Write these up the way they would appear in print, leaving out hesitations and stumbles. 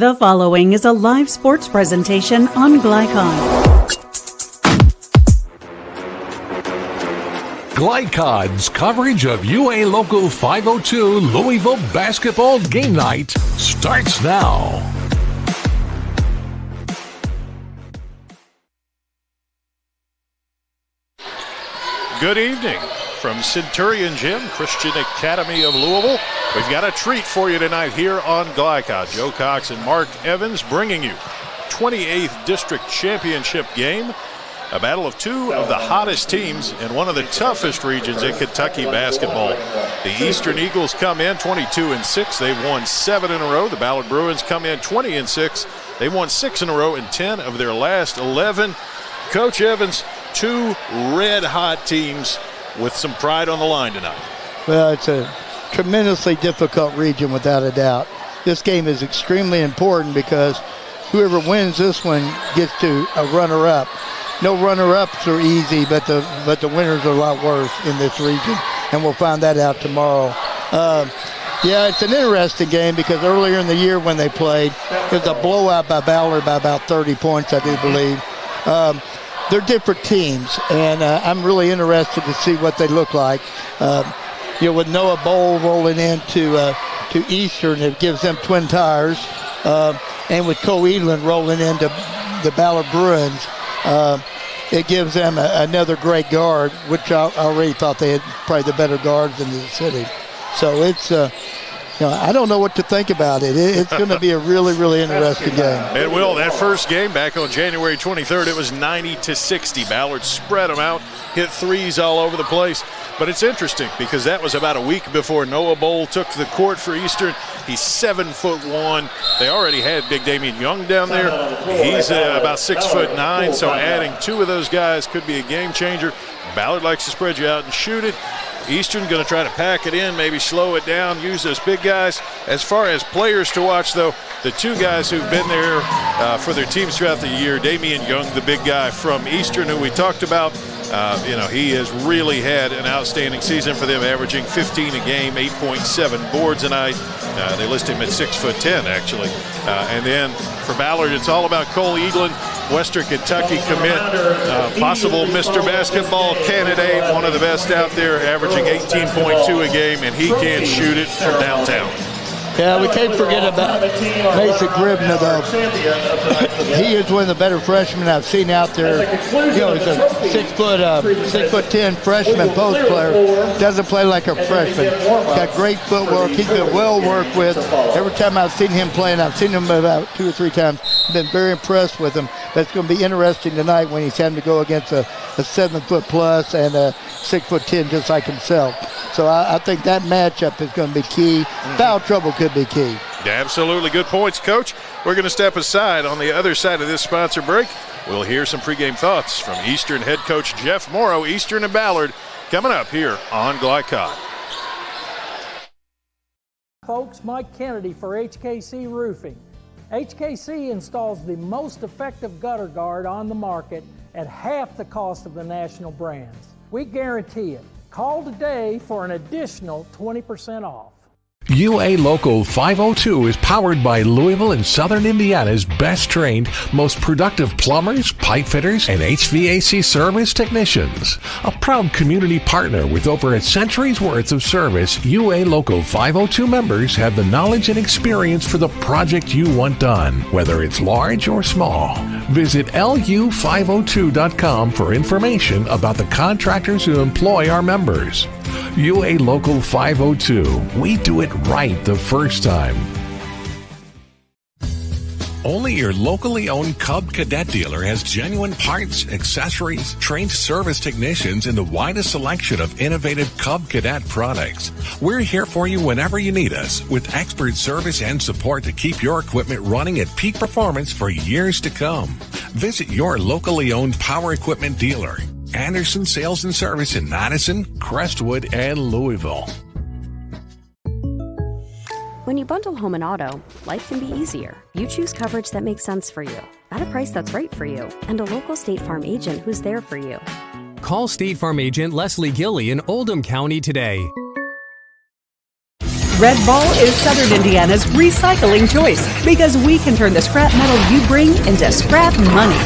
The following is a live sports presentation on Glycon. Glycon's coverage of UA Local 502 Louisville basketball game night starts now. Good evening from Centurion Gym, Christian Academy of Louisville. We've got a treat for you tonight here on Glycon. Joe Cox and Mark Evans bringing you 28th District Championship game. A battle of two of the hottest teams in one of the toughest regions in Kentucky basketball. The Eastern Eagles come in 22-6. They've won 7 in a row. The Ballard Bruins come in 20-6. They've won 6 in a row in 10 of their last 11. Coach Evans, two red-hot teams with some pride on the line tonight. Well, it's a tremendously difficult region without a doubt. This game is extremely important because whoever wins this one gets to a runner-up. No runner-ups are easy, but the winners are a lot worse in this region, and we'll find that out tomorrow. Yeah, it's an interesting game because earlier in the year when they played, it was a blowout by Ballard by about 30 points, I do believe. They're different teams, and I'm really interested to see what they look like. With Noah Bowl rolling into to Eastern, it gives them twin tires, and with Cole Edlin rolling into the Ballard Bruins, it gives them another great guard, which I already thought they had probably the better guards in the city. So it's, I don't know what to think about it. It's going to be a really, really interesting game. It will. That first game back on January 23rd, it was 90-60. Ballard spread them out, hit threes all over the place. But it's interesting because that was about a week before Noah Bowl took the court for Eastern. He's 7'1". They already had Big Damian Young down there. He's about 6'9", so adding two of those guys could be a game changer. Ballard likes to spread you out and shoot it. Eastern going to try to pack it in, maybe slow it down, use those big guys. As far as players to watch, though, the two guys who've been there for their teams throughout the year, Damian Young, the big guy from Eastern, who we talked about, he has really had an outstanding season for them, averaging 15 a game, 8.7 boards a night. They list him at 6'10", actually. And then for Ballard, it's all about Cole Edlin, Western Kentucky commit, possible Mr. Basketball candidate, one of the best out there, averaging 18.2 a game, and he can shoot it from downtown. Yeah, we can't forget about Mason Gribner, though. He is one of the better freshmen I've seen out there. He's a 6'10" freshman post player. Doesn't play like a freshman. Got great footwork. He's been well worked with. Every time I've seen him playing, I've seen him about 2 or 3 times. Been very impressed with him. That's going to be interesting tonight when he's having to go against a 7-foot plus and a 6'10" just like himself. So I think that matchup is going to be key. Foul trouble could be key. Absolutely. Good points, Coach. We're going to step aside. On the other side of this sponsor break, we'll hear some pregame thoughts from Eastern head coach Jeff Morrow. Eastern and Ballard coming up here on Glycon. Folks, Mike Kennedy for HKC Roofing. HKC installs the most effective gutter guard on the market at half the cost of the national brands. We guarantee it. Call today for an additional 20% off. UA Local 502 is powered by Louisville and Southern Indiana's best trained, most productive plumbers, pipe fitters, and HVAC service technicians. A proud community partner with over a century's worth of service, UA Local 502 members have the knowledge and experience for the project you want done, whether it's large or small. Visit lu502.com for information about the contractors who employ our members. UA Local 502. We do it right the first time. Only your locally owned Cub Cadet dealer has genuine parts, accessories, trained service technicians, and the widest selection of innovative Cub Cadet products. We're here for you whenever you need us, with expert service and support to keep your equipment running at peak performance for years to come. Visit your locally owned power equipment dealer. Anderson Sales and Service in Madison, Crestwood, and Louisville. When you bundle home and auto, life can be easier. You choose coverage that makes sense for you, at a price that's right for you, and a local State Farm agent who's there for you. Call State Farm agent Leslie Gilley in Oldham County today. Red Ball is Southern Indiana's recycling choice because we can turn the scrap metal you bring into scrap money.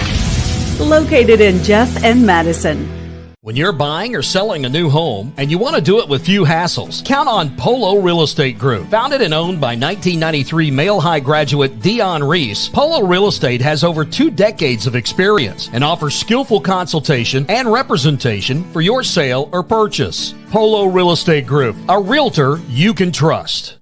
Located in Jeff and Madison. When you're buying or selling a new home and you want to do it with few hassles, count on Polo Real Estate Group. Founded and owned by 1993 Male High graduate Dion Reese, Polo Real Estate has over 2 decades of experience and offers skillful consultation and representation for your sale or purchase. Polo Real Estate Group, a realtor you can trust.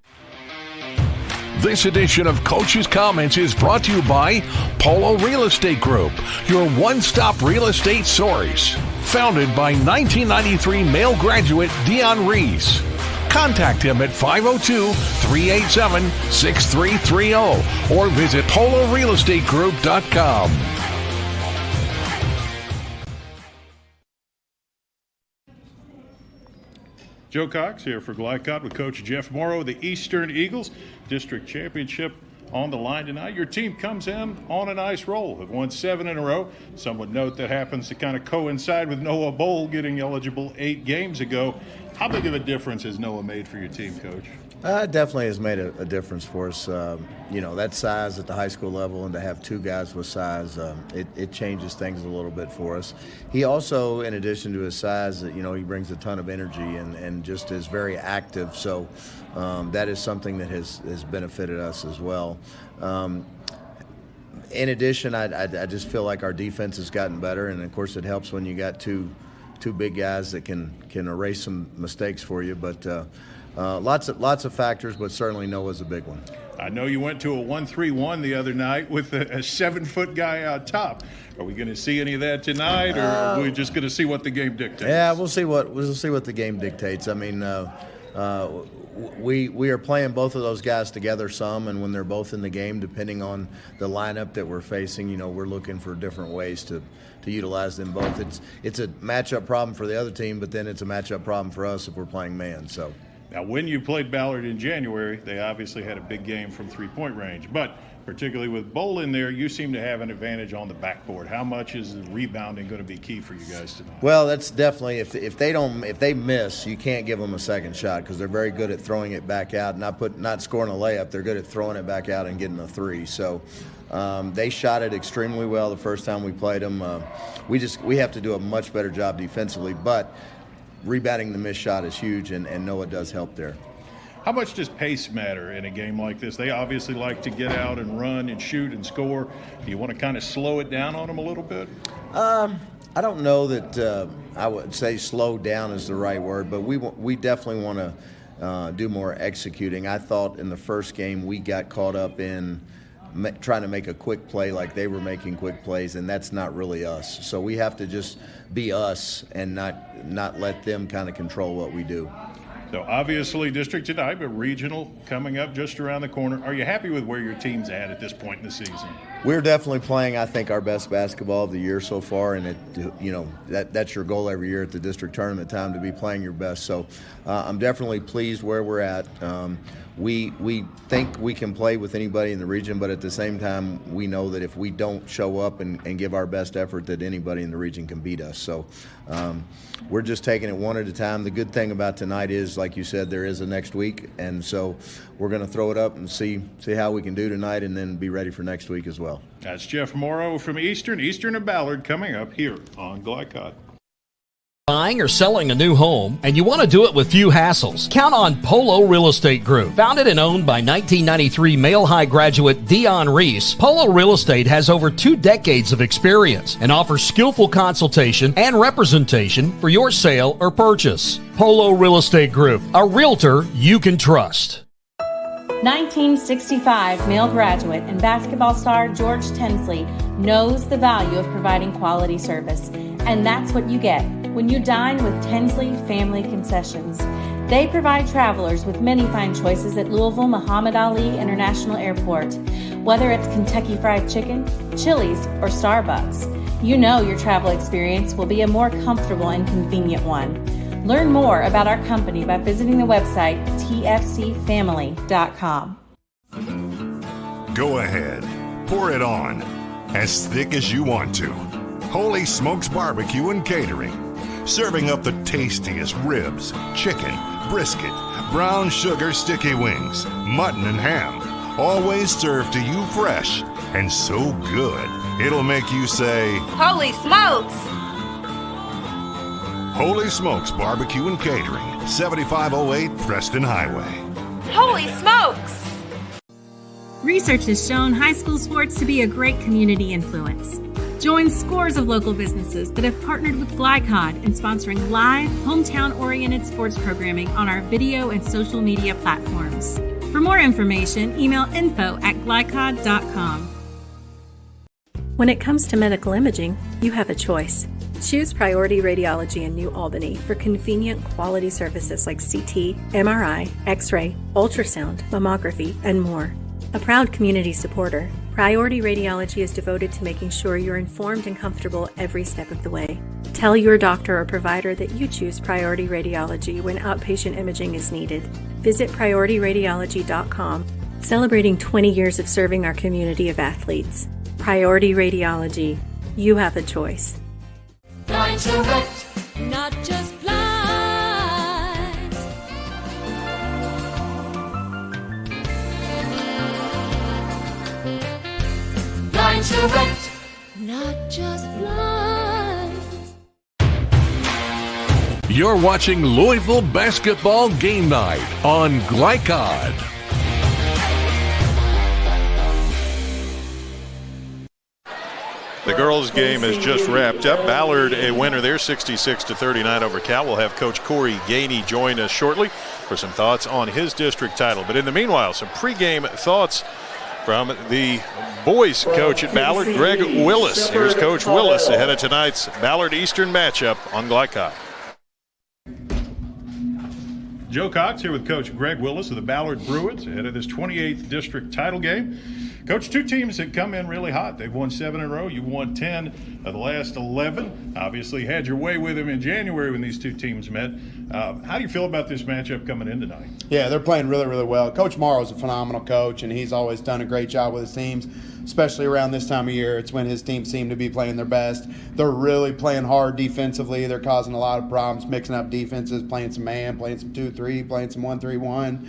This edition of Coach's Comments is brought to you by Polo Real Estate Group, your one-stop real estate source. Founded by 1993 Male graduate Dion Reese. Contact him at 502-387-6330 or visit polorealestategroup.com. Joe Cox here for Glycott with Coach Jeff Morrow. The Eastern Eagles District Championship on the line tonight. Your team comes in on a nice roll. Have won 7 in a row. Some would note that happens to kind of coincide with Noah Bowl getting eligible 8 games ago. How big of a difference has Noah made for your team, Coach? It definitely has made a difference for us. That size at the high school level, and to have 2 guys with size, it changes things a little bit for us. He also, in addition to his size, he brings a ton of energy and just is very active. So that is something that has benefited us as well. In addition, I just feel like our defense has gotten better, and of course it helps when you got two big guys that can erase some mistakes for you. But lots of factors, but certainly Noah's a big one. I know you went to a 1-3-1 the other night with a 7-foot guy out top. Are we going to see any of that tonight, or are we just going to see what the game dictates? Yeah, we'll see what the game dictates. I mean, we are playing both of those guys together some, and when they're both in the game, depending on the lineup that we're facing, we're looking for different ways to utilize them both. It's a matchup problem for the other team, but then it's a matchup problem for us if we're playing man. So. Now, when you played Ballard in January, they obviously had a big game from three-point range. But particularly with Bowl in there, you seem to have an advantage on the backboard. How much is the rebounding going to be key for you guys tonight? Well, that's definitely if they miss, you can't give them a second shot because they're very good at throwing it back out, not scoring a layup. They're good at throwing it back out and getting a 3. So they shot it extremely well the first time we played them. We have to do a much better job defensively, but rebounding the missed shot is huge, and Noah does help there. How much does pace matter in a game like this? They obviously like to get out and run and shoot and score. Do you want to kind of slow it down on them a little bit? I don't know that I would say slow down is the right word, but we definitely want to do more executing. I thought in the first game we got caught up in trying to make a quick play like they were making quick plays, and that's not really us. So we have to just be us and not let them kind of control what we do. So obviously district tonight, but regional coming up just around the corner. Are you happy with where your team's at this point in the season? We're definitely playing, I think, our best basketball of the year so far, and that's your goal every year at the district tournament time, to be playing your best. So I'm definitely pleased where we're at. We think we can play with anybody in the region, but at the same time, we know that if we don't show up and give our best effort, that anybody in the region can beat us. So we're just taking it one at a time. The good thing about tonight is, like you said, there is a next week, and so we're going to throw it up and see how we can do tonight, and then be ready for next week as well. That's Jeff Morrow from Eastern and Ballard coming up here on Glycott. Buying or selling a new home and you want to do it with few hassles, count on Polo Real Estate Group. Founded and owned by 1993 Male High graduate Dion Reese, Polo Real Estate has over 2 decades of experience and offers skillful consultation and representation for your sale or purchase. Polo Real Estate Group, a realtor you can trust. 1965 male graduate and basketball star George Tensley knows the value of providing quality service, and that's what you get when you dine with Tensley Family Concessions. They provide travelers with many fine choices at Louisville Muhammad Ali International Airport. Whether it's Kentucky Fried Chicken, Chili's, or Starbucks, you know your travel experience will be a more comfortable and convenient one. Learn more about our company by visiting the website tfcfamily.com. Go ahead, pour it on, as thick as you want to. Holy Smokes Barbecue and Catering, serving up the tastiest ribs, chicken, brisket, brown sugar sticky wings, mutton and ham. Always served to you fresh and so good, it'll make you say, "Holy smokes!" Holy Smokes Barbecue and Catering, 7508 Preston Highway. Holy smokes! Research has shown high school sports to be a great community influence. Join scores of local businesses that have partnered with Glycod in sponsoring live, hometown-oriented sports programming on our video and social media platforms. For more information, email info@glycod.com. When it comes to medical imaging, you have a choice. Choose Priority Radiology in New Albany for convenient quality services like CT, MRI, X-ray, ultrasound, mammography, and more. A proud community supporter, Priority Radiology is devoted to making sure you're informed and comfortable every step of the way. Tell your doctor or provider that you choose Priority Radiology when outpatient imaging is needed. Visit PriorityRadiology.com, celebrating 20 years of serving our community of athletes. Priority Radiology. You have a choice. Blind Select, not just blind. Blind Select, not just blind. You're watching Louisville Basketball Game Night on Glycod. The girls' game has just wrapped up. Ballard a winner there, 66-39 over Cal. We'll have Coach Corey Gainey join us shortly for some thoughts on his district title. But in the meanwhile, some pregame thoughts from the boys coach at Ballard, Greg Willis. Here's Coach Willis ahead of tonight's Ballard Eastern matchup on Glycod. Joe Cox here with Coach Greg Willis of the Ballard Bruins ahead of this 28th district title game. Coach, two teams that come in really hot. They've won 7 in a row. You've won 10 of the last 11. Obviously had your way with them in January when these two teams met. How do you feel about this matchup coming in tonight? Yeah, they're playing really, really well. Coach Morrow is a phenomenal coach, and he's always done a great job with his teams, especially around this time of year. It's when his teams seem to be playing their best. They're really playing hard defensively. They're causing a lot of problems, mixing up defenses, playing some man, playing some 2-3, playing some 1-3-1.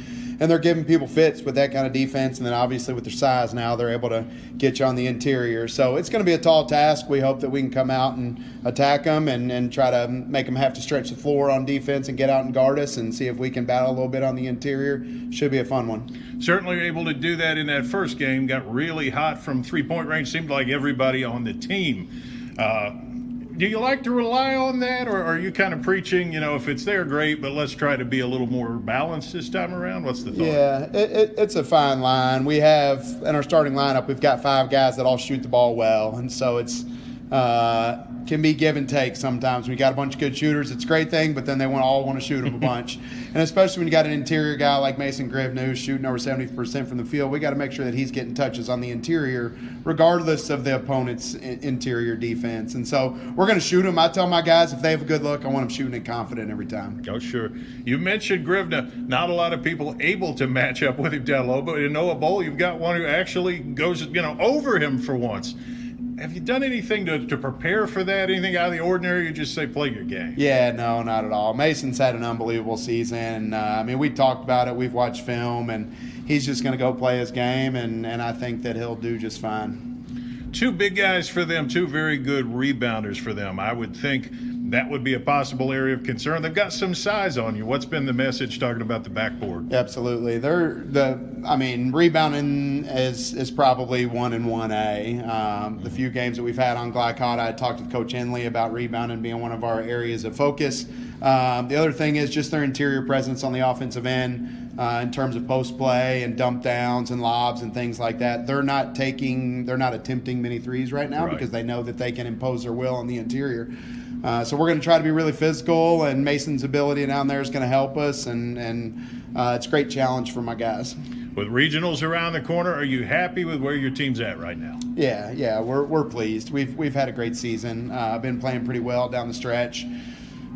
And they're giving people fits with that kind of defense. And then obviously with their size now, they're able to get you on the interior. So it's going to be a tall task. We hope that we can come out and attack them and try to make them have to stretch the floor on defense and get out and guard us and see if we can battle a little bit on the interior. Should be a fun one. Certainly able to do that in that first game. Got really hot from three-point range. Seemed like everybody on the team. Do you like to rely on that, or are you kind of preaching, you know, if it's there, great, but let's try to be a little more balanced this time around? What's the thought? Yeah, it's a fine line. We have, in our starting lineup, we've got 5 guys that all shoot the ball well, and so it's can be give and take sometimes. When you got a bunch of good shooters, it's a great thing, but then they all want to shoot them a bunch. And especially when you got an interior guy like Mason Grivna who's shooting over 70% from the field, we got to make sure that he's getting touches on the interior regardless of the opponent's interior defense. And so we're going to shoot them. I tell my guys if they have a good look, I want them shooting it confident every time. Oh, sure. You mentioned Grivna. Not a lot of people able to match up with him down low, but in Noah Bowl, you've got one who actually goes, over him for once. Have you done anything to prepare for that? Anything out of the ordinary? You just say play your game? Yeah, no, not at all. Mason's had an unbelievable season. We talked about it. We've watched film, and he's just going to go play his game, and I think that he'll do just fine. 2 big guys for them, 2 very good rebounders for them. I would think that would be a possible area of concern. They've got some size on you. What's been the message talking about the backboard? Absolutely. Rebounding is probably 1 and 1A. The few games that we've had on Glycod, I talked to Coach Henley about rebounding being one of our areas of focus. The other thing is just their interior presence on the offensive end in terms of post play and dump downs and lobs and things like that. They're not attempting many threes right now because they know that they can impose their will on the interior. So we're going to try to be really physical, and Mason's ability down there is going to help us, and it's a great challenge for my guys. With regionals around the corner, are you happy with where your team's at right now? Yeah, we're pleased. We've had a great season. Been playing pretty well down the stretch.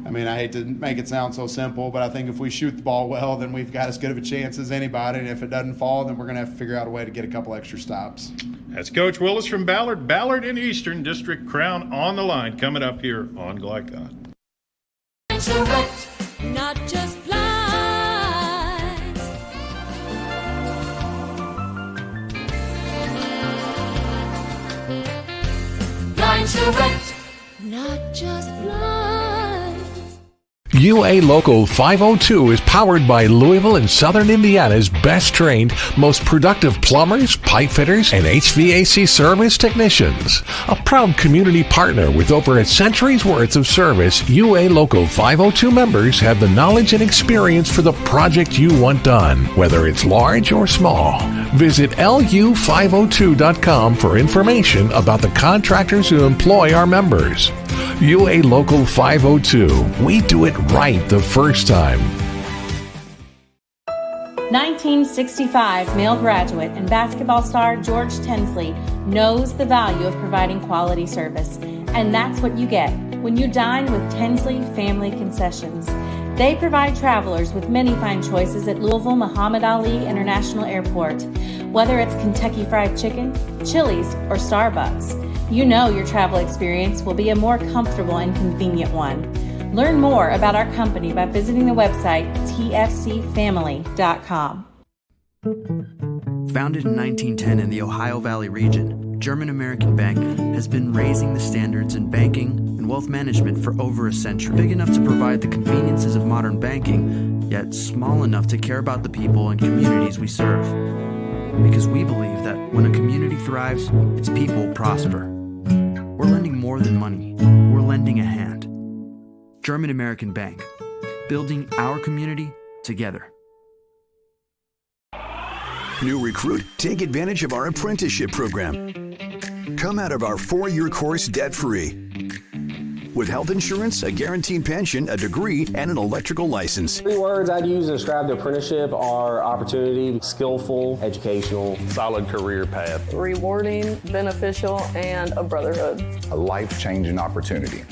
I hate to make it sound so simple, but I think if we shoot the ball well, then we've got as good of a chance as anybody. And if it doesn't fall, then we're going to have to figure out a way to get a couple extra stops. That's Coach Willis from Ballard. Ballard and Eastern District crown on the line coming up here on Glycod. Not just blind. to wreck, not just blind. UA Local 502 is powered by Louisville and Southern Indiana's best trained, most productive plumbers, pipe fitters, and HVAC service technicians. A proud community partner with over a century's worth of service, UA Local 502 members have the knowledge and experience for the project you want done, whether it's large or small. Visit lu502.com for information about the contractors who employ our members. UA Local 502. We do it right the first time. 1965 male graduate and basketball star George Tensley knows the value of providing quality service, and that's what you get when you dine with Tensley Family Concessions. They provide travelers with many fine choices at Louisville Muhammad Ali International Airport. Whether it's Kentucky Fried Chicken, Chili's, or Starbucks, you know your travel experience will be a more comfortable and convenient one. Learn more about our company by visiting the website tfcfamily.com. Founded in 1910 in the Ohio Valley region, German American Bank has been raising the standards in banking and wealth management for over a century. Big enough to provide the conveniences of modern banking, yet small enough to care about the people and communities we serve. Because we believe that when a community thrives, its people prosper. We're lending more than money. We're lending a hand. German American Bank, building our community together. New recruit, take advantage of our apprenticeship program. Come out of our 4-year course debt-free. With health insurance, a guaranteed pension, a degree, and an electrical license. 3 words I'd use to describe the apprenticeship are opportunity, skillful, educational, solid career path, rewarding, beneficial, and a brotherhood. A life-changing opportunity.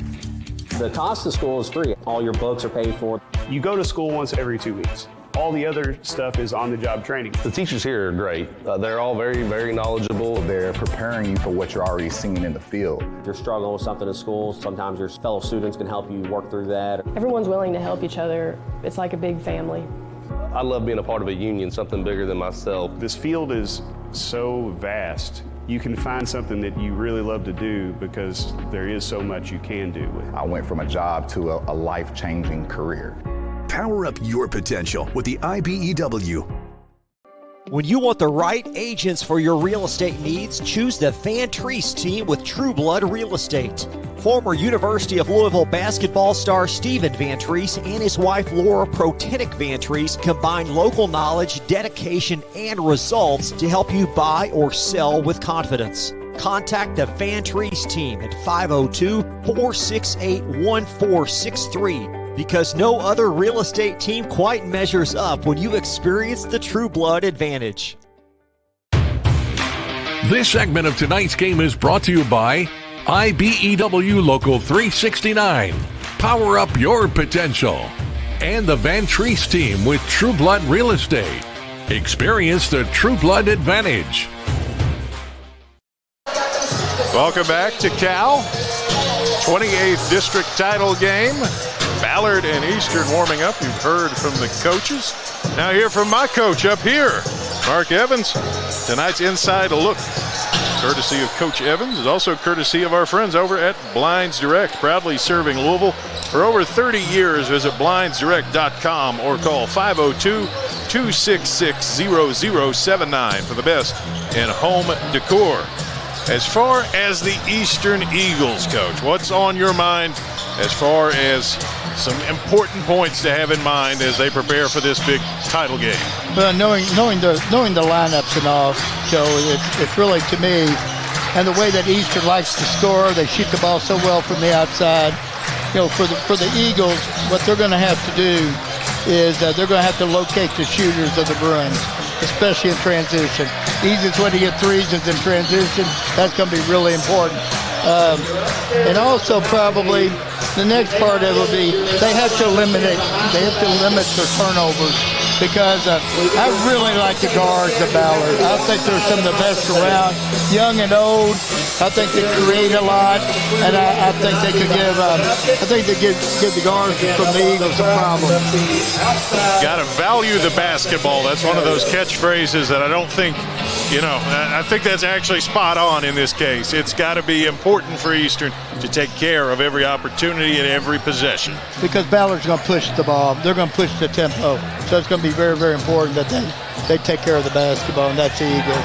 The cost of school is free. All your books are paid for. You go to school once every 2 weeks. All the other stuff is on-the-job training. The teachers here are great. They're all very, very knowledgeable. They're preparing you for what you're already seeing in the field. If you're struggling with something in school, sometimes your fellow students can help you work through that. Everyone's willing to help each other. It's like a big family. I love being a part of a union, something bigger than myself. This field is so vast. You can find something that you really love to do because there is so much you can do with it. I went from a job to a life-changing career. Power up your potential with the IBEW. When you want the right agents for your real estate needs, choose the Van Treese team with True Blood Real Estate. Former University of Louisville basketball star Stephen Van Treese and his wife Laura Protenick Van Treese combine local knowledge, dedication, and results to help you buy or sell with confidence. Contact the Van Treese team at 502-468-1463. Because no other real estate team quite measures up when you experience the True Blood advantage. This segment of tonight's game is brought to you by IBEW Local 369. Power up your potential. And the Van Treese team with True Blood Real Estate. Experience the True Blood advantage. Welcome back to Cal. 28th district title game. Ballard and Eastern warming up. You've heard from the coaches. Now hear from my coach up here, Mark Evans. Tonight's Inside Look, courtesy of Coach Evans, is also courtesy of our friends over at Blinds Direct, proudly serving Louisville for over 30 years. Visit blindsdirect.com or call 502-266-0079 for the best in home decor. As far as the Eastern Eagles, Coach, what's on your mind as far as some important points to have in mind as they prepare for this big title game? Well, knowing the lineups and all, Joe, it's really, to me, and the way that Eastern likes to score, they shoot the ball so well from the outside. You know, for the Eagles, what they're going to have to do is they're going to have to locate the shooters of the Bruins, especially in transition. Easiest way to get threes is in transition. That's going to be really important. And also probably the next part of it will be they have to limit their turnovers, because I really like the guards of Ballard. I think they're some of the best around, young and old. I think they create a lot, and I think they could give. I think they give the guards from the Eagles a problem. Got to value the basketball. That's one of those catchphrases that I don't think, I think that's actually spot on in this case. It's got to be important for Eastern to take care of every opportunity and every possession. Because Ballard's going to push the ball. They're going to push the tempo. So it's going to be very, very important that they take care of the basketball, and that's the Eagles.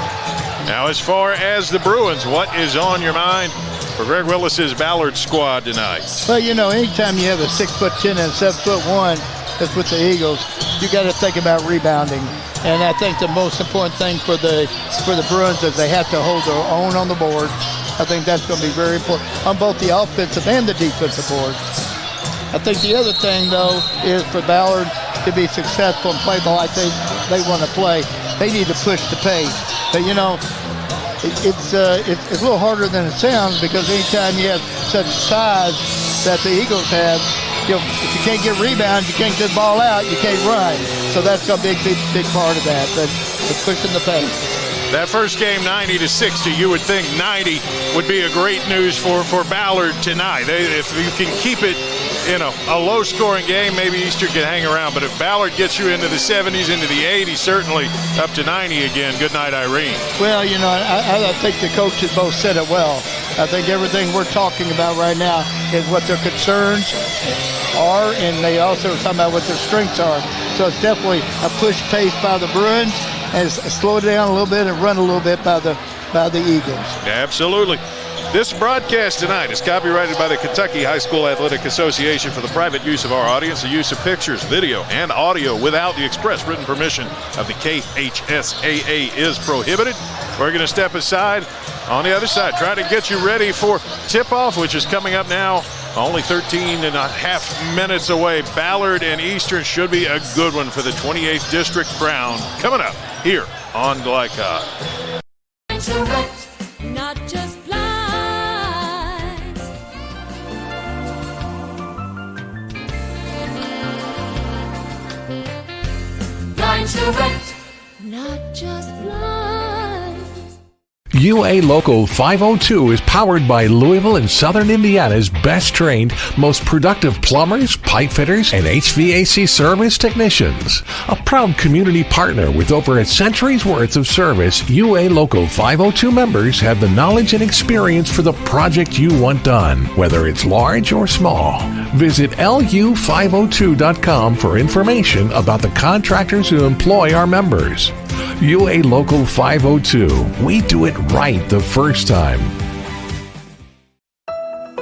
Now, as far as the Bruins, what is on your mind for Greg Willis's Ballard squad tonight? Well, anytime you have a 6'10" and 7'1" that's with the Eagles, you got to think about rebounding. And I think the most important thing for the Bruins is they have to hold their own on the board. I think that's going to be very important on both the offensive and the defensive boards. I think the other thing, though, is for Ballard to be successful and play like they want to play, they need to push the pace. But, it's a little harder than it sounds, because anytime you have such size that the Eagles have, if you can't get rebounds, you can't get the ball out, you can't run. So that's going to be a big part of that, but it's pushing the pace. That first game, 90-60, you would think 90 would be a great news for Ballard tonight. If you can keep it a low-scoring game, maybe Eastern can hang around. But if Ballard gets you into the 70s, into the 80s, certainly up to 90 again. Good night, Irene. Well, I think the coaches both said it well. I think everything we're talking about right now is what their concerns are, and they also are talking about what their strengths are. So it's definitely a push pace by the Bruins, and slow it down a little bit and run a little bit by the Eagles. Absolutely. This broadcast tonight is copyrighted by the Kentucky High School Athletic Association for the private use of our audience. The use of pictures, video, and audio without the express written permission of the KHSAA is prohibited. We're going to step aside on the other side, try to get you ready for tip-off, which is coming up now. Only 13 and a half minutes away. Ballard and Eastern should be a good one for the 28th District crown. Coming up here on Glycod. Not just blind. Blind to wet, not just blind. UA Local 502 is powered by Louisville and Southern Indiana's best trained, most productive plumbers, pipe fitters, and HVAC service technicians. A proud community partner with over a century's worth of service, UA Local 502 members have the knowledge and experience for the project you want done, whether it's large or small. Visit lu502.com for information about the contractors who employ our members. UA Local 502. We do it right the first time.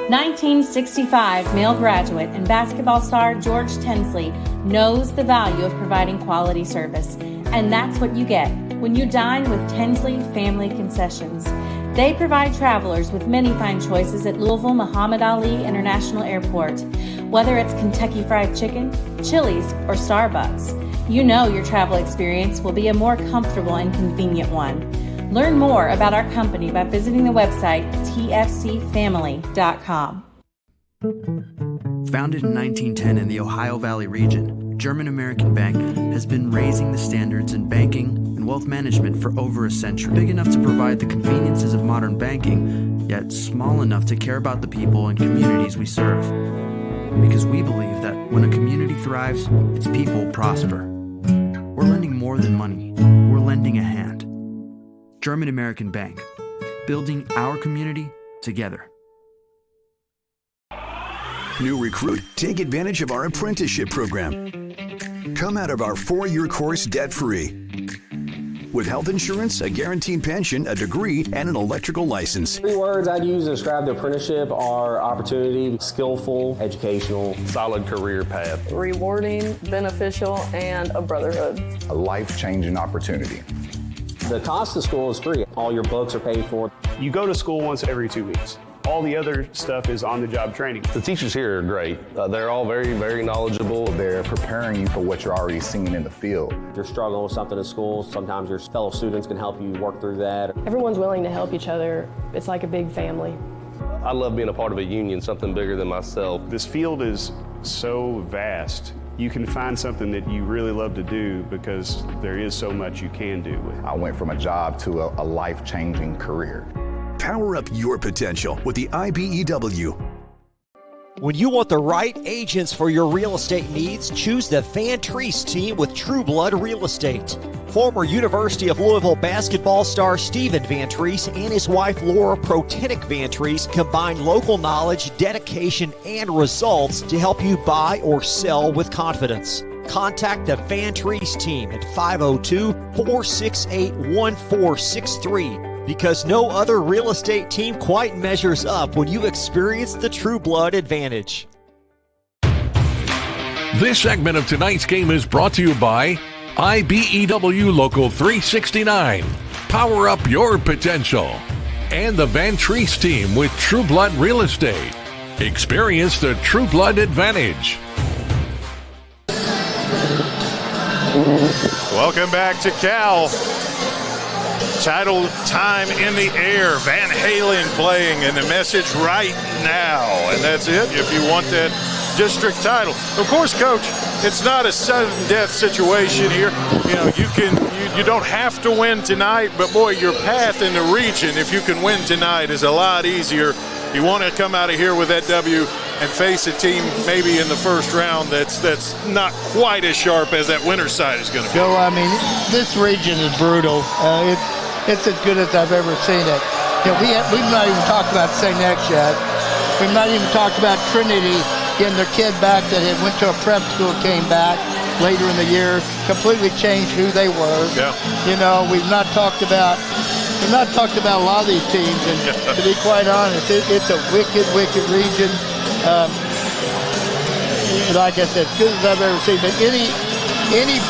1965 male graduate and basketball star George Tensley knows the value of providing quality service. And that's what you get when you dine with Tensley Family Concessions. They provide travelers with many fine choices at Louisville Muhammad Ali International Airport. Whether it's Kentucky Fried Chicken, Chili's, or Starbucks, you know your travel experience will be a more comfortable and convenient one. Learn more about our company by visiting the website tfcfamily.com. Founded in 1910 in the Ohio Valley region, German American Bank has been raising the standards in banking and wealth management for over a century. Big enough to provide the conveniences of modern banking, yet small enough to care about the people and communities we serve. Because we believe that when a community thrives, its people prosper. We're lending more than money. We're lending a hand. German American Bank, building our community together. New recruit, take advantage of our apprenticeship program. Come out of our 4-year course debt-free. With health insurance, a guaranteed pension, a degree, and an electrical license. 3 words I'd use to describe the apprenticeship are opportunity, skillful, educational, solid career path, rewarding, beneficial, and a brotherhood. A life-changing opportunity. The cost of school is free. All your books are paid for. You go to school once every 2 weeks. All the other stuff is on-the-job training. The teachers here are great. They're all very, very knowledgeable. They're preparing you for what you're already seeing in the field. If you're struggling with something at school, sometimes your fellow students can help you work through that. Everyone's willing to help each other. It's like a big family. I love being a part of a union, something bigger than myself. This field is so vast. You can find something that you really love to do because there is so much you can do with it. I went from a job to a life-changing career. Power up your potential with the IBEW. When you want the right agents for your real estate needs, choose the Van Treese team with True Blood Real Estate. Former University of Louisville basketball star Stephen Van Treese and his wife Laura Protenick Van Treese combine local knowledge, dedication, and results to help you buy or sell with confidence. Contact the Van Treese team at 502-468-1463. Because no other real estate team quite measures up when you experience the True Blood advantage. This segment of tonight's game is brought to you by IBEW Local 369. Power up your potential. And the Van Treese team with True Blood Real Estate. Experience the True Blood advantage. Welcome back to Cal. Title time in the air. Van Halen playing, and the message right now. And that's it if you want that district title. Of course, Coach, it's not a sudden death situation here. You know, you don't have to win tonight, but boy, your path in the region, if you can win tonight, is a lot easier. You want to come out of here with that W and face a team maybe in the first round that's not quite as sharp as that winner's side is going to be. Joe, I mean, this region is brutal. It's as good as I've ever seen it. You know, we've not even talked about St. X yet. We've not even talked about Trinity getting their kid back that had went to a prep school, came back later in the year, completely changed who they were. Yeah. You know, we've not talked about a lot of these teams, and to be quite honest, it's a wicked region. Like I said, as good as I've ever seen. But any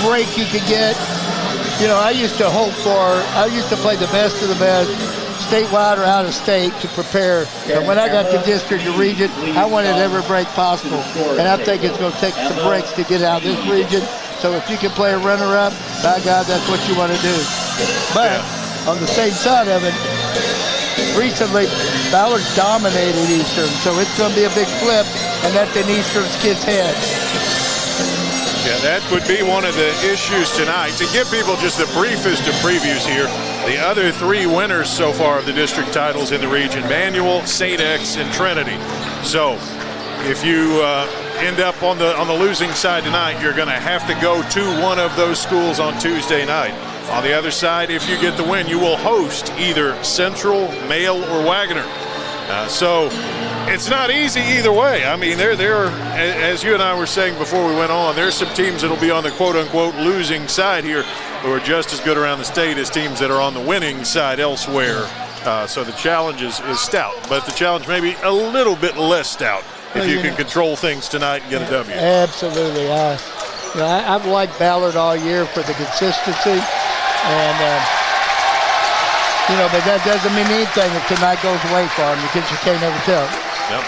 break you could get. You know, I used to play the best of the best, statewide or out of state, to prepare. And when I got to district or region, I wanted every break possible. And I think it's going to take some breaks to get out of this region. So if you can play a runner-up, by God, that's what you want to do. But on the same side of it, recently, Ballard dominated Eastern. So it's going to be a big flip, and that's in Eastern's kid's head. Yeah, that would be one of the issues tonight. To give people just the briefest of previews here, the other three winners so far of the district titles in the region, Manual, St. X, and Trinity. So if you end up on the losing side tonight, you're going to have to go to one of those schools on Tuesday night. On the other side, if you get the win, you will host either Central, Mail, or Wagoner. So it's not easy either way. I mean, there, as you and I were saying before we went on, there's some teams that will be on the quote-unquote losing side here who are just as good around the state as teams that are on the winning side elsewhere. So the challenge is stout, but the challenge may be a little bit less stout if you can control things tonight and get a W. Absolutely. I've liked Ballard all year for the consistency. And, but that doesn't mean anything if tonight goes away for them, because you can't ever tell. Yep.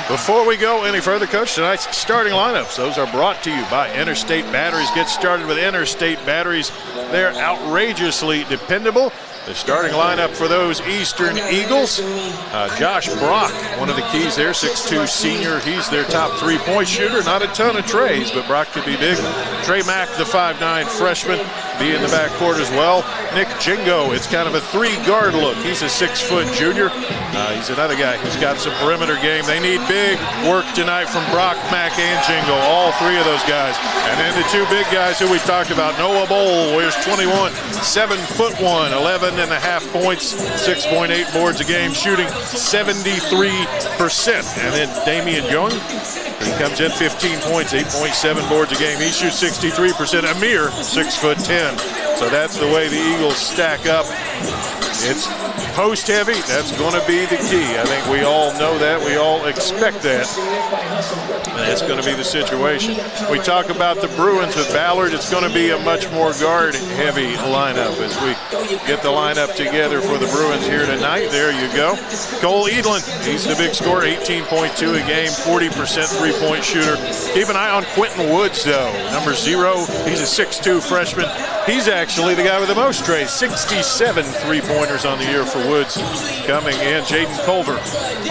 Before we go any further, Coach, tonight's starting lineups, those are brought to you by Interstate Batteries. Get started with Interstate Batteries. They're outrageously dependable. The starting lineup for those Eastern Eagles, Josh Brock, one of the keys there, 6'2" senior. He's their top three-point shooter. Not a ton of trays, but Brock could be big. Trey Mack, the 5'9" freshman, be in the backcourt as well. Nick Jingo, it's kind of a three-guard look. He's a 6-foot junior. He's another guy who's got some perimeter game. They need big work tonight from Brock, Mack, and Jingo, all three of those guys. And then the two big guys who we talked about, Noah Bowl, wears 21, 7'1", 11.5 points, 6.8 boards a game, shooting 73%. And then Damian Young, he comes in 15 points, 8.7 boards a game. He shoots 63%. Amir, 6'10". So that's the way the Eagles stack up. It's post heavy. That's going to be the key. I think we all know that. We all expect that. And that's going to be the situation. We talk about the Bruins with Ballard. It's going to be a much more guard heavy lineup as we get the lineup together for the Bruins here tonight. There you go. Cole Edlin, he's the big scorer, 18.2 a game, 40% three-point shooter. Keep an eye on Quentin Woods, though. Number 0, he's a 6'2" freshman. He's actually the guy with the most trays, 67 three-pointers on the year here for Woods coming in. Jaden Culver,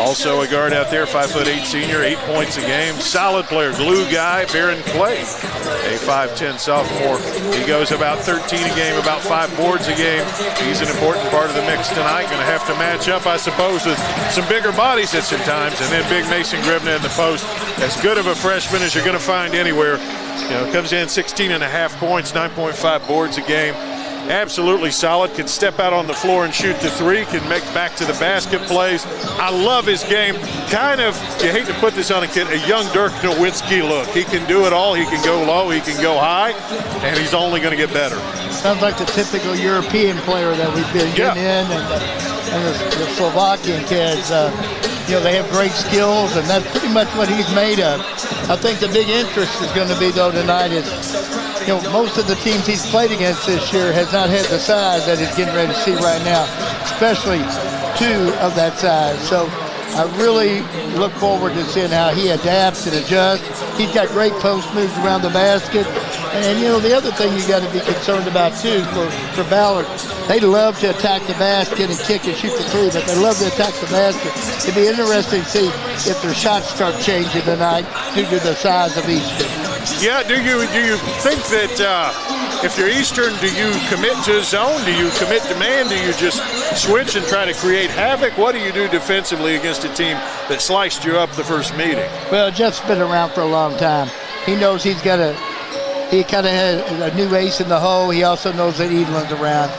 also a guard out there, 5'8" senior, 8 points a game. Solid player, glue guy, Barron Clay, a 5'10" sophomore. He goes about 13 a game, about 5 boards a game. He's an important part of the mix tonight. Going to have to match up, I suppose, with some bigger bodies at some times. And then big Mason Gribna in the post. As good of a freshman as you're going to find anywhere. Comes in 16.5 points, 9.5 boards a game. Absolutely solid. Can step out on the floor and shoot the three. Can make back to the basket plays. I love his game. Kind of, you hate to put this on a kid, a young Dirk Nowitzki look. He can do it all. He can go low. He can go high. And he's only going to get better. Sounds like the typical European player that we've been getting in. And the Slovakian kids, they have great skills, and that's pretty much what he's made of. I think the big interest is going to be, though, tonight is, most of the teams he's played against this year has not had the size that he's getting ready to see right now, especially 2 of that size. So I really look forward to seeing how he adapts and adjusts. He's got great post moves around the basket. And, the other thing you got to be concerned about, too, for Ballard, they love to attack the basket and kick and shoot the three, but they love to attack the basket. It'd be interesting to see if their shots start changing tonight due to the size of Eastern. Yeah, do you think that if you're Eastern, do you commit to zone? Do you commit to man? Do you just switch and try to create havoc? What do you do defensively against a team that sliced you up the first meeting? Well, Jeff's been around for a long time. He knows he kind of had a new ace in the hole. He also knows that Edelin's around.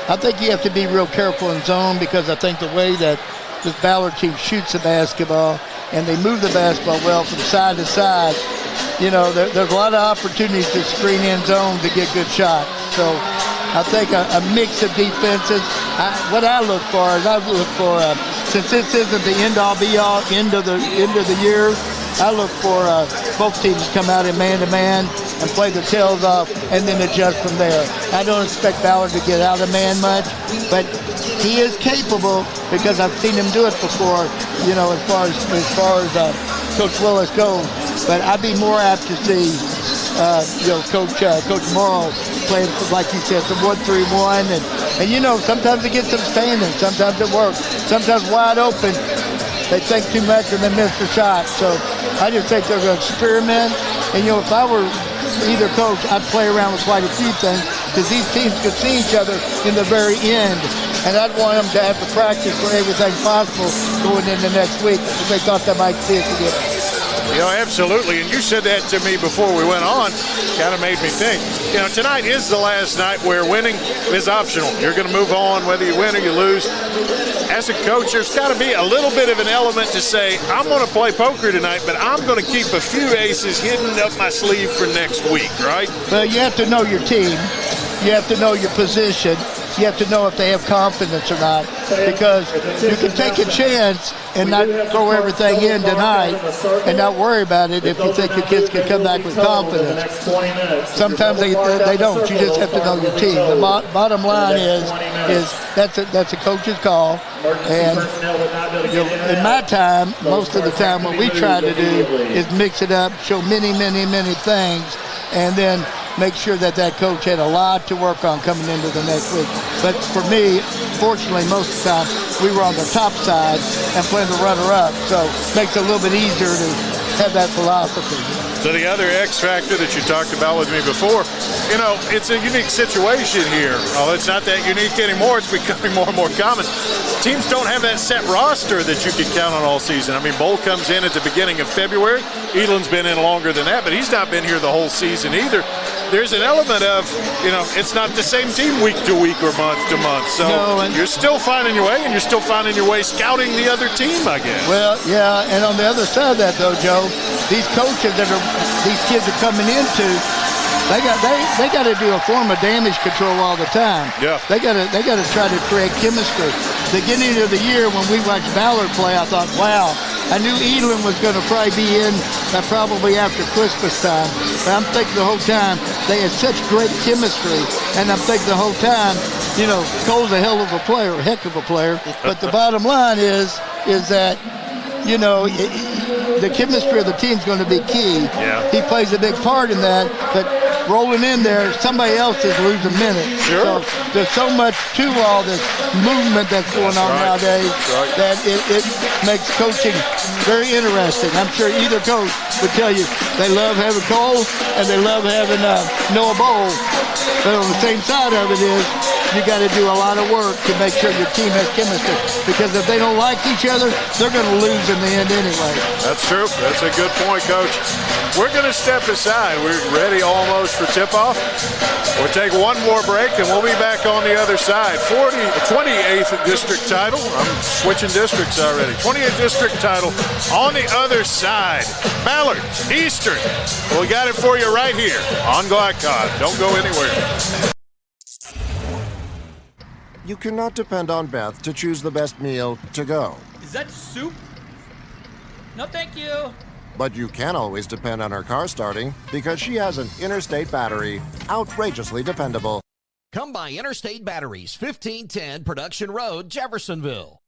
I think you have to be real careful in zone, because I think the way that this Ballard team shoots the basketball and they move the basketball well from side to side, there's a lot of opportunities to screen in zone to get good shots. So I think a mix of defenses. What I look for is since this isn't the end-all be-all end of the year, I look for both teams to come out in man-to-man and play their tails off and then adjust from there. I don't expect Ballard to get out of man much, but he is capable, because I've seen him do it before, as far as Coach Willis goes. But I'd be more apt to see, Coach Morrow playing, like you said, some 1-3-1. And sometimes it gets them standing. Sometimes it works. Sometimes wide open, they think too much and they miss the shot. So I just think they're going to experiment. And, if I were either coach, I'd play around with quite a few things, because these teams could see each other in the very end. And I'd want them to have to practice for everything possible going into next week if they thought they might see it together. Absolutely. And you said that to me before we went on. Kind of made me think. Tonight is the last night where winning is optional. You're going to move on whether you win or you lose. As a coach, there's got to be a little bit of an element to say, I'm going to play poker tonight, but I'm going to keep a few aces hidden up my sleeve for next week, right? Well, you have to know your team. You have to know your position. You have to know if they have confidence or not, because you can take a chance and not throw everything in tonight and not worry about it if you think the kids can come back with confidence. Sometimes they don't. You just have to know your team. The bottom line is that's a coach's call. And in my time, most of the time, what we try to do is mix it up, show many things, and then make sure that coach had a lot to work on coming into the next week. But for me, fortunately, most of the time, we were on the top side and playing the runner-up, so it makes it a little bit easier to have that philosophy. So the other X factor that you talked about with me before, it's a unique situation here. Oh, it's not that unique anymore. It's becoming more and more common. Teams don't have that set roster that you can count on all season. I mean, Bowl comes in at the beginning of February. Edelin's been in longer than that, but he's not been here the whole season either. There's an element of, it's not the same team week to week or month to month. So you're still finding your way, and you're still finding your way scouting the other team, I guess. Well, yeah, and on the other side of that, though, Joe, these coaches these kids are coming into, they got to do a form of damage control all the time. Yeah. They got to try to create chemistry. Beginning of the year when we watched Ballard play, I thought, wow, I knew Edelin was going to probably be in probably after Christmas time. But I'm thinking the whole time they had such great chemistry, and I'm thinking the whole time, Cole's a heck of a player. But the bottom line is that, the chemistry of the team's going to be key. Yeah. He plays a big part in that, but rolling in there, somebody else is losing minutes. Sure. So there's so much to all this movement that's going on nowadays that it makes coaching very interesting. I'm sure either coach would tell you they love having Cole and they love having Noah Bowl. But on the same side of it is you got to do a lot of work to make sure your team has chemistry, because if they don't like each other, they're going to lose in the end anyway. That's true. That's a good point, Coach. We're going to step aside. We're ready almost for tip-off. We'll take one more break, and we'll be back on the other side. 28th district title. I'm switching districts already. 28th district title on the other side. Ballard, Eastern. We got it for you right here on Glycod. Don't go anywhere. You cannot depend on Beth to choose the best meal to go. Is that soup? No, thank you. But you can always depend on her car starting because she has an Interstate battery. Outrageously dependable. Come by Interstate Batteries, 1510 Production Road, Jeffersonville.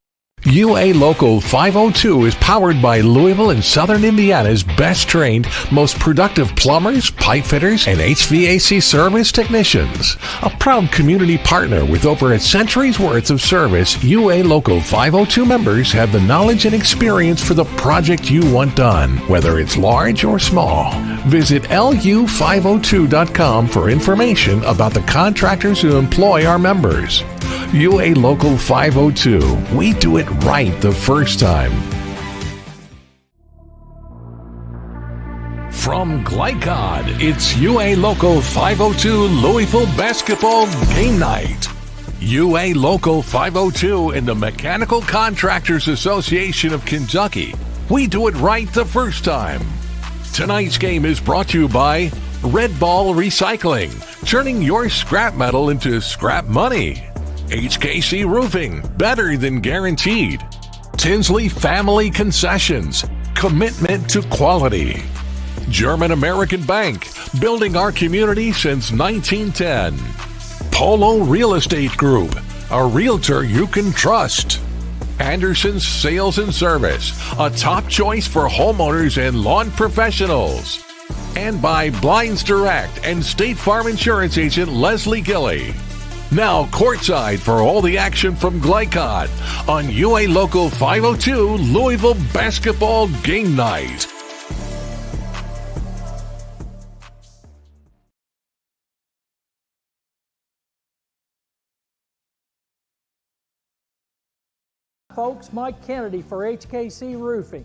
UA Local 502 is powered by Louisville and Southern Indiana's best trained, most productive plumbers, pipe fitters, and HVAC service technicians. A proud community partner with over a century's worth of service, UA Local 502 members have the knowledge and experience for the project you want done, whether it's large or small. Visit lu502.com for information about the contractors who employ our members. UA Local 502. We do it right the first time. From Glycod, it's UA Local 502 Louisville Basketball Game Night. UA Local 502 and the Mechanical Contractors Association of Kentucky. We do it right the first time. Tonight's game is brought to you by Red Ball Recycling, turning your scrap metal into scrap money. HKC Roofing, better than guaranteed. Tinsley Family Concessions, commitment to quality. German American Bank, building our community since 1910. Polo Real Estate Group, a realtor you can trust. Anderson's Sales and Service, a top choice for homeowners and lawn professionals. And by Blinds Direct and State Farm Insurance Agent Leslie Gilley. Now courtside for all the action from Glycod on UA Local 502 Louisville Basketball Game Night. Folks, Mike Kennedy for HKC Roofing.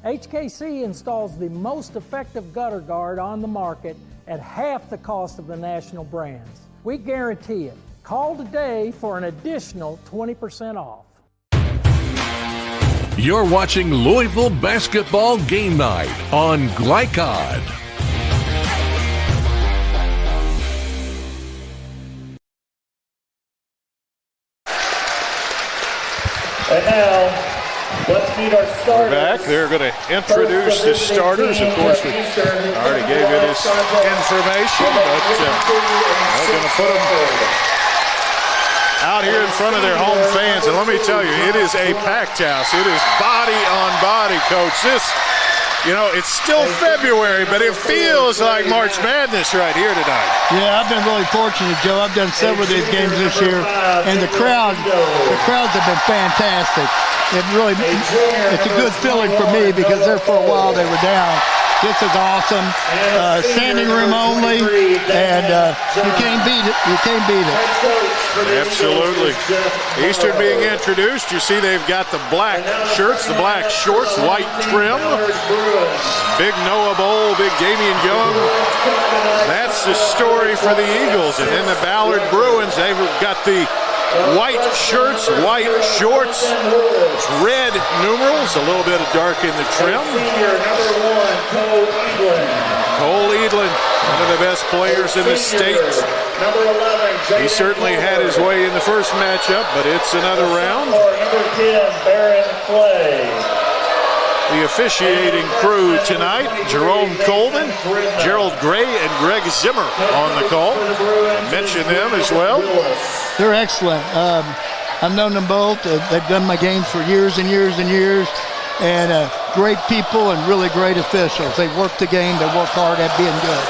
HKC installs the most effective gutter guard on the market at half the cost of the national brands. We guarantee it. Call today for an additional 20% off. You're watching Louisville Basketball Game Night on Glycod. And now, let's meet our starters. Back, they're going to introduce the starters. Of course, we already gave you this information, but they're going to put them out here in front of their home fans. And let me tell you, it is a packed house. It is body on body, Coach. This, it's still February, but it feels like March Madness right here tonight. Yeah, I've been really fortunate, Joe. I've done several of these games this year, and the crowds have been fantastic. It's a good feeling for me because there for a while they were down. This is awesome. Standing room only, and you can't beat it. You can't beat it. Absolutely. Eastern being introduced. You see they've got the black shirts, the black shorts, white trim. Big Noah Bowl, big Damian Young. That's the story for the Eagles. And then the Ballard Bruins, they've got the white shirts, white shorts, red numerals, a little bit of dark in the trim. Cole Edlin, one of the best players in the state. He certainly had his way in the first matchup, but it's another round. The officiating crew tonight, Jerome Coleman, Gerald Gray, and Greg Zimmer on the call. I mentioned them as well. They're excellent. I've known them both. They've done my games for years and years and years. And great people and really great officials. They work the game. They work hard at being good.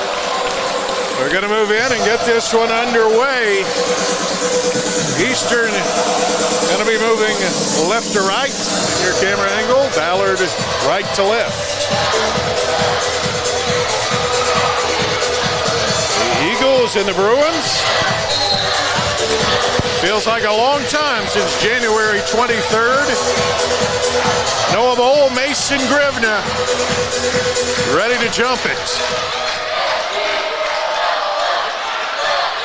We're going to move in and get this one underway. Eastern going to be moving left to right. Your camera angle. Ballard right to left. The Eagles and the Bruins. Feels like a long time since January 23rd. Noah Bowl, Mason Grivna ready to jump it.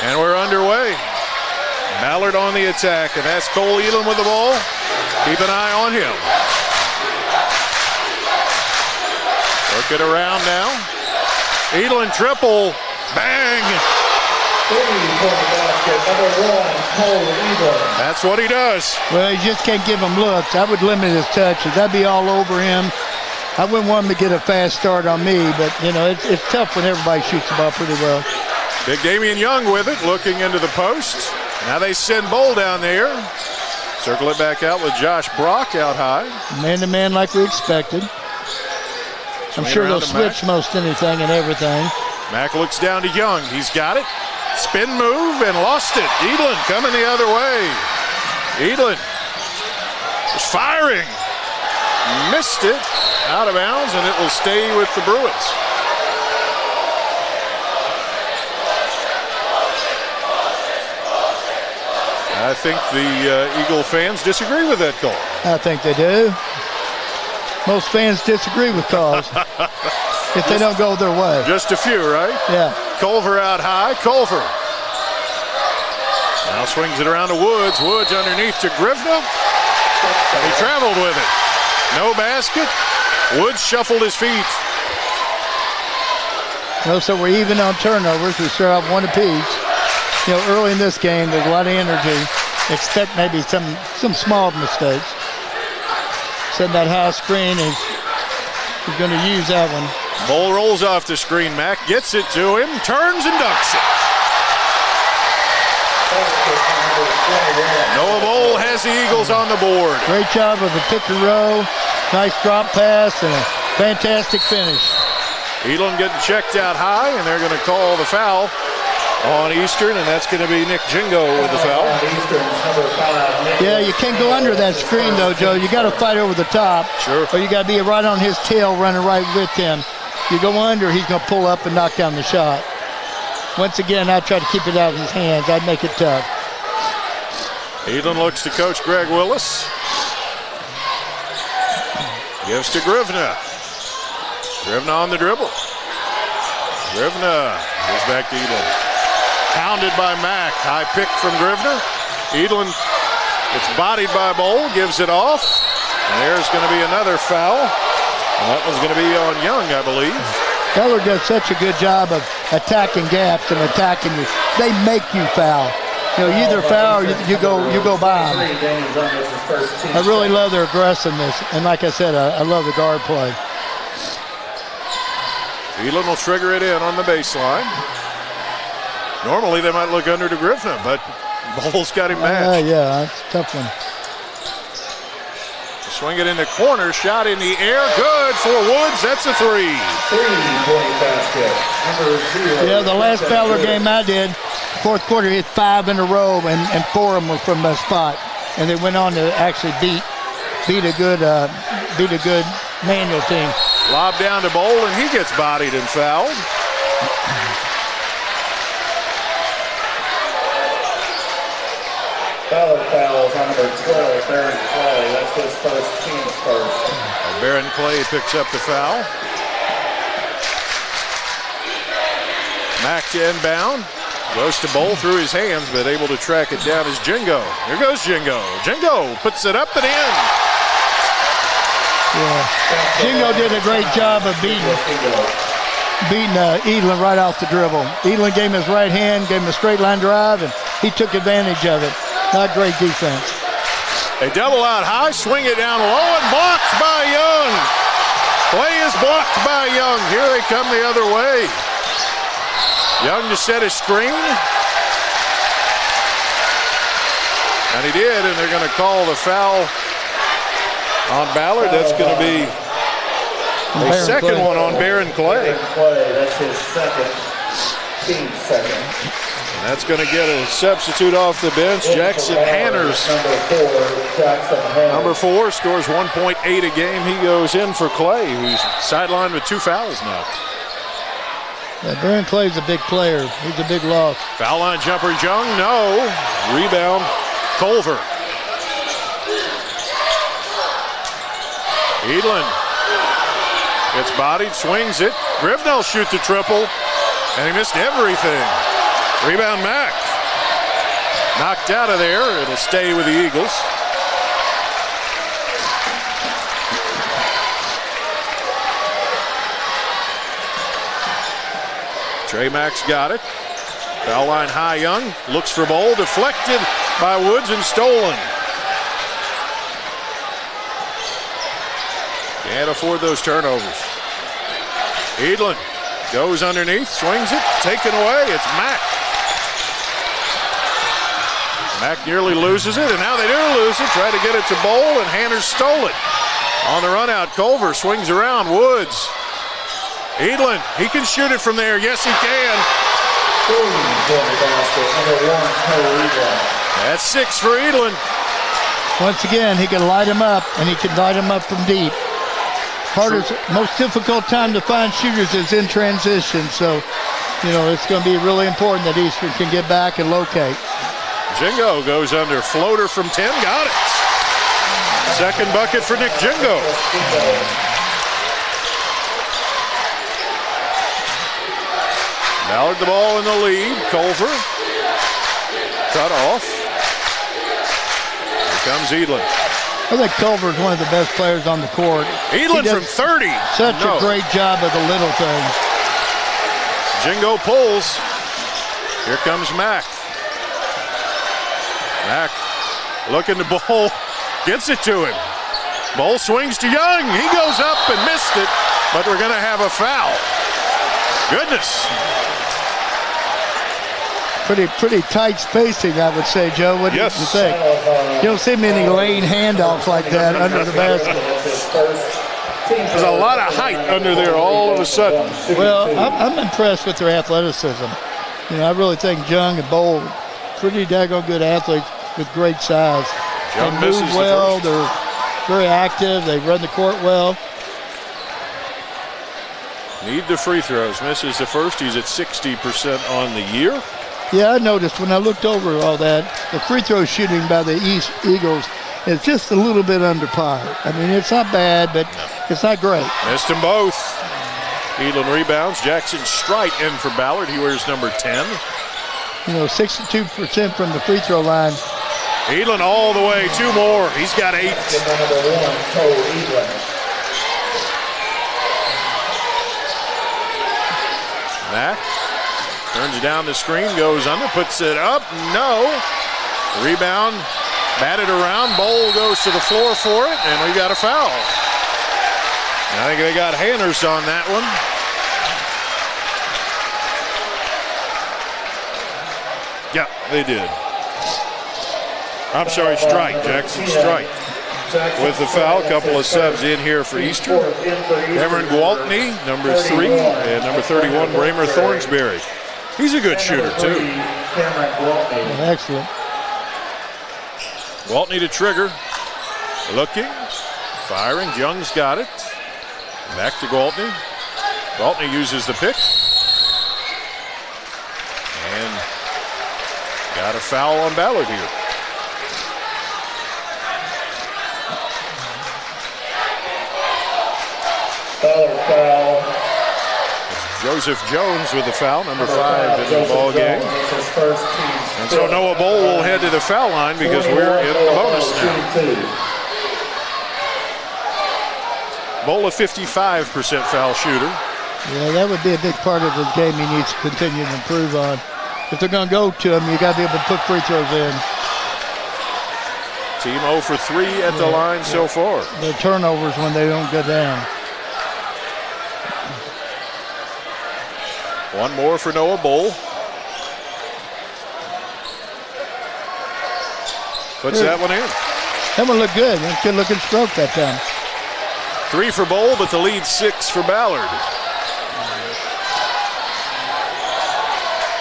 And we're underway. Ballard on the attack, and that's Cole Elam with the ball. Keep an eye on him. Work it around now. Elam triple. Bang! That's what he does. Well, you just can't give him looks. I would limit his touches. That'd be all over him. I wouldn't want him to get a fast start on me, but, you know, it's tough when everybody shoots the ball pretty well. Big Damian Young with it, looking into the post. Now they send Bull down there. Circle it back out with Josh Brock out high. Man-to-man like we expected. I'm sure they'll switch most anything and everything. Mack looks down to Young. He's got it. Spin move and lost it. Edlin coming the other way. Edlin is firing. Missed it. Out of bounds, and it will stay with the Bruins. I think the Eagle fans disagree with that call. I think they do. Most fans disagree with calls if they don't go their way. Just a few, right? Yeah. Culver out high. Culver. Now swings it around to Woods. Woods underneath to Grivna. He traveled with it. No basket. Woods shuffled his feet. No, so we're even on turnovers. We start off one apiece. You know, early in this game, there's a lot of energy. Expect maybe some small mistakes. Setting that high screen, he's going to use that one. Bull rolls off the screen. Mack gets it to him, turns and dunks it. Noah Bull has the Eagles on the board. Great job with the pick and roll. Nice drop pass and a fantastic finish. Elam getting checked out high, and they're going to call the foul on Eastern, and that's going to be Nick Jingo with the foul. Yeah, you can't go under that screen, though, Joe. You got to fight over the top. Sure. Or you got to be right on his tail, running right with him. You go under, he's going to pull up and knock down the shot. Once again, I try to keep it out of his hands. I'd make it tough. Elam looks to Coach Greg Willis. Gives to Grivna. Grivna on the dribble. Grivna goes back to Elam. Pounded by Mack. High pick from Grivna. Edlin gets bodied by Bowl, gives it off. And there's going to be another foul. And that one's going to be on Young, I believe. Ballard does such a good job of attacking gaps and attacking you. They make you foul. You know, you either foul or you go by them. I really love their aggressiveness. And like I said, I love the guard play. Edlin will trigger it in on the baseline. Normally they might look under to Grivna, but Bowles got him matched. Yeah, that's a tough one. Swing it in the corner, shot in the air, good for Woods. That's a three. Yeah, the last Ballard game I did, fourth quarter, hit 5 in a row, and 4 of them were from that spot, and they went on to actually beat a good Manual team. Lob down to Bowl, and he gets bodied and fouled. Ballard fouls on number 12, Baron Clay. That's his first, team's first. Baron Clay picks up the foul. Mack to inbound. Goes to Bowl through his hands, but able to track it down is Jingo. Here goes Jingo. Jingo puts it up and in. Yeah. Jingo did a great job of beating Edlin right off the dribble. Edlin gave him his right hand, gave him a straight line drive, and he took advantage of it. Not great defense. They double out high, swing it down low, and blocked by Young. Play is blocked by Young. Here they come the other way. Young to set a screen. And he did, and they're going to call the foul on Ballard. That's going to be a second one on Baron Clay. That's his second. 15 seconds. And that's going to get a substitute off the bench. Jackson Hanners. Number 4 scores 1.8 a game. He goes in for Clay, who's sidelined with 2 fouls now. Yeah, Baron Clay's a big player. He's a big loss. Foul line jumper, Jung. No. Rebound, Culver. Edlin gets bodied, swings it. Grivnell shoots the triple, and he missed everything. Rebound, Mack. Knocked out of there. It'll stay with the Eagles. Trey Mack's got it. Foul line, High Young. Looks for Bowl. Deflected by Woods and stolen. Can't afford those turnovers. Edlin goes underneath, swings it, taken away. It's Mack. Mack nearly loses it, and now they do lose it. Try to get it to Bowl, and Hanners stole it. On the run out, Culver swings around. Woods. Edlin, he can shoot it from there. Yes, he can. That's 6 for Edlin. Once again, he can light him up, and he can light him up from deep. Hardest, most difficult time to find shooters is in transition. So, it's going to be really important that Eastern can get back and locate. Jingo goes under, floater from 10, got it. Second bucket for Nick Jingo. Ballard the ball in the lead. Culver cut off. Here comes Edlin. I think Culver's one of the best players on the court. Edlin from 30. Such a great job of the little things. Jingo pulls. Here comes Mack. Mack looking to Bowl. Gets it to him. Bowl swings to Young. He goes up and missed it, but we're going to have a foul. Goodness. Pretty tight spacing, I would say, Joe. What do you think? You don't see many lane handoffs like that under the basket. There's a lot of height under there all of a sudden. Well, I'm impressed with their athleticism. I really think Jung and Bowl pretty daggone good athletes with great size. Jung they move well. They're very active. They run the court well. Need the free throws. Misses the first. He's at 60% on the year. Yeah, I noticed when I looked over all that, the free throw shooting by the East Eagles is just a little bit under par. I mean, it's not bad, but it's not great. Missed them both. Edlin rebounds. Jackson Strite in for Ballard. He wears number 10. 62% from the free throw line. Edlin all the way. 2 more. He's got 8. Mack turns down the screen, goes under, puts it up. No. Rebound, batted around. Bowl goes to the floor for it, and we got a foul. I think they got Hanners on that one. Yeah, they did. I'm sorry, Strite. Jackson Strite with the foul. Couple of subs in here for Eastern. Cameron Gwaltney, number 3, and number 31, Bramer Thornsberry. He's a good shooter, too. Excellent. Gwaltney to trigger. Looking. Firing. Young's got it. Back to Gwaltney. Gwaltney uses the pick. And got a foul on Ballard here. Foul. Joseph Jones with the foul, number 5 in the ball game. And so Noah Bowl will head to the foul line because we're in the bonus now. Bowl a 55% foul shooter. Yeah, that would be a big part of his game he needs to continue to improve on. If they're going to go to him, you got to be able to put free throws in. Team 0 for 3 at the line so far. The turnovers when they don't go down. One more for Noah Bowl. Puts that one in. That one looked good. Good looking stroke that time. 3 for Bowl, but the lead 6 for Ballard.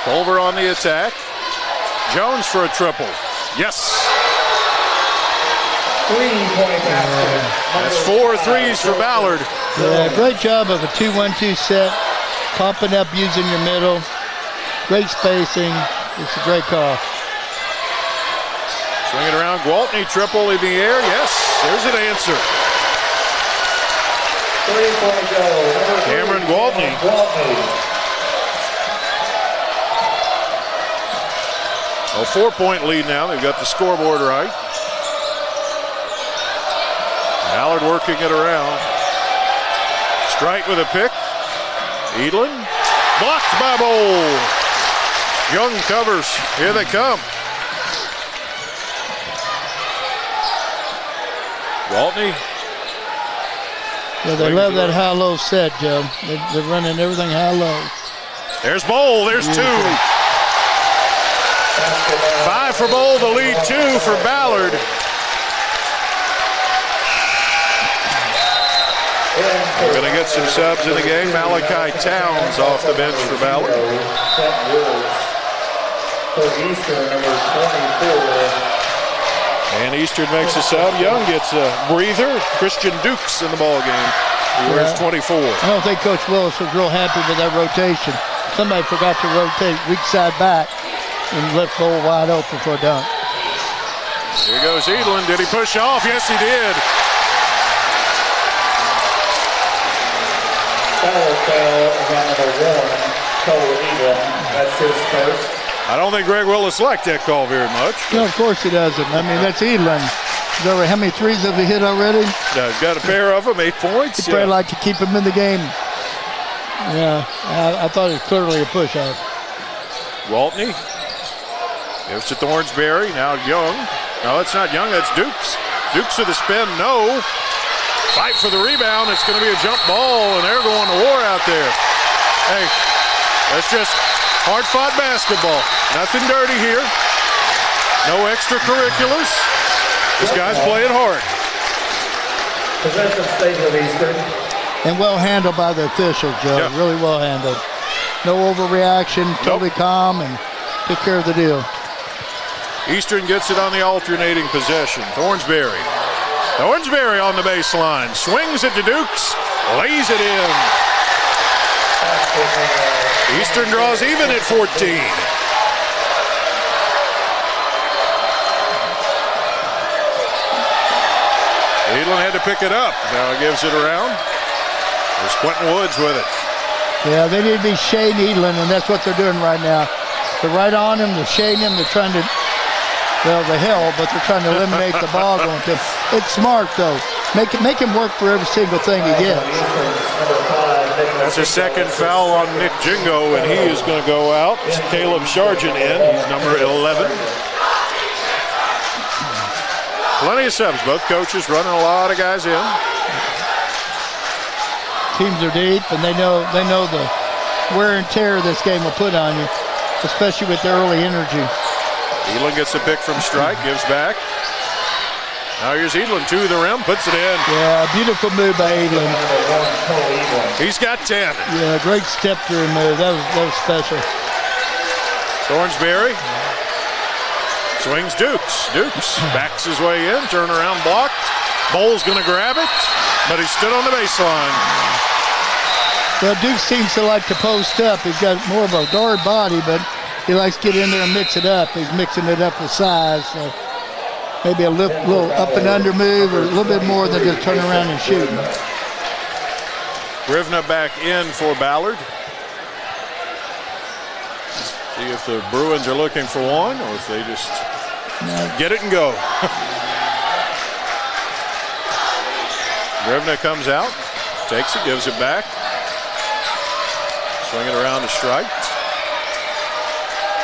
Culver on the attack. Jones for a triple. Yes. 3-point basket. That's 4 threes for Ballard. Yeah, great job of a 2-1-2 set. Popping up, using your middle. Great spacing. It's a great call. Swing it around. Gwaltney triple in the air. Yes, there's an answer. 3-point goal. Cameron Gwaltney. A 4-point lead now. They've got the scoreboard right. Ballard working it around. Strike with a pick. Edlin. Blocked by Bowl. Young covers. Here they come. Gwaltney. Yeah, they love that high-low set, Joe. They're running everything high-low. There's Bowl. There's 2. 5 for Bowl. The lead 2 for Ballard. We're going to get some subs in the game. Malachi Towns off the bench for Ballard. For Eastern, number 24. And Eastern makes a sub. Young gets a breather. Christian Dukes in the ball game. He wears 24. I don't think Coach Willis was real happy with that rotation. Somebody forgot to rotate weak side back and left Bowl wide open for a dunk. Here goes Edlin. Did he push off? Yes, he did. Foul on number 1, Cole Edlin. That's his first. I don't think Greg Willis liked that call very much. No, of course he doesn't. I mean, that's Edlin. How many threes have he hit already? Got a pair of them, 8 points. He'd probably like to keep him in the game. Yeah, I thought it was clearly a push-off. Gwaltney gives to Thornsberry. Now Young. No, it's not Young. That's Dukes. Dukes with a spin. No. Fight for the rebound. It's going to be a jump ball, and they're going to war out there. Hey, that's just hard-fought basketball. Nothing dirty here. No extracurriculars. This guy's playing hard. Possession stays with Eastern. And well handled by the officials, Joe. Yep. Really well handled. No overreaction. Totally calm and took care of the deal. Eastern gets it on the alternating possession. Thornsberry. Thornsberry on the baseline. Swings it to Dukes. Lays it in. Eastern draws even at 14. Edlin had to pick it up. Now he gives it around. There's Quentin Woods with it. Yeah, they need to be shading Edlin, and that's what they're doing right now. They're right on him. They're shading him. They're trying to, well, the hell, but they're trying to eliminate the ball going to him. It's smart, though. Make him work for every single thing he gets. That's a second foul on Nick Jingo, and he is going to go out. It's Caleb Sargent in. He's number 11. Plenty of subs. Both coaches running a lot of guys in. Teams are deep, and they know the wear and tear this game will put on you, especially with the early energy. Edlin gets a pick from Strike, gives back. Now here's Edlin to the rim, puts it in. Yeah, beautiful move by Edlin. He's got 10. Yeah, great step through move. That was special. Thornsberry swings Dukes. Dukes backs his way in, turnaround blocked. Bowles going to grab it, but he stood on the baseline. Well, Dukes seems to like to post up. He's got more of a guard body, but he likes to get in there and mix it up. He's mixing it up with size. So maybe a little up and under move or a little bit more than just turn around and shoot. Grivna back in for Ballard. See if the Bruins are looking for one or if they just get it and go. Grivna comes out, takes it, gives it back. Swing it around to Strike.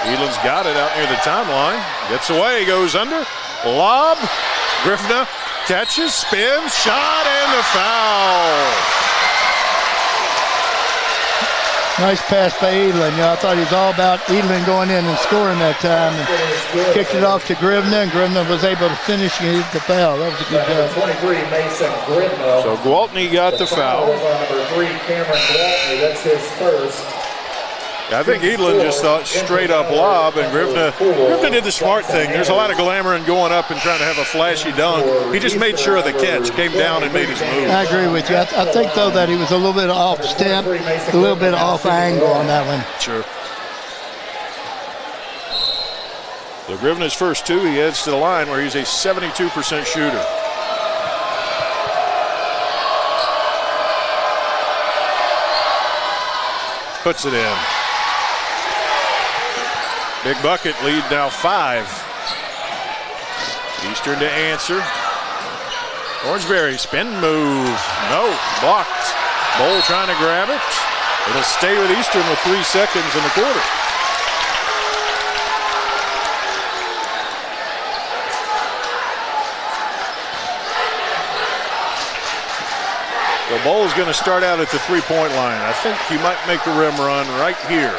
Edlin's got it out near the timeline. Gets away, goes under. Lob. Grivna catches, spins, shot, and the foul. Nice pass by Edlin. You know, I thought he was all about Edlin going in and scoring that time. And kicked it off to Grivna, and Grivna was able to finish and hit the foul. That was a good job. 23, Mason Grivna. So Gwaltney got the foul. Number 3, Cameron Gwaltney. That's his first. I think Edlin just thought straight up lob, and Grivna did the smart thing. There's a lot of glamour in going up and trying to have a flashy dunk. He just made sure of the catch, came down and made his move. I agree with you. I think, though, that he was a little bit off step, a little bit off angle on that one. Sure. So Grivna's first two, he heads to the line where he's a 72% shooter. Puts it in. Big bucket, lead now 5. Eastern to answer. Orangeberry, spin move. No, blocked. Bowl trying to grab it. It'll stay with Eastern with 3 seconds in the quarter. The Bull's going to start out at the three-point line. I think he might make a rim run right here.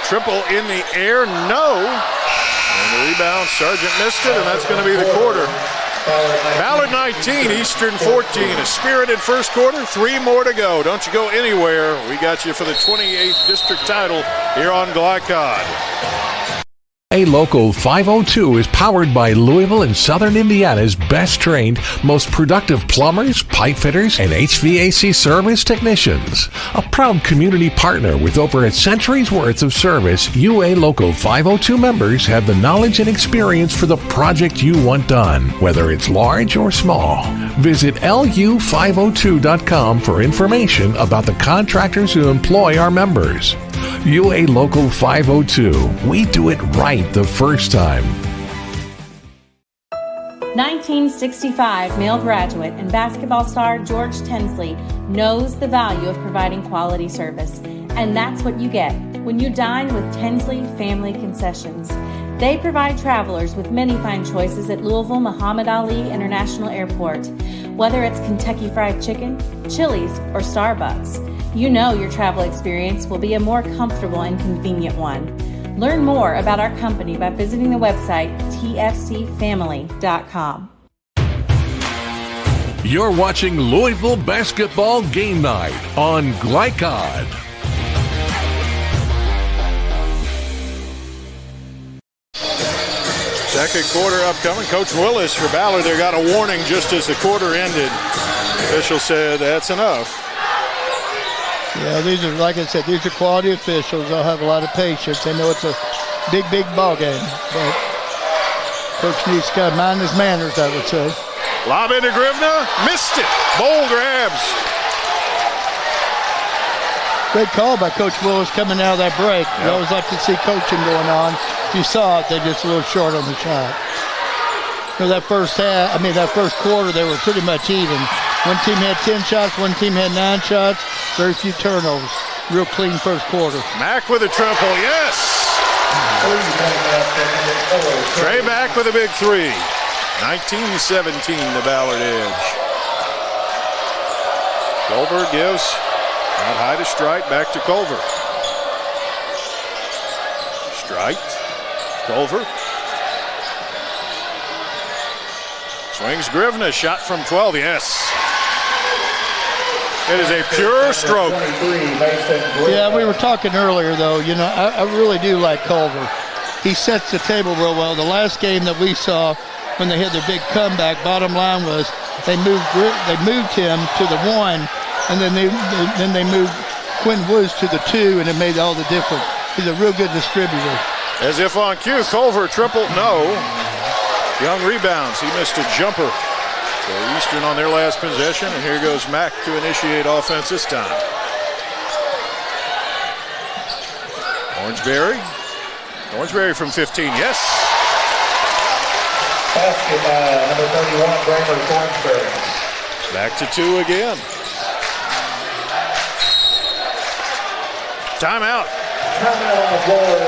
Triple in the air, no. And the rebound, Sargent missed it, and that's going to be the quarter. Ballard 19, Eastern 14. A spirited first quarter, 3 more to go. Don't you go anywhere. We got you for the 28th district title here on Glycod. A Local 502 is powered by Louisville and Southern Indiana's best trained, most productive plumbers, pipe fitters, and HVAC service technicians. A proud community partner with over a century's worth of service, UA Local 502 members have the knowledge and experience for the project you want done, whether it's large or small. Visit lu502.com for information about the contractors who employ our members. UA Local 502. We do it right the first time. 1965 male graduate and basketball star George Tensley knows the value of providing quality service. And that's what you get when you dine with Tensley Family Concessions. They provide travelers with many fine choices at Louisville Muhammad Ali International Airport. Whether it's Kentucky Fried Chicken, Chili's, or Starbucks, you know your travel experience will be a more comfortable and convenient one. Learn more about our company by visiting the website tfcfamily.com. You're watching Louisville Basketball Game Night on Glycod. Second quarter upcoming. Coach Willis for Ballard there got a warning just as the quarter ended. The official said that's enough. Yeah, these are, like I said, these are quality officials. They'll have a lot of patience. They know it's a big, big ball game. But Coach needs to kind of mind his manners, I would say. Lob into Grivna. Missed it. Bowl grabs. Great call by Coach Willis coming out of that break. Yep. You always like to see coaching going on. If you saw it, they're just a little short on the shot. You know, that first quarter, they were pretty much even. One team had 10 shots, one team had 9 shots. Very few turnovers. Real clean first quarter. Mack with a triple, yes! Trey Mack with a big 3. 19-17, the Ballard edge. Culver gives out high to Strite, back to Culver. Strite, Culver. Swings Grivna, shot from 12, yes. It is a pure stroke. Yeah, we were talking earlier, though. You know, I really do like Culver. He sets the table real well. The last game that we saw when they had their big comeback, bottom line was they moved him to the 1, and then they moved Quinn Woods to the 2, and it made all the difference. He's a real good distributor. As if on cue, Culver triple, no. Young rebounds. He missed a jumper. So Eastern on their last possession, and here goes Mack to initiate offense this time. Orangeberry from 15, yes. Basket by number 31, Brammer Orangeberry. Back to 2 again. Timeout.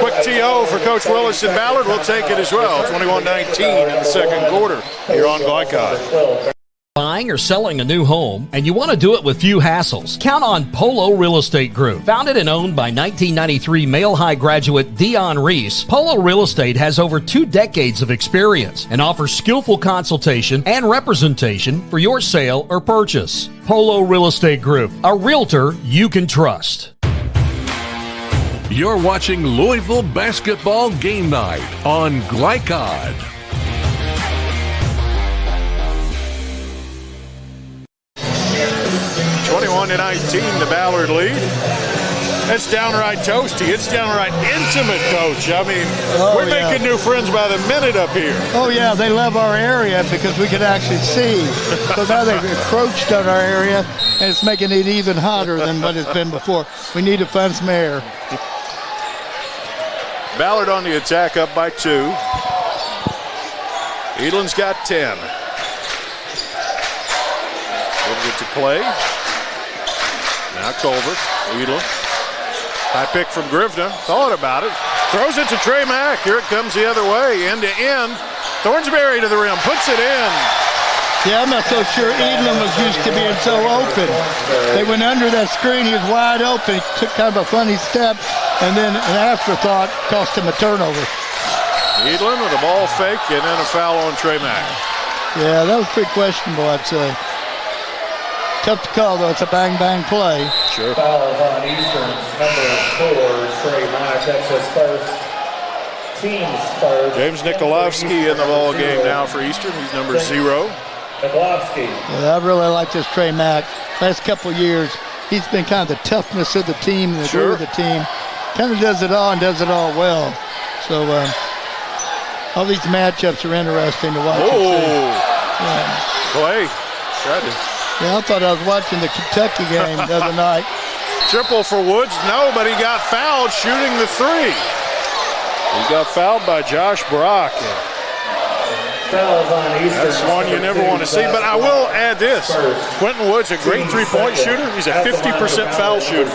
Quick TO for Coach Willis and Ballard. We'll take it as well. 21-19 in the second quarter here on Glycod. Buying or selling a new home, and you want to do it with few hassles? Count on Polo Real Estate Group. Founded and owned by 1993 Male High graduate Dion Reese, Polo Real Estate has over 2 decades of experience and offers skillful consultation and representation for your sale or purchase. Polo Real Estate Group, a realtor you can trust. You're watching Louisville Basketball Game Night on Glycod. (21-19), the Ballard lead. That's downright toasty. It's downright intimate, Coach. I mean, we're making new friends by the minute up here. Oh, yeah, they love our area because we can actually see. So now they've encroached on our area, and it's making it even hotter than what it's been before. We need to find some air. Ballard on the attack, up by 2. Edlin's got 10. Gives it to Clay. Now Culver. Edlin. High pick from Grivna. Thought about it. Throws it to Trey Mack. Here it comes the other way. End to end. Thornsberry to the rim. Puts it in. Yeah, I'm not so sure Edlin was used to being so open. They went under that screen. He was wide open. He took kind of a funny step, and then an afterthought cost him a turnover. Edlin with a ball fake and then a foul on Trey Mack. Yeah, that was pretty questionable, I'd say. Tough to call, though. It's a bang-bang play. Sure. Fouls on Eastern's number 4, Trey Mack. That's his first. Team's first. James Nikolovsky in the ball game now for Eastern. He's number 0. Nikolovsky. Yeah, I really like this Trey Mack. Last couple of years, he's been kind of the toughness of the team, the glue of the team. Kind of does it all and does it all well. So all these matchups are interesting to watch. Clay tried to. Yeah, I thought I was watching the Kentucky game the other night. Triple for Woods. No, but he got fouled shooting the 3. He got fouled by Josh Brock. That's one you never want to see. But I will add this. Quentin Woods, a great three-point shooter. He's a 50% foul shooter.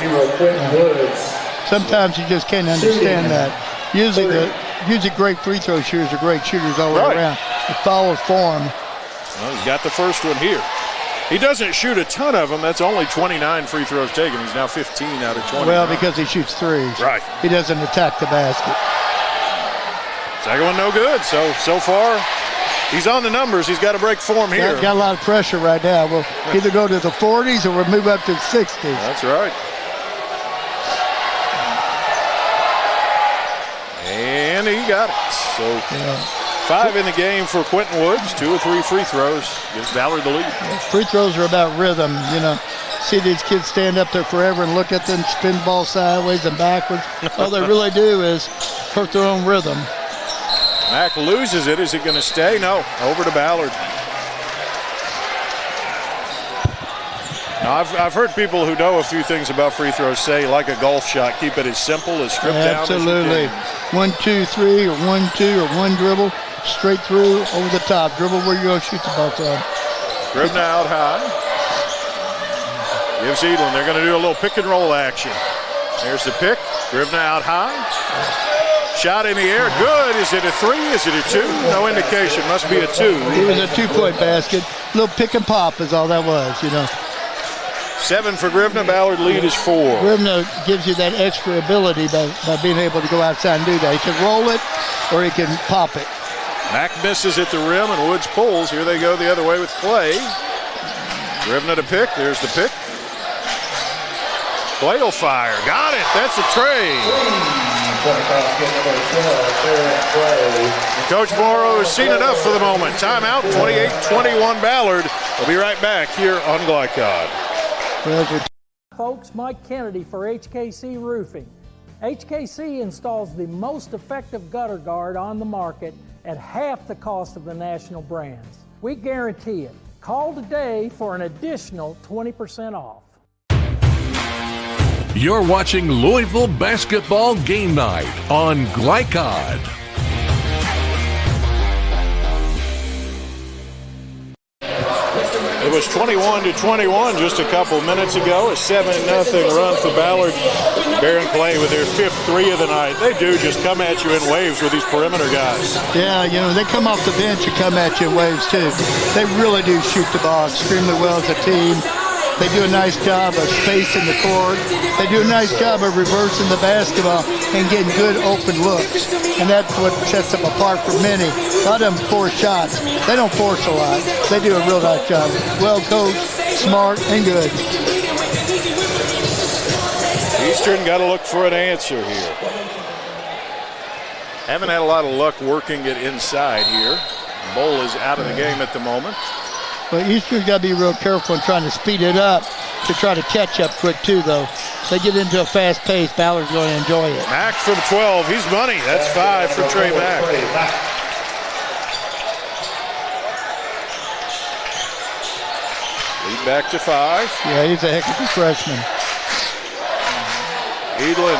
Sometimes you just can't understand that. Usually great free throw shooters are great shooters all the way around. It follows form. Well, he's got the first one here. He doesn't shoot a ton of them. That's only 29 free throws taken. He's now 15 out of 20. Well, because he shoots threes. Right. He doesn't attack the basket. Second one no good. So far, he's on the numbers. He's got to break form here. Got a lot of pressure right now. We'll either go to the 40s or we'll move up to the 60s. That's right. And he got it. So 5 in the game for Quentin Woods. 2 of 3 free throws. Gives Ballard the lead. Free throws are about rhythm. You know, see these kids stand up there forever and look at them, spin the ball sideways and backwards. All they really do is hurt their own rhythm. Mack loses it. Is it going to stay? No. Over to Ballard. Now, I've heard people who know a few things about free throws say, like a golf shot, keep it as simple, as stripped down as you Absolutely. 1, 2, 3, or 1, 2, or one dribble, straight through, over the top. Dribble where you're going to shoot the ball from. Grivna out high. Gives Edlin. They're going to do a little pick and roll action. There's the pick. Grivna out high. Shot in the air. Good. Is it a 3? Is it a 2? No indication. Must be a 2. It was a 2-point basket. A little pick and pop is all that was, you know. 7 for Grivna. Ballard lead is 4. Grivna gives you that extra ability by being able to go outside and do that. He can roll it or he can pop it. Mack misses at the rim and Woods pulls. Here they go the other way with Clay. Grivna to pick. There's the pick. Clay will fire. Got it. That's a tray. Coach Morrow has seen enough for the moment. Timeout. 28-21 Ballard. We'll be right back here on Glycod. Folks, Mike Kennedy for HKC Roofing. HKC installs the most effective gutter guard on the market at half the cost of the national brands. We guarantee it. Call today for an additional 20% off. You're watching Louisville Basketball Game Night on Glycod. It was 21-21 just a couple minutes ago. A 7-0 run for Ballard. Barron Clay with their 5th 3 of the night. They do just come at you in waves with these perimeter guys. Yeah, you know, they come off the bench and come at you in waves too. They really do shoot the ball extremely well as a team. They do a nice job of spacing the court. They do a nice job of reversing the basketball and getting good open looks. And that's what sets them apart from many. A lot of them force shots. They don't force a lot. They do a real nice job. Well coached, smart, and good. Eastern got to look for an answer here. Haven't had a lot of luck working it inside here. Bowl is out of the game at the moment. Well, Eastern's got to be real careful in trying to speed it up to try to catch up quick, too, though. They get into a fast pace, Ballard's going to enjoy it. Mack from 12. He's money. That's 5 for Trey Mack. Lead back to 5. Yeah, he's a heck of a freshman. Edlin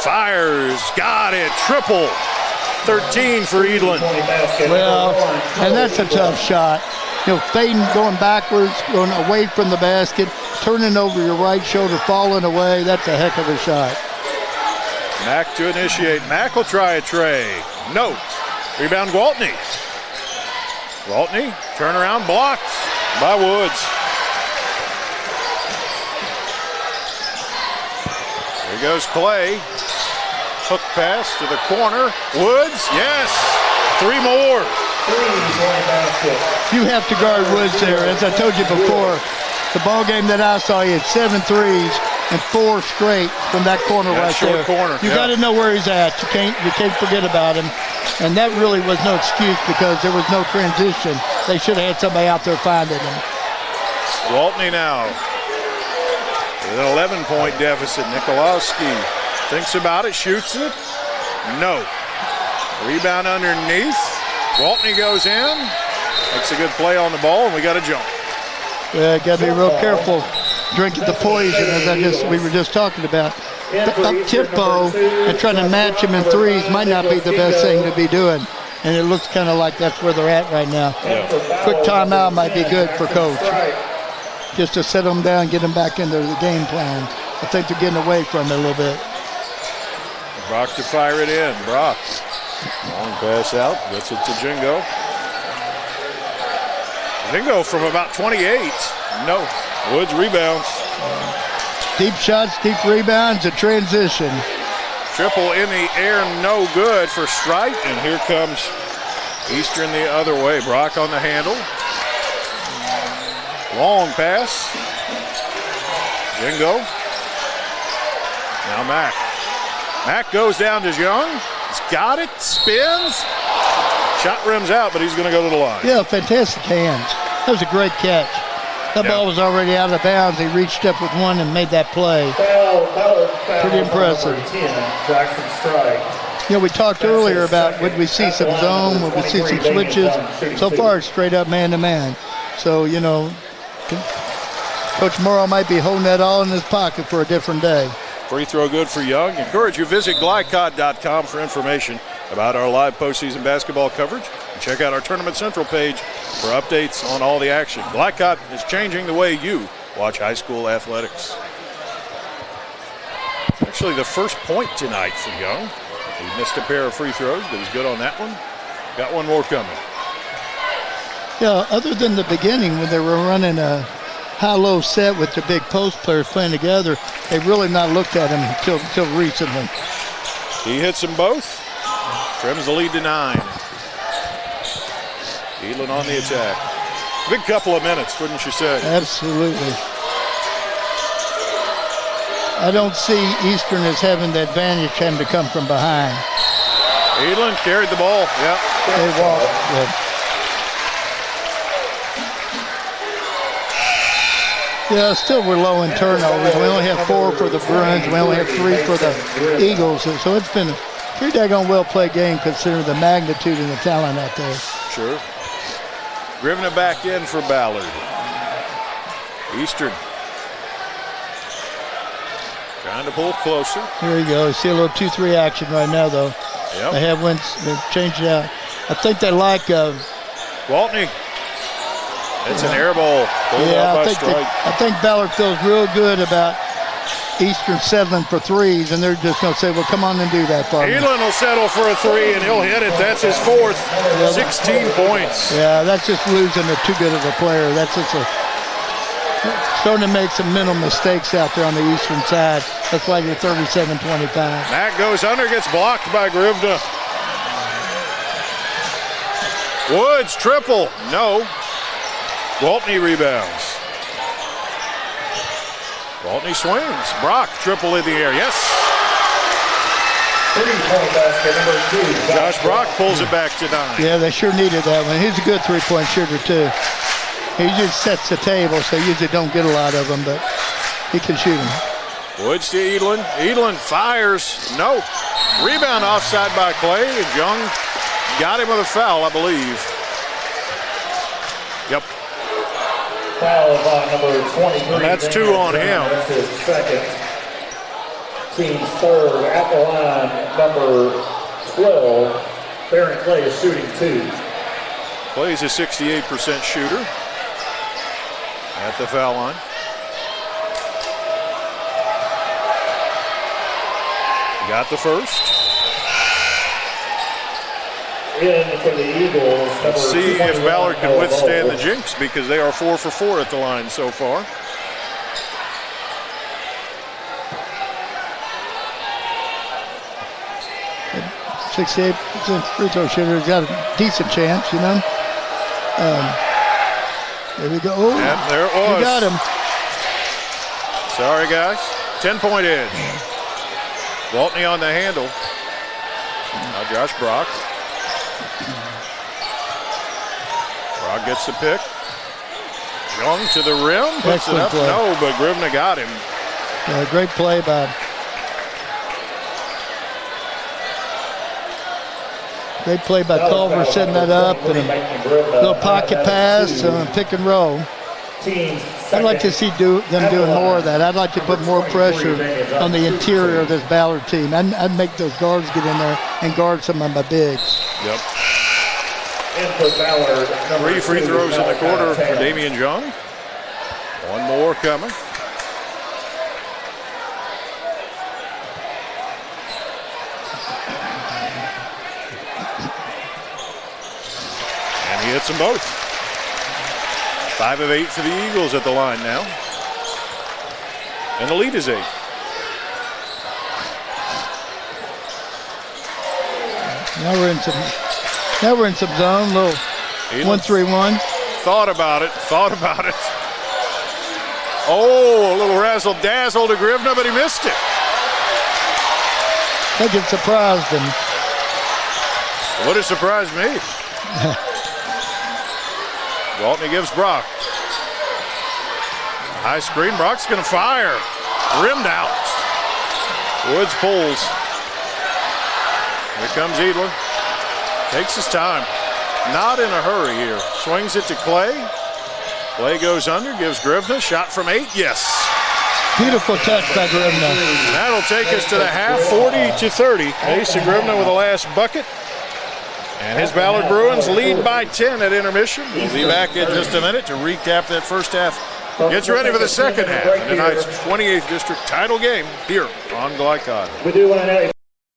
fires. Got it. Triple. 13 for Edlin. Well, and that's a tough shot. You know, fading, going backwards, going away from the basket, turning over your right shoulder, falling away. That's a heck of a shot. Mack to initiate. Mack will try a tray. No. Rebound Gwaltney. Gwaltney, turnaround, blocked by Woods. Here goes Clay. Hook pass to the corner. Woods, yes. 3 more. You have to guard Woods there. As I told you before, the ball game that I saw, he had 7 threes and 4 straight from that corner right there. Corner. You got to know where he's at. You can't forget about him. And that really was no excuse because there was no transition. They should have had somebody out there finding him. Gwaltney now with an 11-point deficit. Nikolowski thinks about it, shoots it. No. Rebound underneath. Gwaltney goes in. Makes a good play on the ball, and we got a jump. Yeah, got to be real careful drinking the poison, as we were just talking about. Up tempo and trying to match him in threes might not be the best thing to be doing. And it looks kind of like that's where they're at right now. Yeah. Quick timeout might be good for coach. Just to set them down, get them back into the game plan. I think they're getting away from it a little bit. Brock to fire it in. Brock. Long pass out. Gets it to Jingo. Jingo from about 28. No. Woods rebounds. Deep shots, deep rebounds, a transition. Triple in the air, no good for Strite. And here comes Eastern the other way. Brock on the handle. Long pass. Jingo. Now Mack. Mack goes down to Young. He's got it. Spins. Shot rims out, but he's going to go to the line. Yeah, fantastic hands. That was a great catch. That ball was already out of bounds. He reached up with one and made that play. Pretty impressive. 10, Jackson Strike. You know, we talked earlier about would we see some zone, would we see some switches. So far, it's straight up man-to-man. So, you know, Coach Morrow might be holding that all in his pocket for a different day. Free throw good for Young. Encourage you to visit glycod.com for information about our live postseason basketball coverage. And check out our Tournament Central page for updates on all the action. Glycod is changing the way you watch high school athletics. Actually, the first point tonight for Young. He missed a pair of free throws, but he's good on that one. Got one more coming. Yeah, other than the beginning when they were running a high-low set with the big post players playing together, they've really not looked at him until recently. He hits them both. Trims the lead to 9. Edlin on the attack. Big couple of minutes, wouldn't you say? Absolutely. I don't see Eastern as having the advantage having to come from behind. Edlin carried the ball. Yep. They walked. Yeah. Yeah, still we're low in turnovers. We only have 4 for the Bruins. We only have 3 for the Eagles. So it's been a pretty daggone well-played game considering the magnitude and the talent out there. Sure. Driven it back in for Ballard. Eastern trying to pull closer. Here you go. You see a little 2-3 action right now, though. Yep. They have they've changed it out. I think they like Gwaltney. It's an air ball. Yeah, I think Ballard feels real good about Eastern settling for threes, and they're just going to say, well, come on and do that for me. Edlin will settle for a 3, and he'll hit it. That's his 4th. 16 points. Yeah, that's just losing to too good of a player. That's just starting to make some mental mistakes out there on the Eastern side. That's why you're 37-25. Matt goes under, gets blocked by Grivda. Woods, triple. No. Gwaltney rebounds. Waltney swings. Brock, triple in the air. Yes. 3-point basket, number 2. Josh Brock pulls it back to 9. Yeah, they sure needed that one. He's a good three-point shooter, too. He just sets the table, so you usually don't get a lot of them, but he can shoot them. Woods to Edlin. Edlin fires. No. Rebound offside by Clay. And Young got him with a foul, I believe. Yep. Foul by number 23. And that's 2 on him. That's his second. Team's third at the line, number 12. Baron Clay is shooting 2. Clay's a 68% shooter at the foul line. Got the first. In for the Eagles. Let's see if Ballard can withstand the jinx, because they are 4 for 4 at the line so far. At 68% free throw shooter has got a decent chance, you know. There we go. Oh, yep, there it was. You got him. Sorry, guys. 10-point edge. Waltney on the handle. Now Josh Brock. Brock gets the pick. Young to the rim. Puts it up. Play. No, but Grivna got him. Yeah, great play by Culver, setting that up. And a little pocket pass, pick and roll. I'd like to see them doing more of that. I'd like to put more pressure on the interior of this Ballard team. I'd make those guards get in there and guard some of my bigs. Yep. 3 free throws in the quarter for Damian Young. One more coming. And he hits them both. 5 of 8 for the Eagles at the line now. And the lead is 8. Now we're in some zone, little 1-3-1. Thought about it. Oh, a little razzle-dazzle to Grivna, but he missed it. I think it surprised him. Would have surprised me. Waltney gives Brock. High screen. Brock's going to fire. Rimmed out. Woods pulls. Here comes Edler. Takes his time. Not in a hurry here. Swings it to Clay. Clay goes under. Gives Grivna. Shot from 8. Yes. Beautiful touch by Grivna. That'll take us to the half. 40-30. Asa Grivna with the last bucket. And his Ballard Bruins lead by 10 at intermission. We'll be back in just a minute to recap that first half. Get you ready for the second half of tonight's 28th District title game here on Glycod. We do want to know.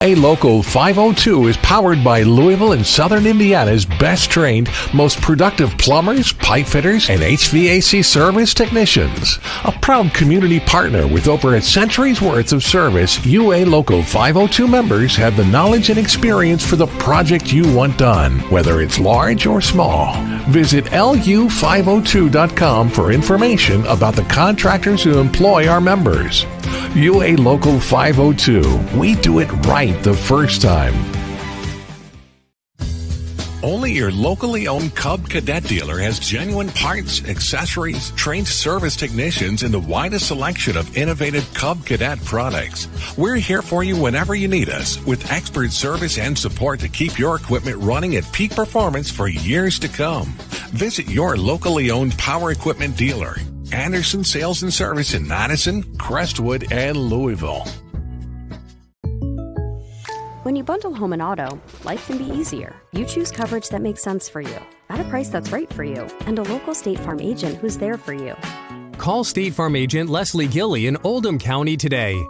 A Local 502 is powered by Louisville and Southern Indiana's best trained, most productive plumbers, pipe fitters, and HVAC service technicians. A proud community partner with over a century's worth of service, UA Local 502 members have the knowledge and experience for the project you want done, whether it's large or small. Visit lu502.com for information about the contractors who employ our members. UA Local 502. We do it right the first time. Only your locally owned Cub Cadet dealer has genuine parts, accessories, trained service technicians, and the widest selection of innovative Cub Cadet products. We're here for you whenever you need us, with expert service and support to keep your equipment running at peak performance for years to come. Visit your locally owned power equipment dealer. Anderson Sales and Service in Madison, Crestwood, and Louisville. When you bundle home and auto, life can be easier. You choose coverage that makes sense for you, at a price that's right for you, and a local State Farm agent who's there for you. Call State Farm agent Leslie Gilly in Oldham County today.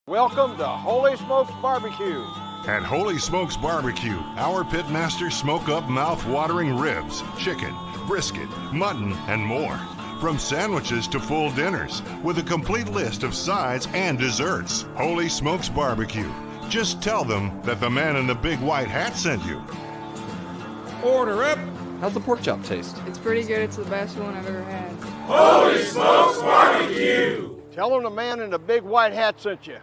Welcome to Holy Smokes Barbecue. At Holy Smokes Barbecue, our pitmasters smoke up mouth-watering ribs, chicken, brisket, mutton, and more. From sandwiches to full dinners, with a complete list of sides and desserts. Holy Smokes Barbecue. Just tell them that the man in the big white hat sent you. Order up, How's the pork chop taste? It's pretty good. It's the best one I've ever had. Holy Smokes Barbecue! Tell them the man in the big white hat sent you.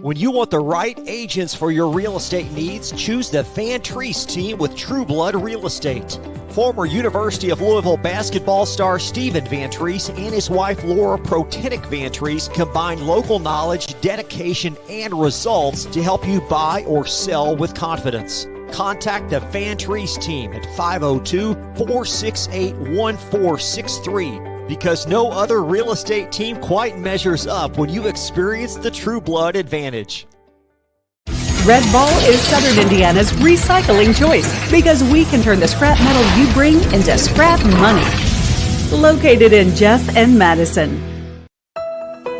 When you want the right agents for your real estate needs, choose the Van Treese team with True Blood Real Estate. Former University of Louisville basketball star Stephen Van Treese and his wife Laura Protenick Van Treese combine local knowledge, dedication, and results to help you buy or sell with confidence. Contact the Van Treese team at 502-468-1463. Because no other real estate team quite measures up when you experience the True Blood advantage. Red Ball is Southern Indiana's recycling choice because we can turn the scrap metal you bring into scrap money. Located in Jeff and Madison.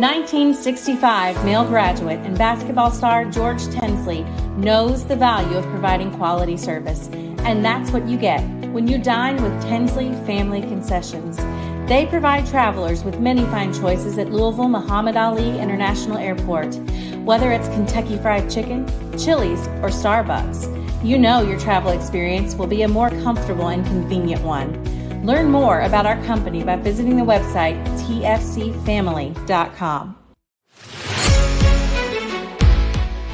1965 male graduate and basketball star George Tensley knows the value of providing quality service. And that's what you get when you dine with Tensley Family Concessions. They provide travelers with many fine choices at Louisville Muhammad Ali International Airport. Whether it's Kentucky Fried Chicken, Chili's, or Starbucks, you know your travel experience will be a more comfortable and convenient one. Learn more about our company by visiting the website tfcfamily.com.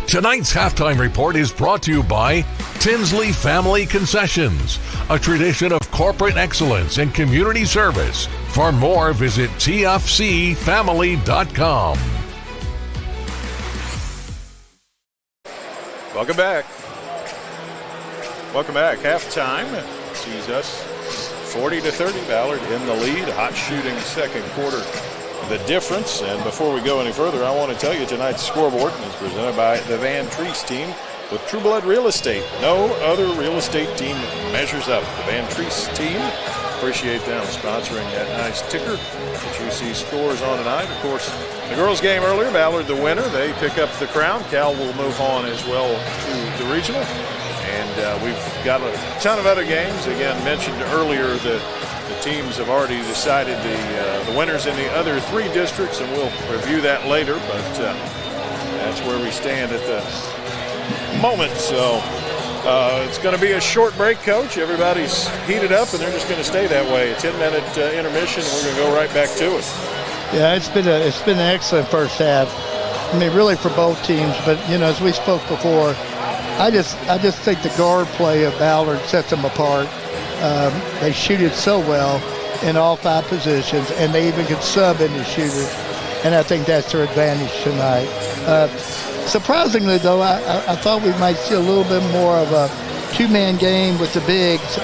Tonight's halftime report is brought to you by Tinsley Family Concessions, a tradition of corporate excellence and community service. For more, visit tfcfamily.com. Welcome back. Welcome back. Halftime sees us 40-30. Ballard in the lead. Hot shooting second quarter. The difference. And before we go any further, I want to tell you tonight's scoreboard is presented by the Van Treese team with True Blood Real Estate. No other real estate team measures up. The Van Treese team. Appreciate them sponsoring that nice ticker that you see scores on tonight. Of course, the girls' game earlier, Ballard the winner. They pick up the crown. Cal will move on as well to the regional. And we've got a ton of other games. Again, mentioned earlier the teams have already decided the winners in the other three districts, and we'll review that later. But that's where we stand at the moment. So it's going to be a short break, Coach. Everybody's heated up, and they're just going to stay that way. A 10-minute intermission, and we're going to go right back to it. Yeah, it's been an excellent first half. I mean, really for both teams. But as we spoke before, I just think the guard play of Ballard sets them apart. They shoot it so well in all five positions, and they even can sub in the shooter. And I think that's their advantage tonight. Surprisingly, though, I thought we might see a little bit more of a two-man game with the bigs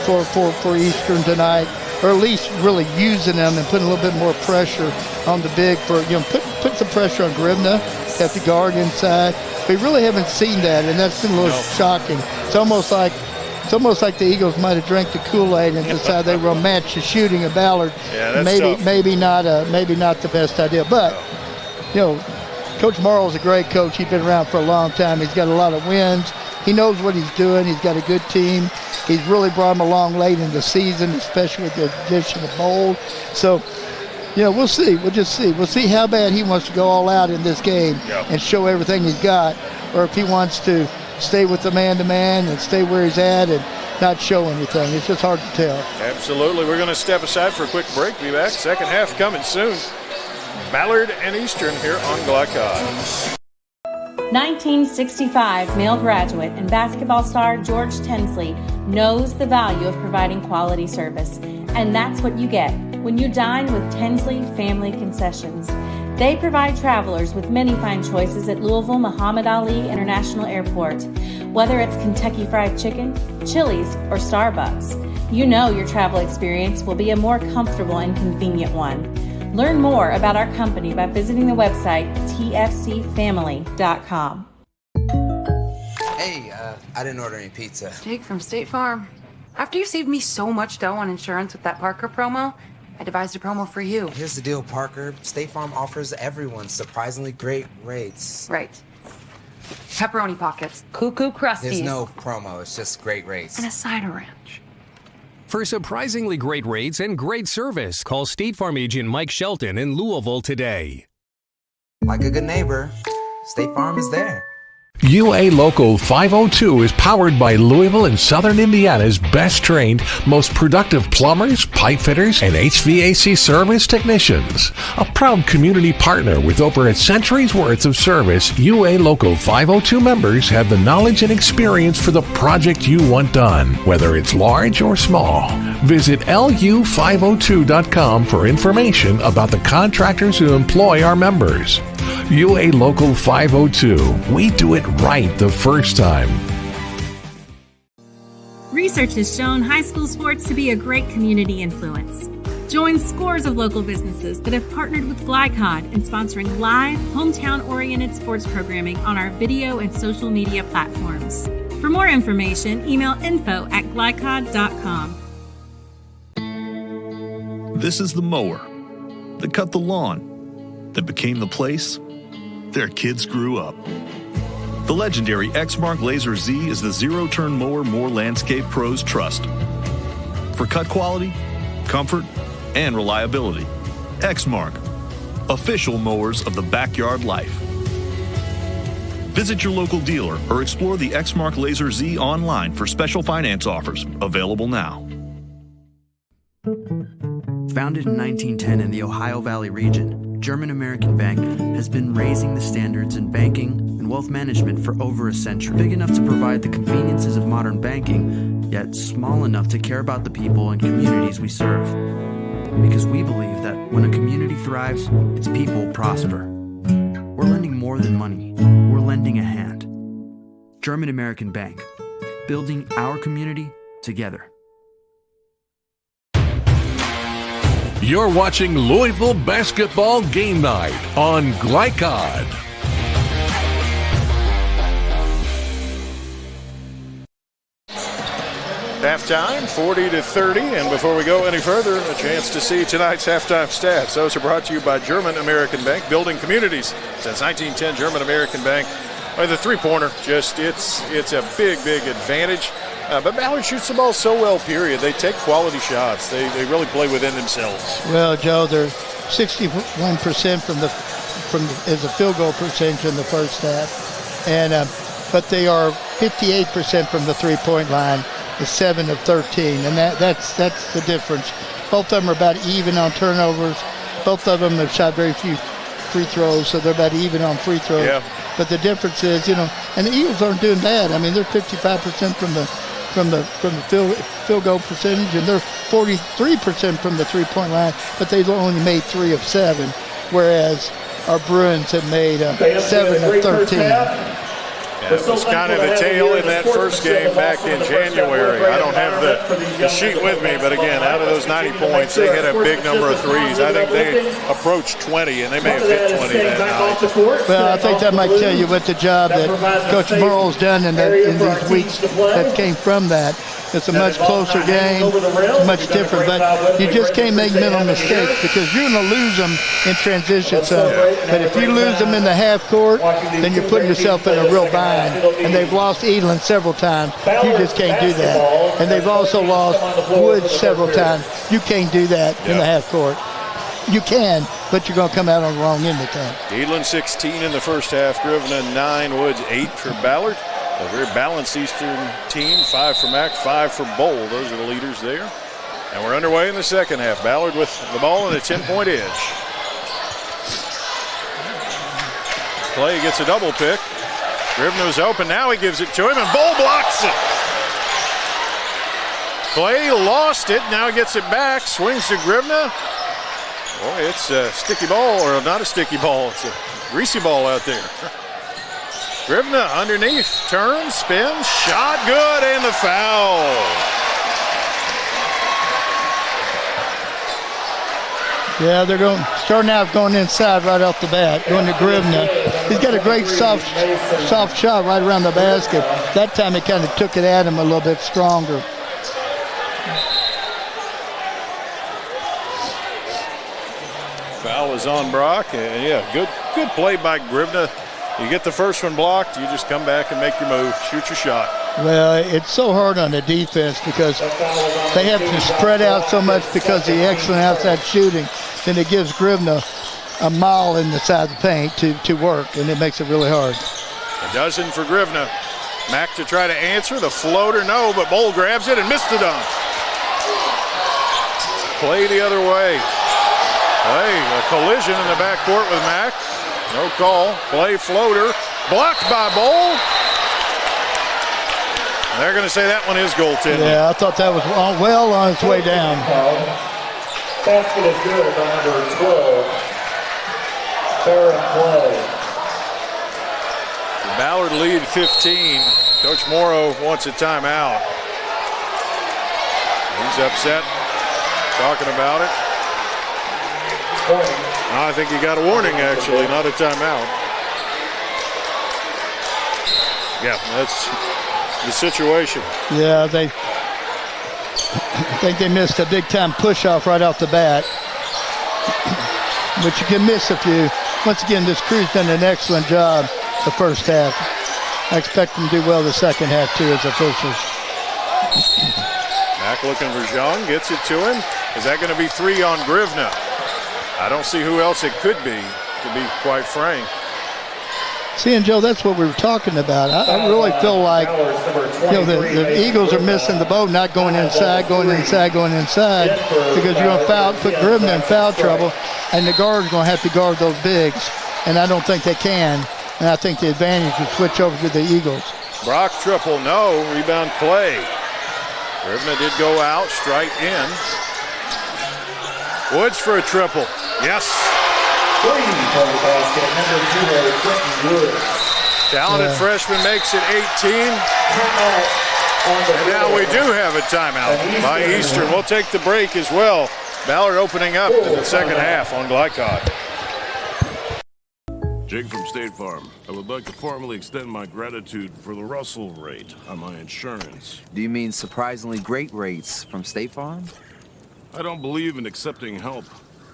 for Eastern tonight, or at least really using them and putting a little bit more pressure on the big for put some pressure on Gribna at the guard inside. We really haven't seen that, and that's been a little shocking. It's almost like the Eagles might have drank the Kool-Aid and decided they were match the shooting of Ballard. Yeah, that's tough. Maybe not the best idea, but Coach Morrow is a great coach. He's been around for a long time. He's got a lot of wins. He knows what he's doing. He's got a good team. He's really brought them along late in the season, especially with the addition of Bold. So, we'll see. We'll just see. We'll see how bad he wants to go all out in this game and show everything he's got, or if he wants to stay with the man-to-man and stay where he's at and not show anything. It's just hard to tell. Absolutely. We're going to step aside for a quick break. Be back. Second half coming soon. Ballard and Eastern here on Glock High. 1965 male graduate and basketball star George Tensley knows the value of providing quality service. And that's what you get when you dine with Tensley Family Concessions. They provide travelers with many fine choices at Louisville Muhammad Ali International Airport. Whether it's Kentucky Fried Chicken, Chili's, or Starbucks, you know your travel experience will be a more comfortable and convenient one. Learn more about our company by visiting the website tfcfamily.com. Hey, I didn't order any pizza. Jake from State Farm. After you saved me so much dough on insurance with that Parker promo, I devised a promo for you. Here's the deal, Parker. State Farm offers everyone surprisingly great rates. Right. Pepperoni pockets, cuckoo crusties. There's no promo, it's just great rates. And a side of ranch. For surprisingly great rates and great service, call State Farm agent Mike Shelton in Louisville today. Like a good neighbor, State Farm is there. UA Local 502 is powered by Louisville and Southern Indiana's best trained, most productive plumbers, pipe fitters, and HVAC service technicians. A proud community partner with over a century's worth of service, UA Local 502 members have the knowledge and experience for the project you want done, whether it's large or small. Visit lu502.com for information about the contractors who employ our members. UA Local 502. We do it right the first time. Research has shown high school sports to be a great community influence. Join scores of local businesses that have partnered with Glycod in sponsoring live, hometown-oriented sports programming on our video and social media platforms. For more information, email info@glycod.com. This is the mower that cut the lawn, that became the place their kids grew up. The legendary Exmark Laser Z is the zero-turn mower more landscape pros trust. For cut quality, comfort, and reliability. Exmark, official mowers of the backyard life. Visit your local dealer or explore the Exmark Laser Z online for special finance offers, available now. Founded in 1910 in the Ohio Valley region, German American Bank has been raising the standards in banking and wealth management for over a century. Big enough to provide the conveniences of modern banking, yet small enough to care about the people and communities we serve. Because we believe that when a community thrives, its people prosper. We're lending more than money. We're lending a hand. German American Bank, building our community together. You're watching Louisville Basketball Game Night on Glycod. Halftime, 40-30, and before we go any further, a chance to see tonight's halftime stats. Those are brought to you by German American Bank, building communities since 1910. German American Bank, the three-pointer, it's a big advantage. But Ballard shoots the ball so well, period. They take quality shots. They really play within themselves. Well, Joe, they're 61% as a field goal percentage in the first half, and but they are 58% from the three-point line, is 7 of 13, and that's the difference. Both of them are about even on turnovers. Both of them have shot very few free throws, so they're about even on free throws. Yeah. But the difference is, and the Eagles aren't doing bad. I mean, they're 55% from the field goal percentage, and they're 43% from the three-point line, but they've only made 3 of 7, whereas our Bruins have made 7 of 13. Yeah, it was kind of the tail in that first game back in January. I don't have the sheet with me, but again, out of those 90 points, they hit a big number of threes. I think they approached 20, and they may have hit 20 that night. Well, I think that might tell you what the job that Coach Morrow's done in these weeks that came from that. It's a much closer game, much different, but you just can't make mental mistakes because you're going to lose them in transition. But if you lose them in the half court, then you're putting yourself in a real bind. And they've lost Elon several times. You just can't do that. And they've also lost Woods several times. You can't do that in the half court. You can, but you're going to come out on the wrong end of the time. Elon 16 in the first half, Grivna 9, Woods 8 for Ballard. A very balanced Eastern team, 5 for Mack, 5 for Bowl. Those are the leaders there. And we're underway in the second half. Ballard with the ball and a 10-point edge. Clay gets a double pick. Grivna's open. Now he gives it to him, and Bowl blocks it. Clay lost it. Now he gets it back. Swings to Grivna. Boy, it's a sticky ball, or not a sticky ball. It's a greasy ball out there. Grivna underneath, turns, spins, shot good, and the foul. Yeah, they're starting out going inside right off the bat, going to Grivna. He's got a great soft shot right around the basket. That time he kind of took it at him a little bit stronger. Foul is on Brock, and yeah, good play by Grivna. You get the first one blocked, you just come back and make your move, shoot your shot. Well, it's so hard on the defense because they have to spread out so much because of the excellent outside shooting. Then it gives Grivna a mile in the side of the paint to work, and it makes it really hard. Dozen for Grivna. Mack to try to answer. The floater, no, but Bowl grabs it and missed the dunk. Play the other way. Play, a collision in the backcourt with Mack. No call. Play floater. Blocked by Bowl. They're going to say that one is goaltending. Yeah, I thought that was well on its way down. Basket is good by number 12. Fair play. Ballard lead 15. Coach Morrow wants a timeout. He's upset, talking about it. I think he got a warning, actually, not a timeout. Yeah, that's the situation. Yeah, I think they missed a big-time push-off right off the bat. But you can miss a few. Once again, this crew's done an excellent job the first half. I expect them to do well the second half, too, as officials. Mack looking for Jean, gets it to him. Is that going to be 3 on Grivna? I don't see who else it could be, to be quite frank. See, and Joe, that's what we were talking about. I really feel like, the Eagles are missing the boat, not going inside, because you're going to put Grivna in foul trouble, and the guard's going to have to guard those bigs, and I don't think they can. And I think the advantage would switch over to the Eagles. Brock triple, no. Rebound Clay. Grivna did go out, strike in. Woods for a triple. Yes. Talented freshman makes it 18. And now we do have a timeout by Eastern. We'll take the break as well. Ballard opening up in the second half on Glycod. Jake from State Farm. I would like to formally extend my gratitude for the Russell rate on my insurance. Do you mean surprisingly great rates from State Farm? I don't believe in accepting help,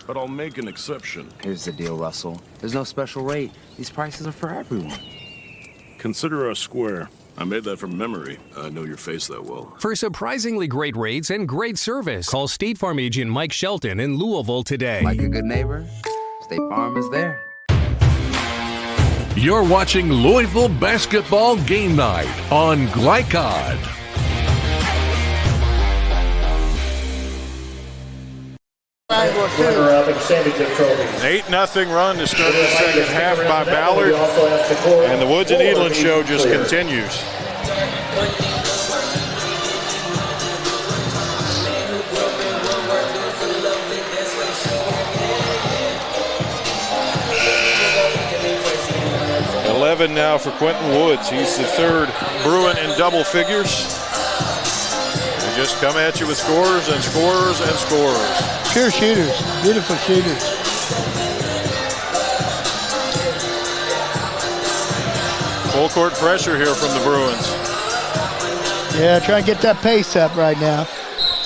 but I'll make an exception. Here's the deal, Russell. There's no special rate. These prices are for everyone. Consider us square. I made that from memory. I know your face that well. For surprisingly great rates and great service, call State Farm agent Mike Shelton in Louisville today. Like a good neighbor, State Farm is there. You're watching Louisville Basketball Game Night on Glycod. Runner-up and championship trophies. 8-0 run to start the second half by Ballard. And the Woods and Edlin show just continues. Now for Quentin Woods. He's the third Bruin in double figures. They just come at you with scores and scores and scores. Pure shooters, beautiful shooters. Full court pressure here from the Bruins. Yeah, try and get that pace up right now.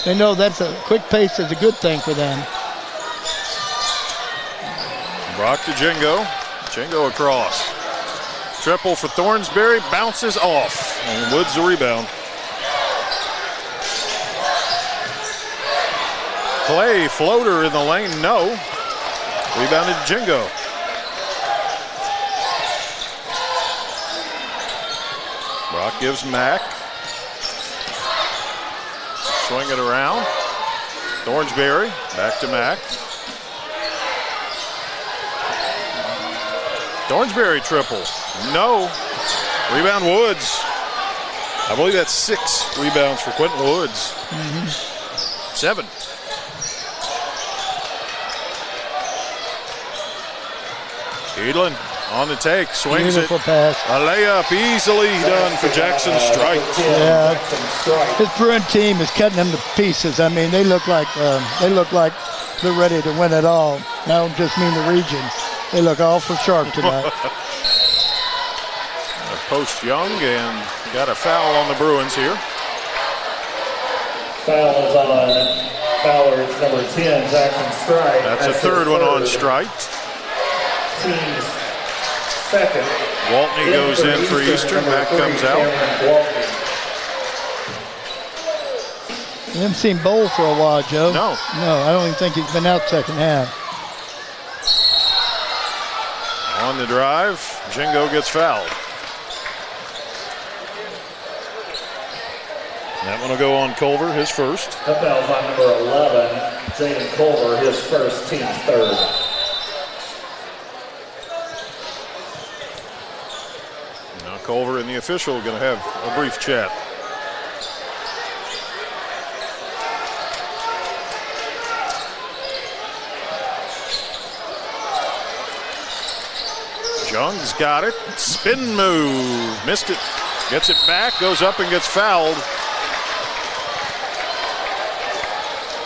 They know that's a quick pace is a good thing for them. Brock to Jingo. Jingo across. Triple for Thornsberry, bounces off, and Woods the rebound. Clay, floater in the lane, no. Rebounded Jingo. Brock gives Mack. Swing it around. Thornsberry, back to Mack. Thornsberry triple. No. Rebound Woods. I believe that's 6 rebounds for Quentin Woods. 7. Edlin on the take, swings Beautiful it. Pass. A layup easily done for Jackson Strike. Yeah, his Bruin team is cutting them to pieces. I mean, they look like they're ready to win it all. I don't just mean the region. They look awful sharp tonight. Post Young and got a foul on the Bruins here. Foul is on Ballard's number 10, Jackson Strike. That's a third one on Strike. Team's second. Waltney goes in for Eastern. Mack comes out. We haven't seen Bowl for a while, Joe. No. No, I don't even think he's been out second half. On the drive, Jingo gets fouled. That one will go on Culver, his first. That foul's on number 11, Jaden Culver, his first, team's third. Now Culver and the official are going to have a brief chat. Young's got it. Spin move. Missed it. Gets it back. Goes up and gets fouled.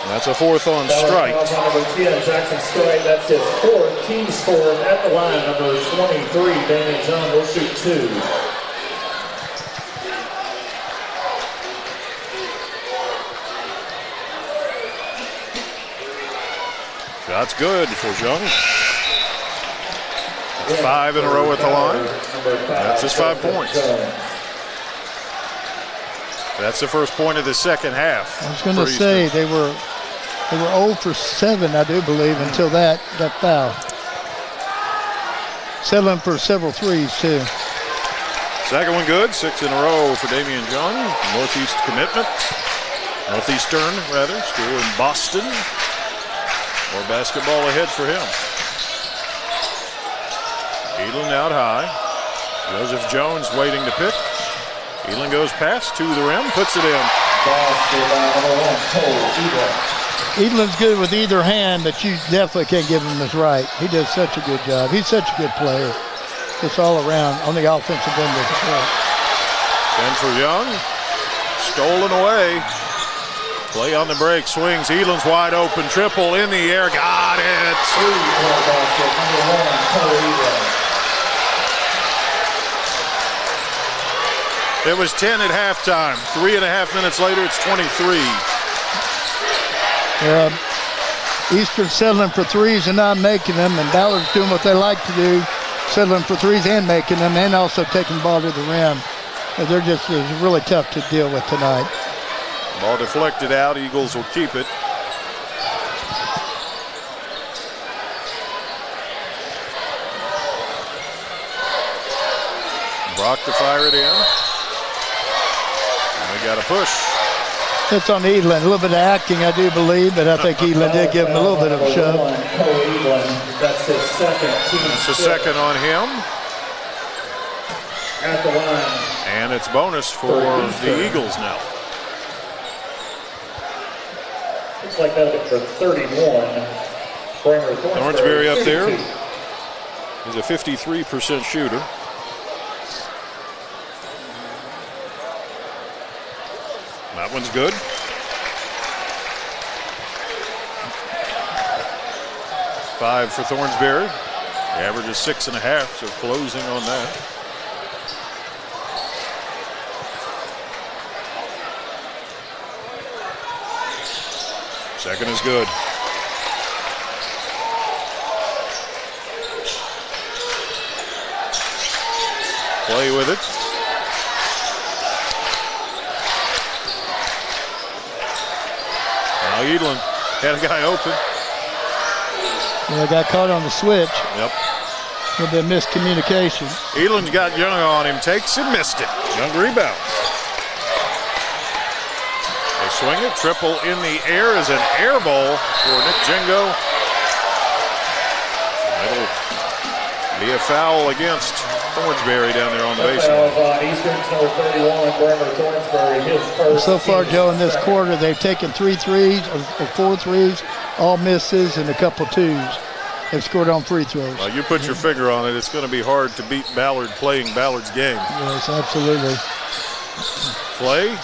That's a fourth on strike. Number 10, Jackson Strike. That's his fourth. Team's fourth at the line. Number 23, Damian John will shoot 2. Shot's good for Jung. 5 in a row at the line. That's his 5 points. That's the first point of the second half. I was going to say they were 0 for 7, I do believe, until that foul. Settling for several threes too. Second one good. 6 in a row for Damian John. Northeast commitment. Northeastern rather. School in Boston. More basketball ahead for him. Elin out high. Joseph Jones waiting to pick. Elin goes past to the rim, puts it in. Edelin's good with either hand, but you definitely can't give him his right. He does such a good job. He's such a good player. Just all around on the offensive end of the court. And for Young, stolen away. Play on the break, swings. Edelin's wide open, triple in the air. Got it. It was 10 at halftime. 3.5 minutes later, it's 23. Eastern settling for threes and not making them, and Ballard's doing what they like to do, settling for threes and making them, and also taking the ball to the rim. They're just really tough to deal with tonight. Ball deflected out. Eagles will keep it. Brock to fire it in. And we got a push. It's on Edlin. A little bit of acting, I do believe, but I think Edlin did give him a little bit of a shove. That's his second. It's a second on him. At the line. And it's bonus for the Eagles now. Looks like that'll be for 31. Thornsberry up there. He's a 53% shooter. That one's good. Five for Thornsberry. The average is 6.5, so closing on that. Second is good. Play with it. Now Edlin had a guy open. Yeah, got caught on the switch. Yep. A little bit of miscommunication. Edlin's got Young on him, takes and missed it. Young rebounds. They swing it, triple in the air is an air ball for Nick Jingo. That'll be a foul against Thornsberry down there on the baseline. So far, Joe, in this quarter, they've taken 3 threes or 4 threes, all misses, and a couple twos. They've scored on free throws. Well, you put your finger on it. It's going to be hard to beat Ballard playing Ballard's game. Yes, absolutely. Play.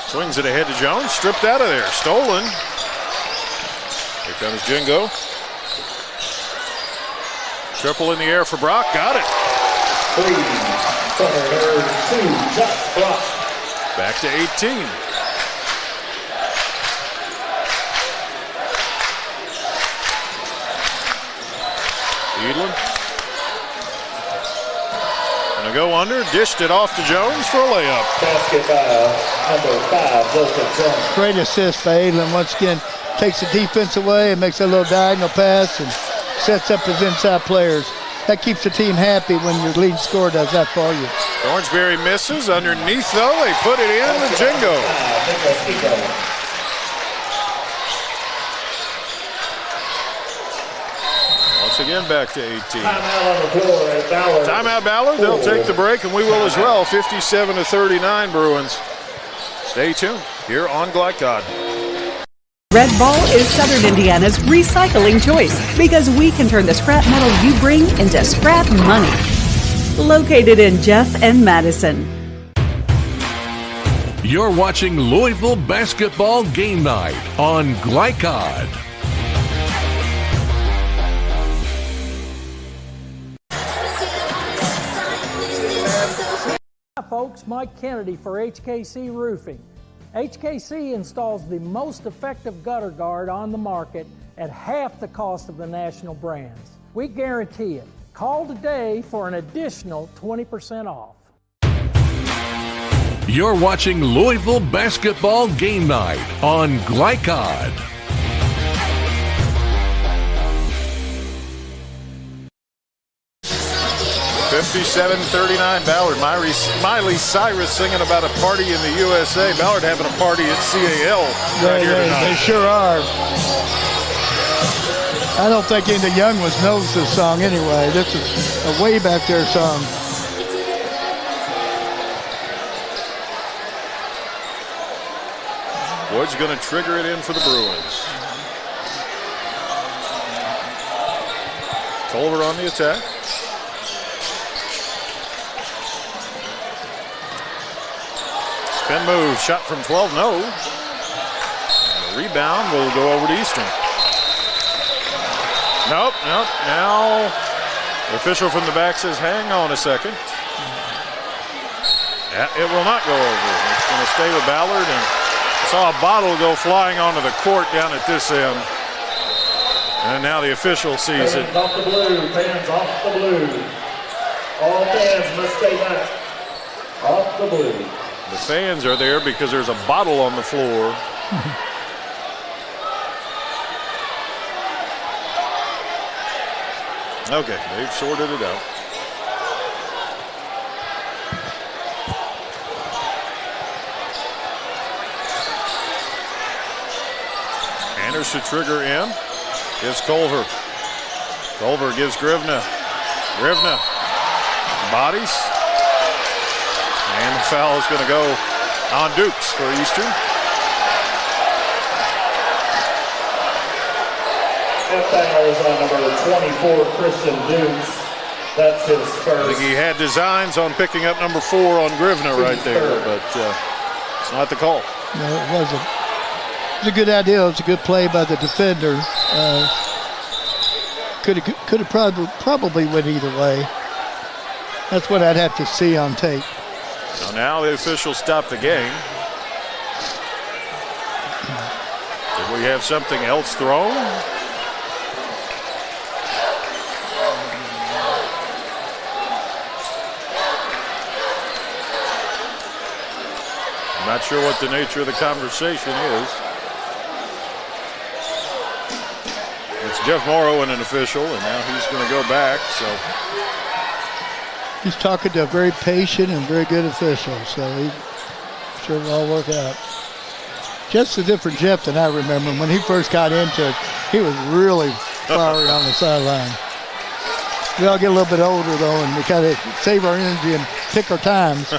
Swings it ahead to Jones. Stripped out of there. Stolen. Here comes Jingo. Triple in the air for Brock. Got it. Back to 18. Edlin. Gonna go under. Dished it off to Jones for a layup. Basketball number 5, Joseph Jones. Great assist by Edlin. Once again, takes the defense away and makes a little diagonal pass and sets up his inside players. that keeps the team happy when your lead scorer does that for you. Thornsberry misses. Underneath, though, they put it in the Jingo. Once again, back to 18. Timeout, Ballard. They'll take the break, and we will as well. 57-39, Bruins. Stay tuned here on Glycod. Red Ball is Southern Indiana's recycling choice because we can turn the scrap metal you bring into scrap money. Located in Jeff and Madison. You're watching Louisville Basketball Game Night on Glycod. Hi folks, Mike Kennedy for HKC Roofing. HKC installs the most effective gutter guard on the market at half the cost of the national brands. We guarantee it. Call today for an additional 20% off. You're watching Louisville Basketball Game Night on Glycod. $57-39 Ballard. Miley Cyrus singing about a party in the USA. Ballard having a party at CAL right here tonight. They sure are. I don't think any of the young ones knows this song anyway. This is a way back there song. Wood's going to trigger it in for the Bruins. Culver on the attack. Spin move, shot from 12, no. And the rebound will go over to Eastern. Nope. Now the official from the back says, hang on a second. It will not go over. It's going to stay with Ballard, and I saw a bottle go flying onto the court down at this end. And now the official sees it. Fans off the blue, fans off the blue. All fans must stay back. Off the blue. The fans are there because there's a bottle on the floor. Okay, they've sorted it out. Anderson trigger in. Gives Culver. Culver gives Grivna. Grivna bodies. And the foul is going to go on Dukes for Eastern. That foul is on number 24, Christian Dukes. That's his first. I think he had designs on picking up number 4 on Grivna right there, but it's not the call. No, it wasn't. It was a good idea. It was a good play by the defender. Could have probably went either way. That's what I'd have to see on tape. So now the officials stop the game. Did we have something else thrown? I'm not sure what the nature of the conversation is. It's Jeff Morrow and an official, and now he's going to go back. So he's talking to a very patient and very good official, so he's sure it'll all work out. Jeff's a different Jeff than I remember. When he first got into it, he was really fiery on the sideline. We all get a little bit older, though, and we kind of save our energy and pick our times.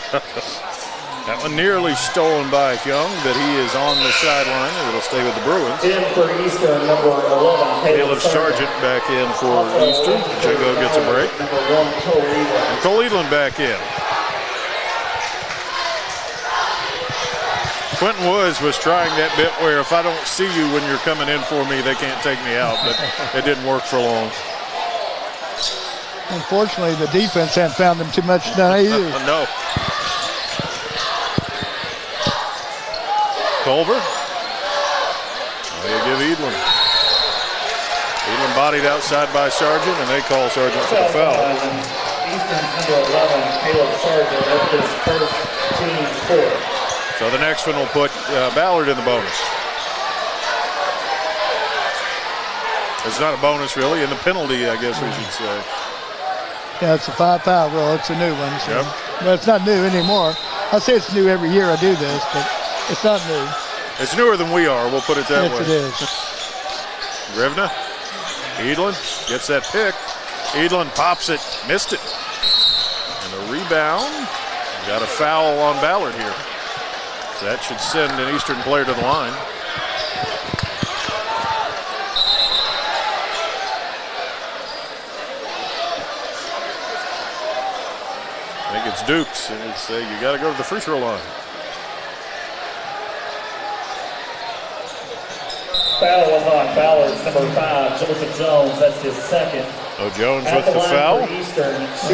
That one nearly stolen by Young, but he is on the sideline, and it'll stay with the Bruins. In for Eastern, number 11, Caleb Sargent back in for Eastern. Jingo gets a break. Number 1, Cole Edelin. And Cole Edelin back in. Quentin Woods was trying that bit where if I don't see you when you're coming in for me, they can't take me out, but it didn't work for long. Unfortunately, the defense hadn't found them too much tonight either. No. Culver. They give Edelin. Edelin bodied outside by Sargent, and they call Sargent for the foul. Eastern's number 11, Caleb Sargent, that's his first team's fourth. So the next one will put Ballard in the bonus. It's not a bonus, really, in the penalty, I guess we should say. Yeah, it's a 5-foul rule. It's a new one. So. Yep. Well, it's not new anymore. I say it's new every year I do this, but it's not new. It's newer than we are, we'll put it that way. Yes, it is. Rivna, Edlin gets that pick. Edlin pops it, missed it. And a rebound. Got a foul on Ballard here. So that should send an Eastern player to the line. I think it's Dukes, and it's you got to go to the free throw line. Foul was on Ballard's number 5, Joseph Jones. That's his second. Oh, Jones with the foul.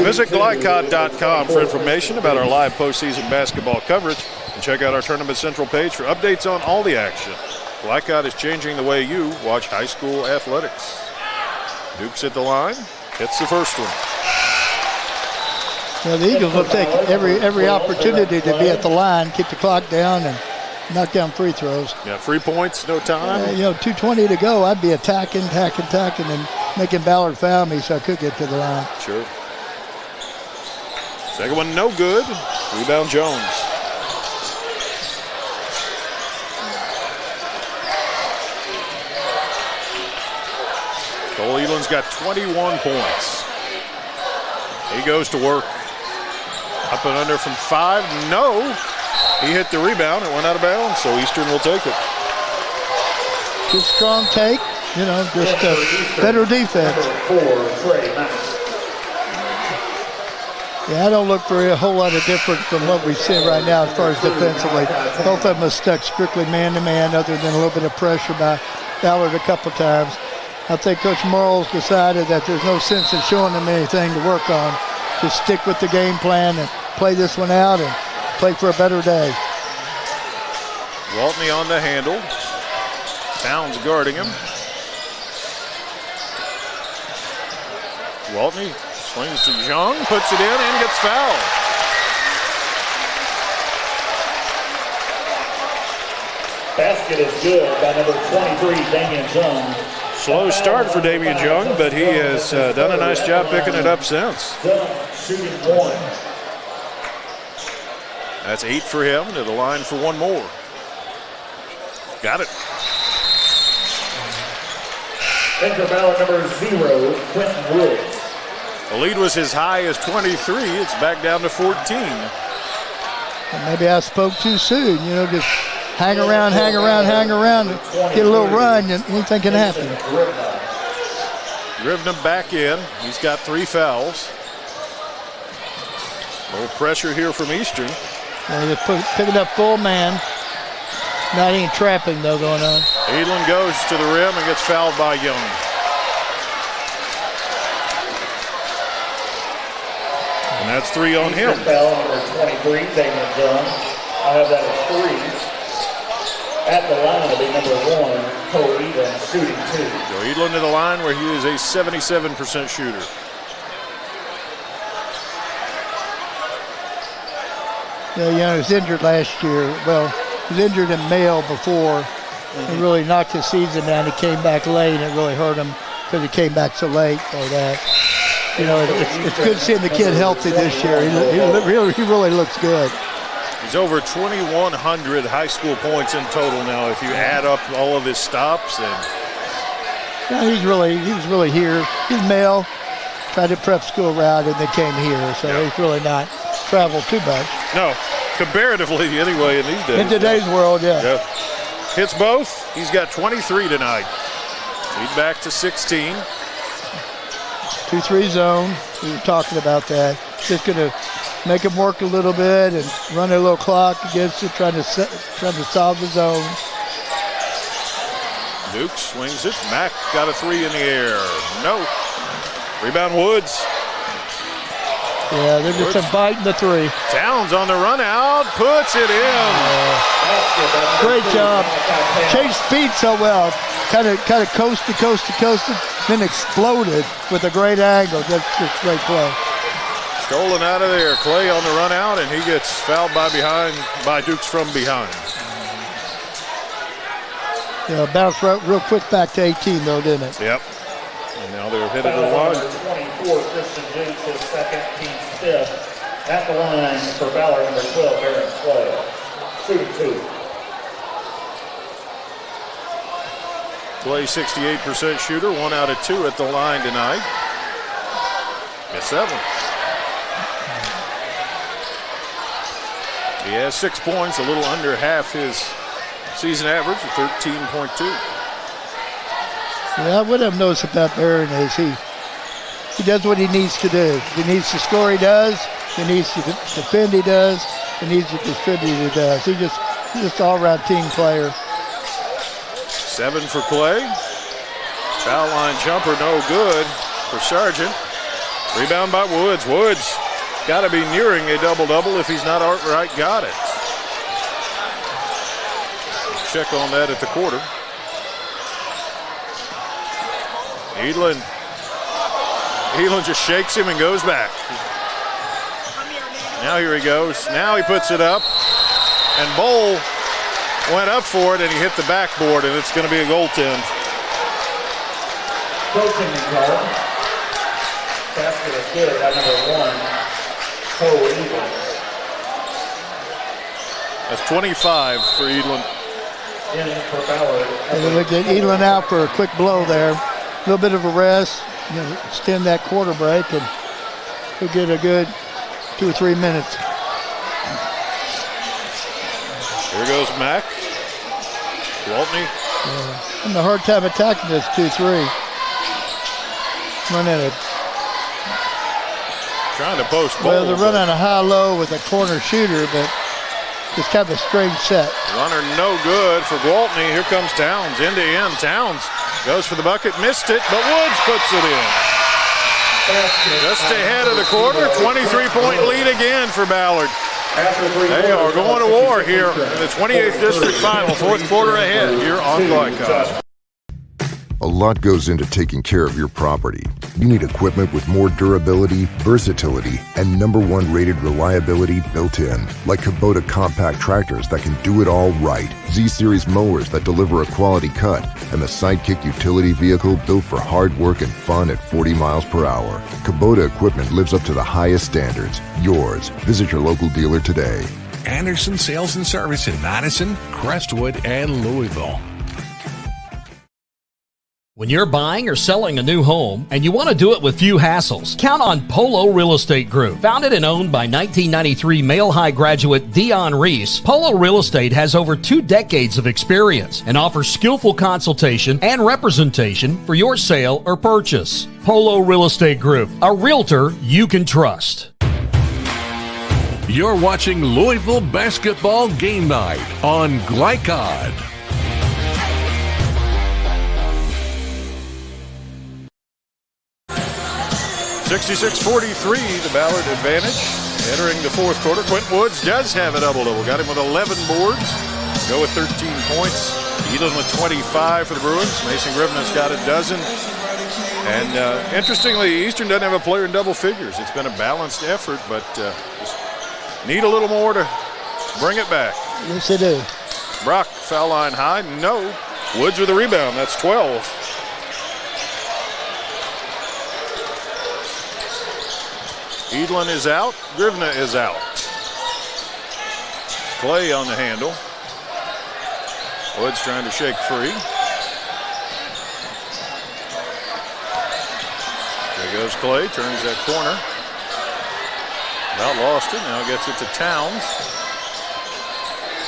Visit Glycod.com for information about our live postseason basketball coverage and check out our Tournament Central page for updates on all the action. Glycod is changing the way you watch high school athletics. Dukes at the line, hits the first one. Well, the Eagles will take every opportunity to be at the line, keep the clock down, and knock down free throws. Yeah, 3 points, no time. 2:20 to go. I'd be attacking, and making Ballard foul me so I could get to the line. Sure. Second one, no good. Rebound Jones. Cole Edlin's got 21 points. He goes to work. Up and under from 5. No. He hit the rebound. It went out of bounds, so Eastern will take it. Good strong take. Just better defense. Yeah, I don't look for a whole lot of difference from what we see right now as far as defensively. Both of them have stuck strictly man-to-man other than a little bit of pressure by Ballard a couple times. I think Coach Morrow's decided that there's no sense in showing them anything to work on. Just stick with the game plan and play this one out and play for a better day. Waltney on the handle. Towns guarding him. Waltney swings to Young, puts it in, and gets fouled. Basket is good by number 23, Damian Young. Slow start for Damian Young, but he has done a nice job picking it up since. Shooting 1. That's 8 for him, to the line for one more. Got it. Anchor Ballard number 0, Quentin Woods. The lead was as high as 23. It's back down to 14. Well, maybe I spoke too soon. Just hang around, get a little run, and anything can happen. Rivna back in. He's got 3 fouls. A little pressure here from Eastern. Just picking up full man. Not any trapping, though, going on. Edlin goes to the rim and gets fouled by Young. And that's 3 on him. Foul number 23, Damian Young. I have that as 3. At the line will be number 1, Cole Edlin, shooting 2. Joe Edlin to the line where he is a 77% shooter. Yeah, he was injured last year. Well, he was injured in Mayo before. He really knocked his season down. He came back late, and it really hurt him because he came back so late for that. It's good seeing the kid healthy this year. He really looks good. He's over 2,100 high school points in total now if you add up all of his stops. And yeah, he was really here. He's male, tried to prep school route, and then came here. So he's really not traveled too much. No, comparatively anyway in these days. In today's world, yeah. Hits both. He's got 23 tonight. He's back to 16. 2-3 zone. We were talking about that. Just going to make him work a little bit and run a little clock against it, trying to solve the zone. Duke swings it. Mack got a 3 in the air. No. Rebound Woods. Yeah, they're just inviting the 3. Towns on the run out, puts it in. Great job. Chased feet so well. Kind of coast to coast, then exploded with a great angle. That's just great play. Stolen out of there. Clay on the run out, and he gets fouled by Dukes from behind. Yeah, bounced real quick back to 18 though, didn't it? Yep. And now they're headed to the line. 24, Christian Dukes, his second, team's fifth. At the line for Ballard, number 12, Aaron Clay. Shooting 2. Clay, 68% shooter, 1 out of 2 at the line tonight. Missed that one. He has 6 points, a little under half his season average of 13.2. Yeah, what I've noticed about Aaron is he does what he needs to do. If he needs to score, he does. If he needs to defend, he does. If he needs to distribute, he does. He's just an all-around team player. 7 for Clay. Foul line jumper, no good for Sargent. Rebound by Woods. Woods got to be nearing a double-double if he's not outright got it. Check on that at the quarter. Edlin just shakes him and goes back. Now here he goes. Now he puts it up. And Bowl went up for it and he hit the backboard, and it's going to be a goaltend. Goaltending call. Basket is good at number 1, Cole Edlin. That's 25 for Edlin. In for Ballard. And they look at Edlin out for a quick blow there. A little bit of a rest, extend that quarter break, and he'll get a good 2 or 3 minutes. Here goes Mack. Waltney. Having a hard time attacking this 2-3. Trying to post Bowl. Well, they're running a high-low with a corner shooter, but it's kind of a strange set. Runner no good for Gwaltney. Here comes Towns, end to end. Towns goes for the bucket, missed it, but Woods puts it in. Just ahead of the quarter, 23-point lead again for Ballard. They are going to war here in the 28th District Final, fourth quarter ahead here on Glycon. A lot goes into taking care of your property. You need equipment with more durability, versatility, and #1 rated reliability built in, like Kubota compact tractors that can do it all right, Z-Series mowers that deliver a quality cut, and the Sidekick utility vehicle built for hard work and fun at 40 miles per hour. Kubota equipment lives up to the highest standards. Yours. Visit your local dealer today. Anderson Sales and Service in Madison, Crestwood, and Louisville. When you're buying or selling a new home and you want to do it with few hassles, count on Polo Real Estate Group. Founded and owned by 1993 Male High graduate Dion Reese, Polo Real Estate has over 2 decades of experience and offers skillful consultation and representation for your sale or purchase. Polo Real Estate Group, a realtor you can trust. You're watching Louisville Basketball Game Night on Glycod. 66-43, the Ballard advantage. Entering the fourth quarter, Quentin Woods does have a double-double. Got him with 11 boards. Go with 13 points. Edlin with 25 for the Bruins. Mason Grivna's got a dozen. And interestingly, Eastern doesn't have a player in double figures. It's been a balanced effort, but just need a little more to bring it back. Yes, they do. Brock, foul line high. No. Woods with a rebound. That's 12. Edlin is out. Grivna is out. Clay on the handle. Woods trying to shake free. There goes Clay. Turns that corner. About lost it. Now gets it to Towns.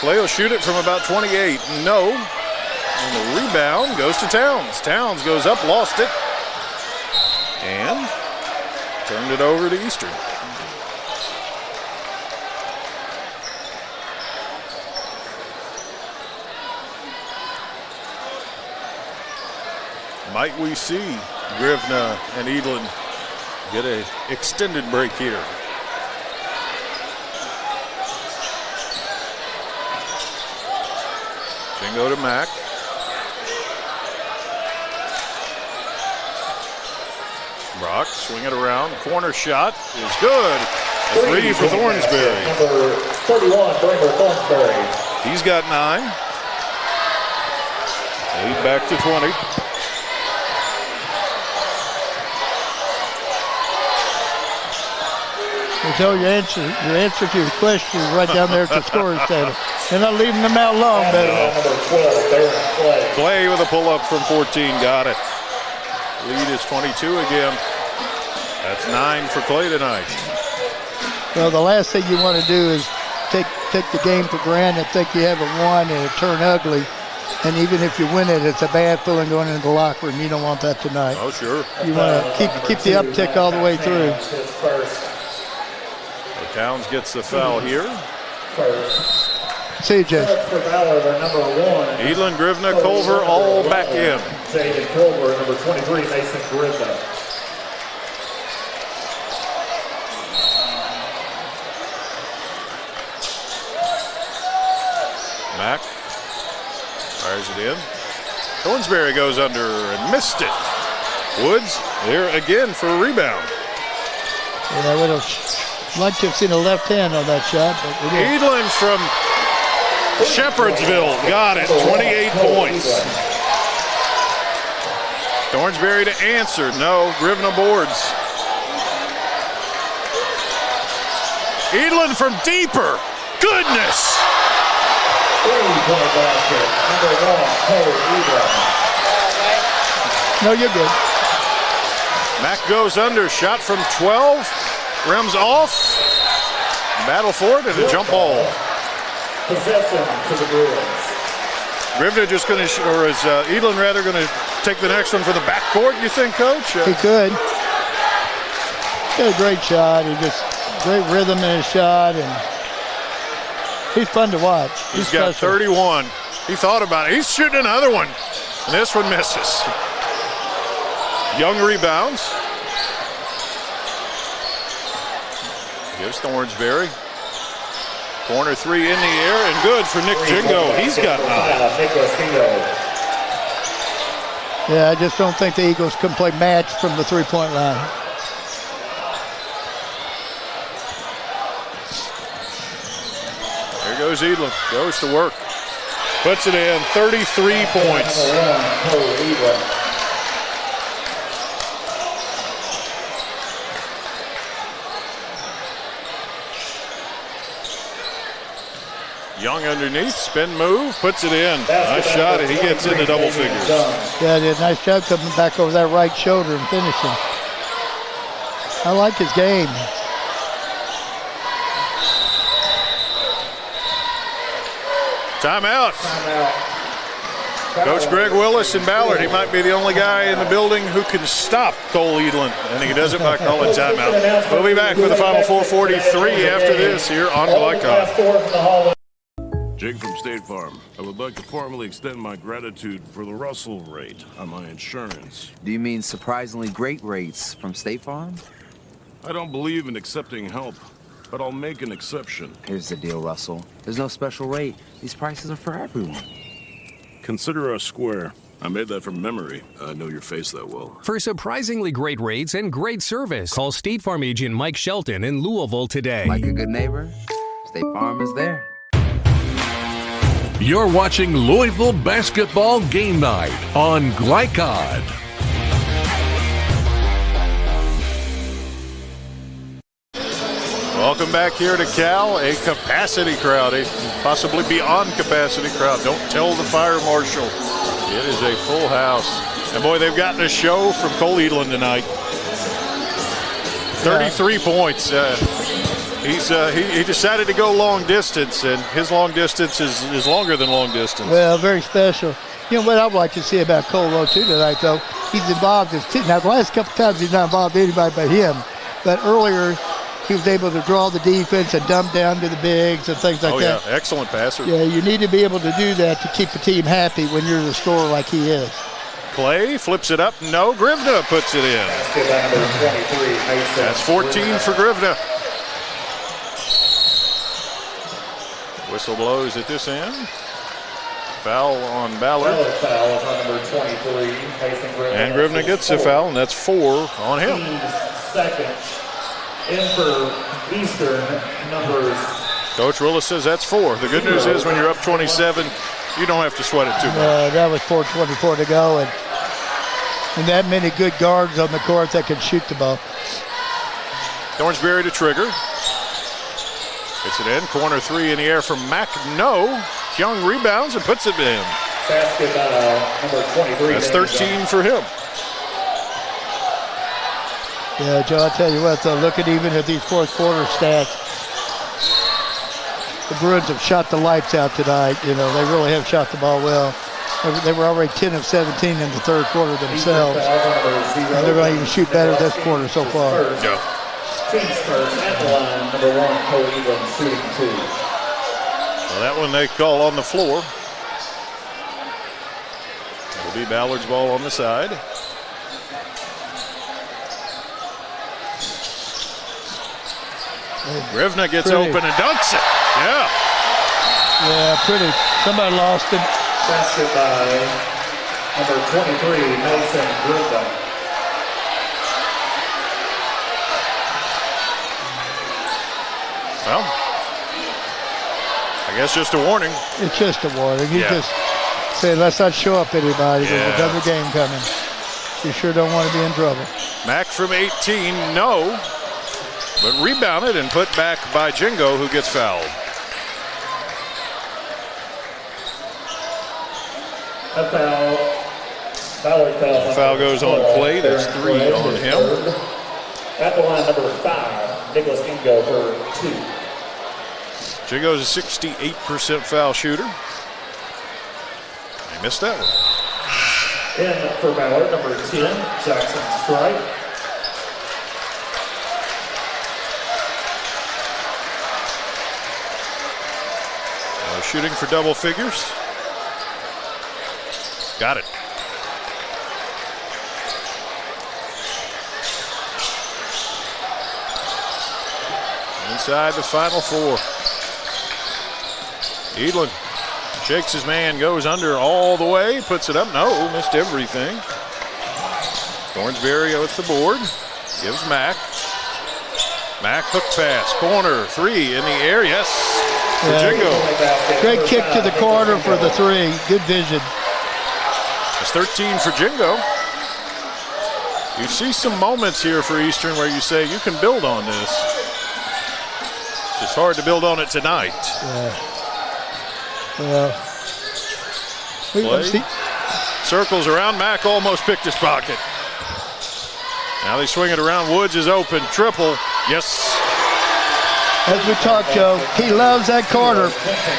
Clay will shoot it from about 28. No. And the rebound goes to Towns. Towns goes up, lost it. And turned it over to Eastern. Might we see Grivna and Edlin get an extended break here? Jingo to Mack. Brock, swing it around. Corner shot is good. A 3 for Thornsberry. Number 31, Bramer Thornsberry. He's got 9. Lead back to 20. So your answer to your question is right down there at the scorer's table. They're not leaving them out long, baby. Clay with a pull-up from 14, got it. Lead is 22 again. That's 9 for Clay tonight. Well, the last thing you want to do is take the game for granted, think you haven't won, and it turn ugly. And even if you win it, it's a bad feeling going into the locker room. You don't want that tonight. Oh, sure. You want to keep the uptick all the way through. Towns gets the foul here. See you, Jay. Edlin, Grivna, Culver all back in. Jaden Culver, number 23, Mason Grivna. Mack fires it in. Thornsberry goes under and missed it. Woods there again for a rebound. Yeah, I would have liked to have seen a left hand on that shot, but we didn't. Edlin from Shepherdsville got it, 28 points. Thornsberry to answer, no, Grivna boards. Edlin from deeper, goodness. 3-point basket, number 1, Cole Edlin. No, you're good. Mack goes under, shot from 12, rims off, battle for it, and a jump ball. Possession to the Bruins. Grivna just going to, or is Edlin rather going to take the next one for the backcourt, you think, Coach? He could. He's got a great shot. He just great rhythm in his shot, and he's fun to watch. He's got special. 31. He thought about it. He's shooting another one, and this one misses. Young rebounds. Gives Thornsberry. Corner three in the air and good for Nick Jingo. He's got 9. Yeah, I just don't think the Eagles can play match from the three-point line. There goes Edlin. Goes to work. Puts it in. 33 points. Young underneath, spin move, puts it in. Nice shot, and he gets into double figures. Yeah, he did a nice job coming back over that right shoulder and finishing. I like his game. Timeout. Coach Greg Willis and Ballard, he might be the only guy in the building who can stop Cole Edlin, and he does it by calling timeout. We'll be back with the final 4:43 after this here on Glycon. Jake from State Farm. I would like to formally extend my gratitude for the Russell rate on my insurance. Do you mean surprisingly great rates from State Farm? I don't believe in accepting help, but I'll make an exception. Here's the deal, Russell. There's no special rate. These prices are for everyone. Consider us square. I made that from memory. I know your face that well. For surprisingly great rates and great service, call State Farm agent Mike Shelton in Louisville today. Like a good neighbor, State Farm is there. You're watching Louisville Basketball Game Night on Glycod. Welcome back here to Cal, a capacity crowd, a possibly beyond capacity crowd. Don't tell the fire marshal. It is a full house. And boy, they've gotten a show from Cole Edlin tonight. 33 points. He decided to go long distance, and his long distance is longer than long distance. Well, very special. You know what I'd like to see about Cole too tonight, though? He's involved his team. Now, the last couple times he's not involved anybody but him. But earlier, he was able to draw the defense and dump down to the bigs and things like that. Oh, yeah, excellent passer. Yeah, you need to be able to do that to keep the team happy when you're the scorer like he is. Clay flips it up. No, Grivna puts it in. That's 14 for Grivna. Whistle blows at this end. Foul on Ballard. Foul on number 23. And Grivna gets a foul, and that's 4 on him. Second. In for Eastern, numbers. Coach Willis says that's 4. The good news is when you're up 27, you don't have to sweat it too much. That was 4:24 to go, and that many good guards on the court that can shoot the ball. Thornsberry to trigger. Gets it in. Corner three in the air from Mack. No. Young rebounds and puts it in. Basket number 23. That's 13 for him. Yeah, Joe, I'll tell you what, though, looking even at these fourth quarter stats, the Bruins have shot the lights out tonight. You know, they really have shot the ball well. They were already 10 of 17 in the third quarter themselves. And they're going to even shoot better this quarter so far. Yeah. Teams first at the line, number 1, Cleveland, shooting 2. Well, that one they call on the floor. It'll be Ballard's ball on the side. Rivna gets open and dunks it. Yeah. Yeah, pretty. Somebody lost it. Basket by number 23, Mason Rivna. Well, I guess just a warning. It's just a warning. You just say, let's not show up anybody. There's another game coming. You sure don't want to be in trouble. Mack from 18, no. But rebounded and put back by Jingo, who gets fouled. A foul. Ballard foul. Foul goes on play. That's 3 on him. At the line, number 5, Nicholas Ingo for 2. Jingo's a 68% foul shooter. He missed that one. In for Ballard, number 10, Jackson Strike. Shooting for double figures. Got it. Inside the final 4. Edlin shakes his man, goes under all the way, puts it up. No, missed everything. Thornsberry with the board. Gives Mack. Mack hook pass. Corner 3 in the air. Yes. Jingo. Great kick to the corner for the 3. Good vision. It's 13 for Jingo. You see some moments here for Eastern where you say you can build on this. It's just hard to build on it tonight. Well, circles around. Mack almost picked his pocket. Now they swing it around. Woods is open. Triple. Yes. As we talked, Joe, he loves that corner.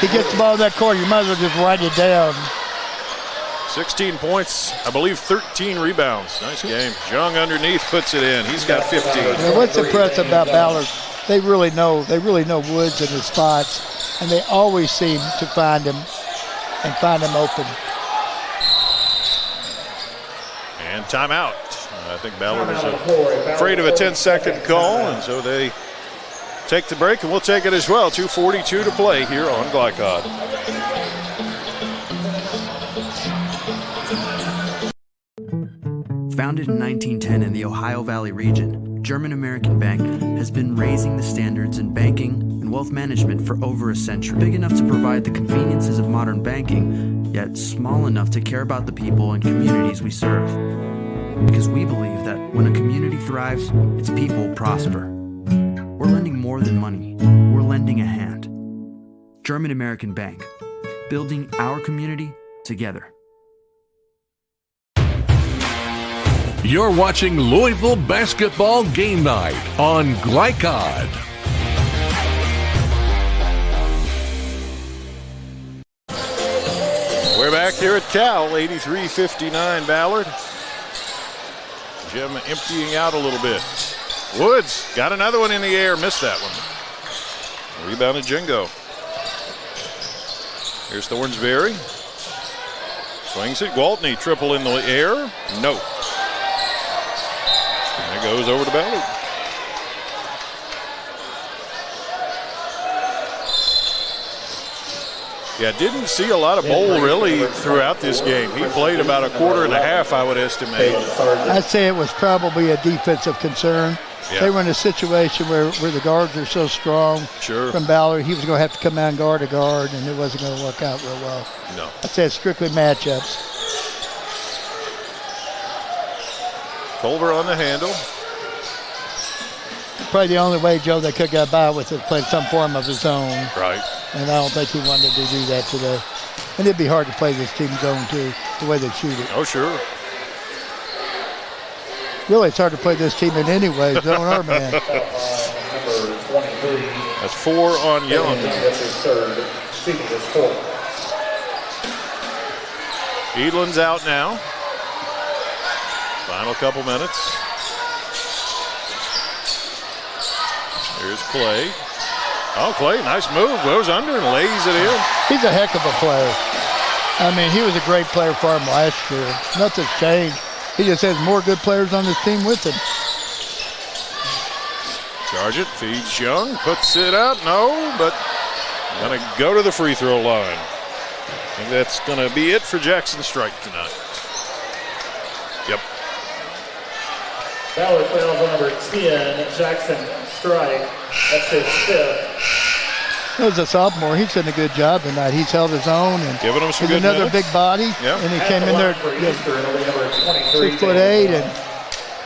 He gets the ball in that corner. You might as well just write it down. 16 points, I believe 13 rebounds. Nice game. Jung underneath puts it in. He's got 15. Now, what's impressive about Ballard, they really know Woods and his spots, and they always seem to find him and find him open. And timeout. I think Ballard is afraid of a 10-second call, and so they take the break, and we'll take it as well. 2:42 to play here on Glycod. Founded in 1910 in the Ohio Valley region, German-American Bank has been raising the standards in banking and wealth management for over a century. Big enough to provide the conveniences of modern banking, yet small enough to care about the people and communities we serve. Because we believe that when a community thrives, its people prosper. We're lending more than money. We're lending a hand. German-American Bank, building our community together. You're watching Louisville Basketball Game Night on Glycod. We're back here at Cal, 83-59 Ballard. Jim emptying out a little bit. Woods got another one in the air, missed that one. Rebounded Jingo. Here's Thornsberry. Swings it, Gwaltney, triple in the air, no. And it goes over to Ballard. Yeah, didn't see a lot of Bowl really throughout this game. He played about a quarter and a half, I would estimate. I'd say it was probably a defensive concern. Yeah. They were in a situation where the guards are so strong from Ballard. He was going to have to come out guard to guard, and it wasn't going to work out real well. No. I'd say it's strictly matchups. Culver on the handle. probably the only way, Joe, they could get by with is playing some form of his zone. Right. And I don't think he wanted to do that today. And it'd be hard to play this team zone, too, the way they shoot it. Oh, sure. Really, it's hard to play this team in any way, zone or man. Number 23. That's 4 on Young. That's his third. Stevens is 4. Edlin's out now. Final couple minutes. Here's Clay. Oh, Clay, nice move. Goes under and lays it in. He's a heck of a player. I mean, he was a great player for him last year. Nothing's changed. He just has more good players on this team with him. Sargent feeds Young, puts it up. No, but going to go to the free throw line. I think that's going to be it for Jackson Strike tonight. Yep. Ballard fouls on number 10, Jackson Strike. That's his 5th. As a sophomore, he's done a good job tonight. He's held his own and giving him some he's good another minutes. big body. Yep. And he came in there 6'8"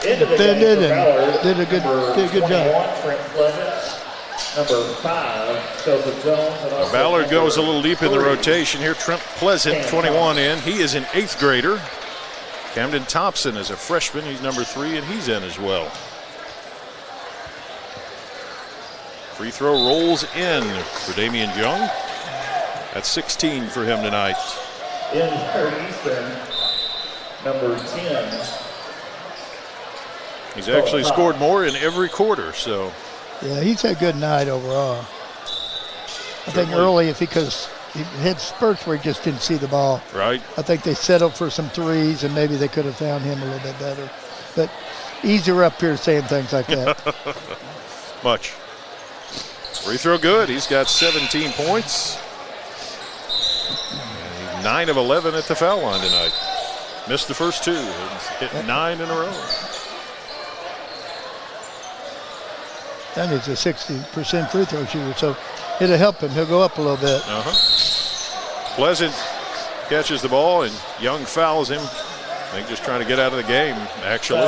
and defended and did a good job. Trent Pleasant. Number 5, Joseph Jones. And also Ballard goes a little deep in the rotation here. Trent Pleasant, 21 in. He is an 8th grader. Camden Thompson is a freshman. He's number 3, and he's in as well. Free throw rolls in for Damian Young. That's 16 for him tonight. In for Eastern, number 10. He's actually scored more in every quarter, so. Yeah, he's had a good night overall. I think early, if he had spurts where he just didn't see the ball. Right. I think they settled for some threes, and maybe they could have found him a little bit better. But easier up here saying things like that. Much. Free throw good. He's got 17 points. And 9 of 11 at the foul line tonight. Missed the first 2. Hit 9 in a row. And he's a 60% free throw shooter, so it'll help him. He'll go up a little bit. Pleasant catches the ball, and Young fouls him. I think just trying to get out of the game, actually.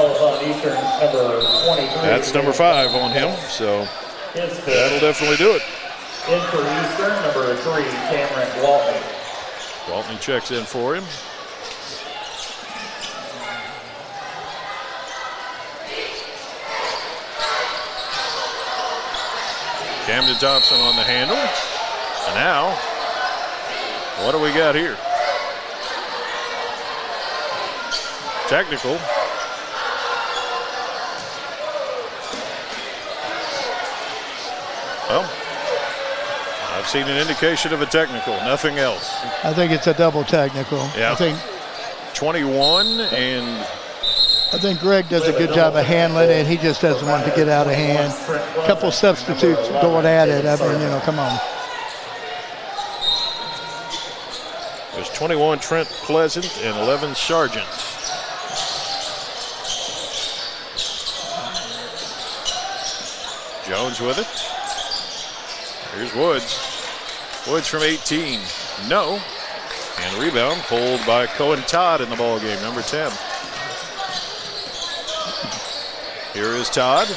That's number 5 on him, so that'll definitely do it. In for Eastern, number 3, Cameron Waltney. Waltney checks in for him. Camden Thompson on the handle. And now, what do we got here? Technical. Well, I've seen an indication of a technical, nothing else. I think it's a double technical. Yeah. I think 21 and I think Greg does a good job of handling it. He just doesn't want to get out of hand. A couple substitutes going at it. I mean, come on. There's 21 Trent Pleasant and 11 Sargent. Jones with it. Here's Woods. Woods from 18. No. And rebound pulled by Cohen Todd in the ball game, number 10. Here is Todd.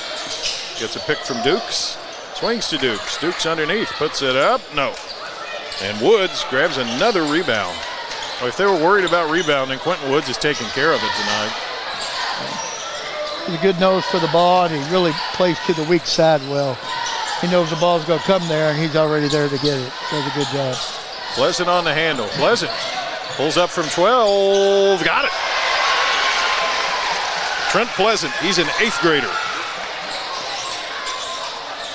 Gets a pick from Dukes. Swings to Dukes. Dukes underneath. Puts it up. No. And Woods grabs another rebound. Well, if they were worried about rebounding, Quentin Woods is taking care of it tonight. He's a good nose for the ball, and he really plays to the weak side well. He knows the ball's going to come there, and he's already there to get it. Does a good job. Pleasant on the handle. Pleasant pulls up from 12. Got it. Trent Pleasant, he's an 8th grader.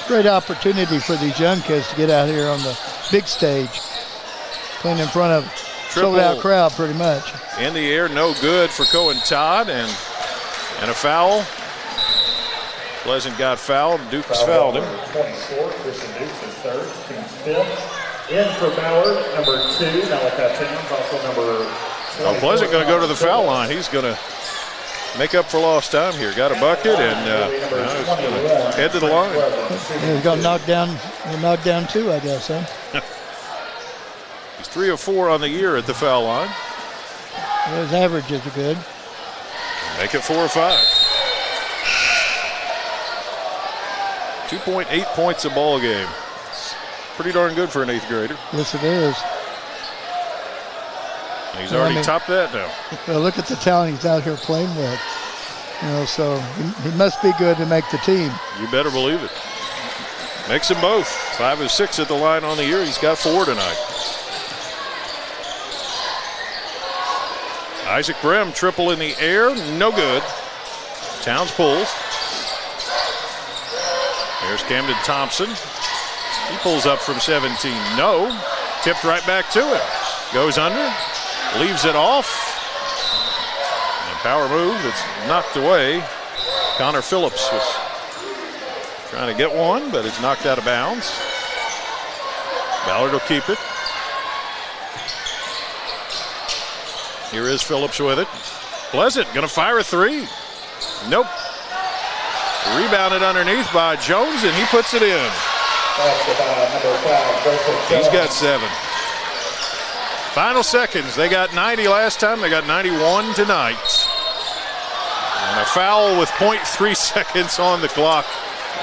Great opportunity for these young kids to get out here on the big stage, playing in front of a sold-out crowd pretty much. In the air, no good for Cohen Todd, and a foul. Pleasant got fouled. Dukes fouled him. 24, Christian Dukes is 3rd, team's 5th. In for Ballard, number 2, Malachi Towns, also number 24. Pleasant going to go to the foul line. He's going to make up for lost time here. Got a bucket and head to the line. He's going to knock down 2, I guess, huh? He's 3 of 4 on the year at the foul line. Well, his averages are good. Make it 4 or 5. 2.8 points a ball game. It's pretty darn good for an 8th grader. Yes, it is. And he's already topped that now. Well, look at the talent he's out here playing with. So he must be good to make the team. You better believe it. Makes them both. 5 of 6 at the line on the year. He's got 4 tonight. Isaac Brem, triple in the air, no good. Towns pulls. There's Camden Thompson. He pulls up from 17, no. Tipped right back to him. Goes under, leaves it off. And power move that's knocked away. Connor Phillips was trying to get one, but it's knocked out of bounds. Ballard will keep it. Here is Phillips with it. Pleasant gonna fire a 3. Nope. Rebounded underneath by Jones, and he puts it in. He's got 7. Final seconds. They got 90 last time. They got 91 tonight. And a foul with 0.3 seconds on the clock.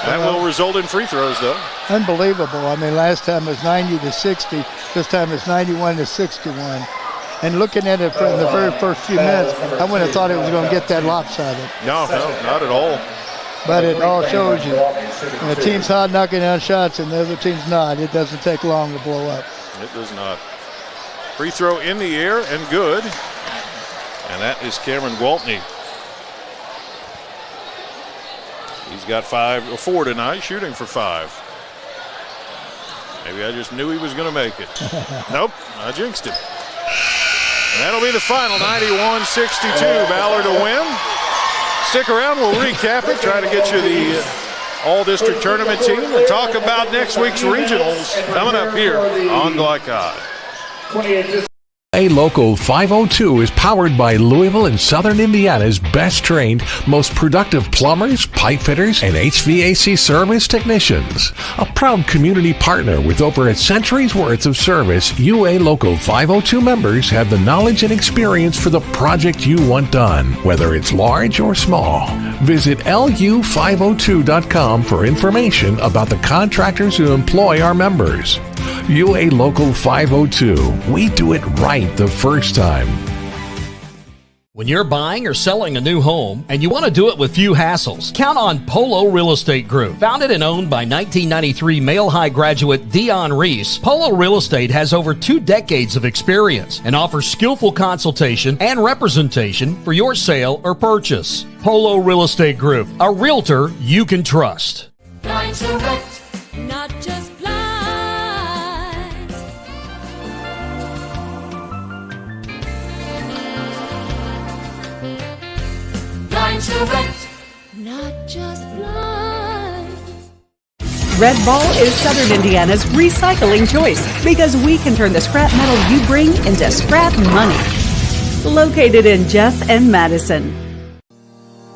That will result in free throws, though. Unbelievable. I mean, last time it was 90 to 60. This time it's 91 to 61. And looking at it from the very first few minutes, I wouldn't have thought it was going to get that lopsided. No, not at all. But it all shows you. When a team's hot knocking down shots and the other team's not, it doesn't take long to blow up. It does not. Free throw in the air and good. And that is Cameron Gwaltney. He's got 4 tonight, shooting for 5. Maybe I just knew he was going to make it. Nope, I jinxed him. And that'll be the final, 91-62. Ballard to win. Stick around, we'll recap it, try to get you the all-district tournament team, and talk about next week's regionals coming up here on Glycod. A Local 502 is powered by Louisville and Southern Indiana's best trained, most productive plumbers, pipe fitters, and HVAC service technicians. A proud community partner with over a century's worth of service, UA Local 502 members have the knowledge and experience for the project you want done, whether it's large or small. Visit lu502.com for information about the contractors who employ our members. UA Local 502. We do it right the first time. When you're buying or selling a new home and you want to do it with few hassles, count on Polo Real Estate Group. Founded and owned by 1993 Male High graduate Dion Reese, Polo Real Estate has over 2 decades of experience and offers skillful consultation and representation for your sale or purchase. Polo Real Estate Group, a realtor you can trust. Blinds Direct, not just blinds. Blinds Direct, not just blinds. Red Ball is Southern Indiana's recycling choice because we can turn the scrap metal you bring into scrap money. Located in Jeff and Madison.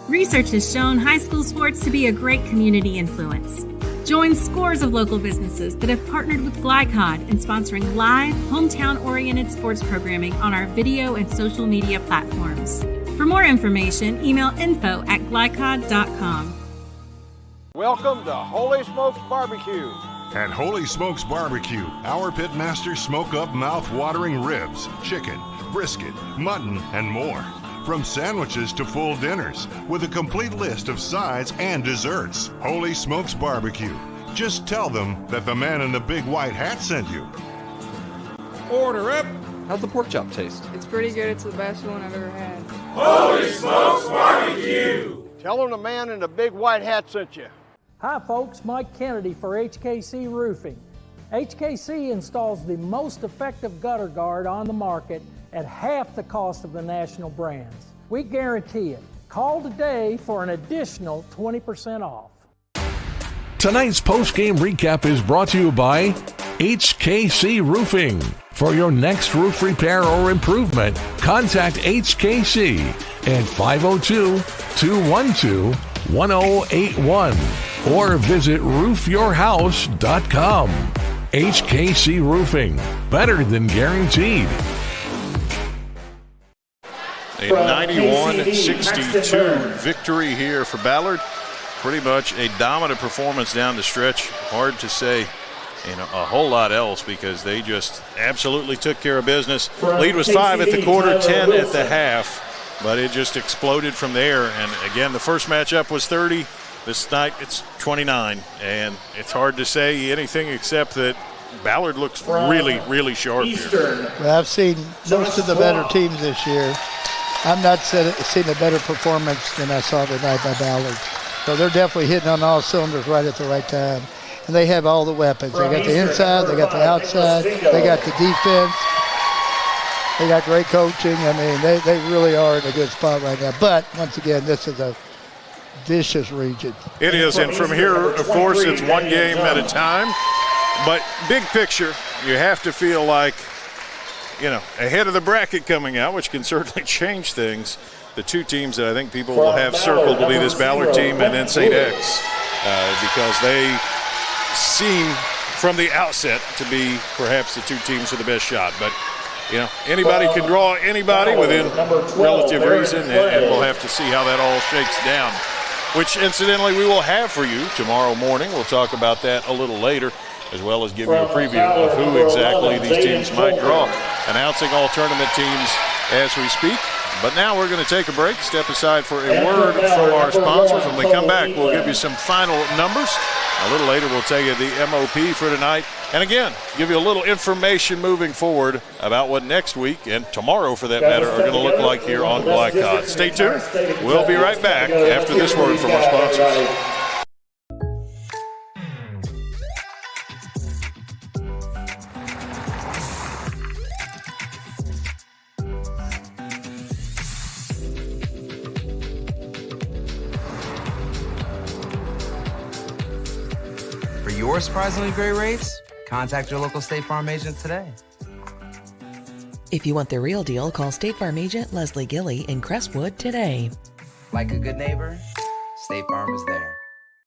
Research has shown high school sports to be a great community influence. Join scores of local businesses that have partnered with Glycod in sponsoring live, hometown-oriented sports programming on our video and social media platforms. For more information, email info@glycod.com. Welcome to Holy Smokes Barbecue. At Holy Smokes Barbecue, our pitmasters smoke up mouth-watering ribs, chicken, brisket, mutton, and more. From sandwiches to full dinners, with a complete list of sides and desserts. Holy Smokes Barbecue. Just tell them that the man in the big white hat sent you. Order up! How's the pork chop taste? It's pretty good. It's the best one I've ever had. Holy Smokes Barbecue! Tell them the man in the big white hat sent you. Hi folks, Mike Kennedy for HKC Roofing. HKC installs the most effective gutter guard on the market at half the cost of the national brands. We guarantee it. Call today for an additional 20% off. Tonight's post-game recap is brought to you by HKC Roofing. For your next roof repair or improvement, contact HKC at 502-212-1081 or visit roofyourhouse.com. HKC Roofing, better than guaranteed. A 91-62 victory here for Ballard. pretty much a dominant performance down the stretch. Hard to say a whole lot else because they just absolutely took care of business. Lead was 5 at the quarter, 10 at the half, but it just exploded from there. And again, the first matchup was 30. This night it's 29, and it's hard to say anything except that Ballard looks really, really sharp here. Well, I've seen most of the better teams this year. I've not seen a better performance than I saw tonight by Ballard. So they're definitely hitting on all cylinders right at the right time. And they have all the weapons. They got the inside, they got the outside, they got the defense. They got great coaching. I mean, they really are in a good spot right now. But, once again, this is a vicious region. It is, and from here, of course, it's one game at a time. But big picture, you have to feel like, ahead of the bracket coming out, which can certainly change things. The two teams that I think people will have circled will be this Ballard team and then St. X, because they seem from the outset to be perhaps the two teams with the best shot. But, anybody can draw anybody within relative reason, and we'll have to see how that all shakes down, which incidentally we will have for you tomorrow morning. We'll talk about that a little later, as well as give you a preview of who exactly these teams might draw. Announcing all tournament teams as we speak. But now we're going to take a break, step aside for a word from our sponsors. When we come back, we'll give you some final numbers. A little later, we'll tell you the MOP for tonight. And again, give you a little information moving forward about what next week, and tomorrow for that matter, are going to look like here on Glycod. Stay tuned. We'll be right back after this word from our sponsors. For your surprisingly great rates, contact your local State Farm agent today. If you want the real deal, call State Farm agent Leslie Gilly in Crestwood today. Like a good neighbor, State Farm is there.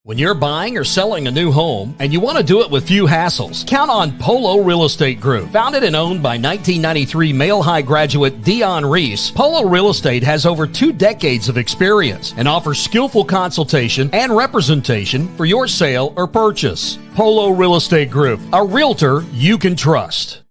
When you're buying or selling a new home and you want to do it with few hassles, count on Polo Real Estate Group. Founded and owned by 1993 Male High graduate Dion Reese, Polo Real Estate has over 2 decades of experience and offers skillful consultation and representation for your sale or purchase. Polo Real Estate Group, a realtor you can trust.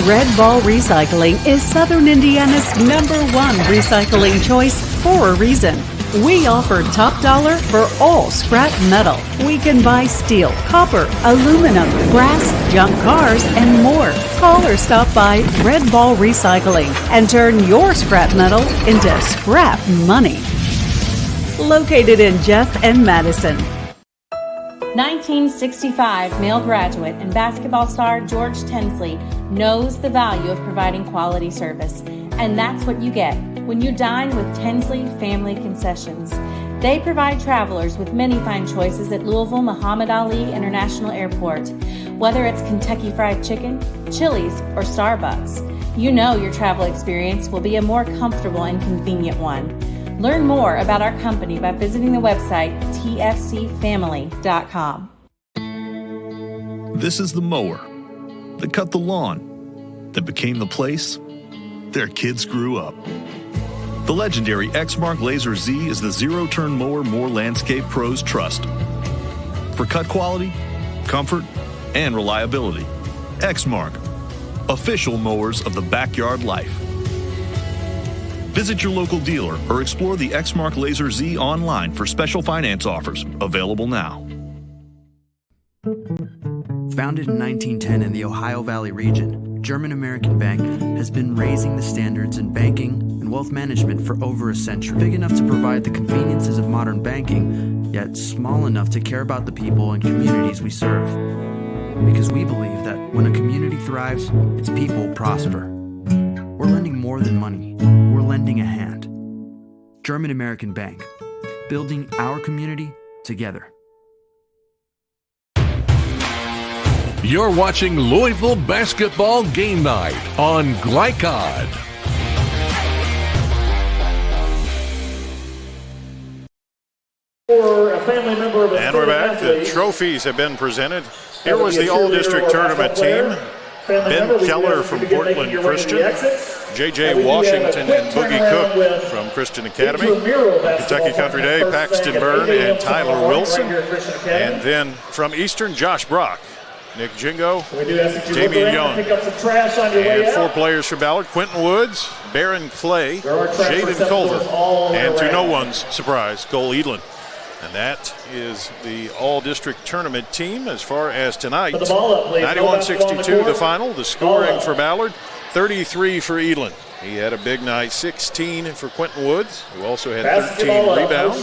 Red Ball Recycling is Southern Indiana's #1 recycling choice for a reason. We offer top dollar for all scrap metal. We can buy steel, copper, aluminum, brass, junk cars, and more. Call or stop by Red Ball Recycling and turn your scrap metal into scrap money. Located in Jeff and Madison. 1965 male graduate and basketball star George Tensley knows the value of providing quality service. And that's what you get when you dine with Tensley Family Concessions. They provide travelers with many fine choices at Louisville Muhammad Ali International Airport. Whether it's Kentucky Fried Chicken, Chili's, or Starbucks, you know your travel experience will be a more comfortable and convenient one. Learn more about our company by visiting the website tfcfamily.com. This is the mower that cut the lawn, that became the place their kids grew up. The legendary Exmark Laser Z is the zero-turn mower more landscape pros trust. For cut quality, comfort, and reliability. Exmark, official mowers of the backyard life. Visit your local dealer or explore the Exmark Laser Z online for special finance offers, available now. Founded in 1910 in the Ohio Valley region, German American Bank has been raising the standards in banking and wealth management for over a century. Big enough to provide the conveniences of modern banking, yet small enough to care about the people and communities we serve. Because we believe that when a community thrives, its people prosper. We're lending more than money. We're lending a hand. German American Bank, building our community together. You're watching Louisville Basketball Game Night on Glycod. For a family member of a and we're back. The trophies have been presented. Here was the All-District Tournament team. Ben Keller from Portland Christian, J.J. Washington and Boogie Cook from Christian Academy, Kentucky Country Day, Paxton Byrne and Tyler Wilson, and then from Eastern, Josh Brock, Nick Jingo, Damian Young, and 4 players for Ballard, Quentin Woods, Barron Clay, Jaden Culver, and to no one's surprise, Cole Edlin. And that is the all-district tournament team as far as tonight. 91-62 the final. The scoring for Ballard, 33 for Edlin. He had a big night, 16 for Quentin Woods, who also had 13 rebounds.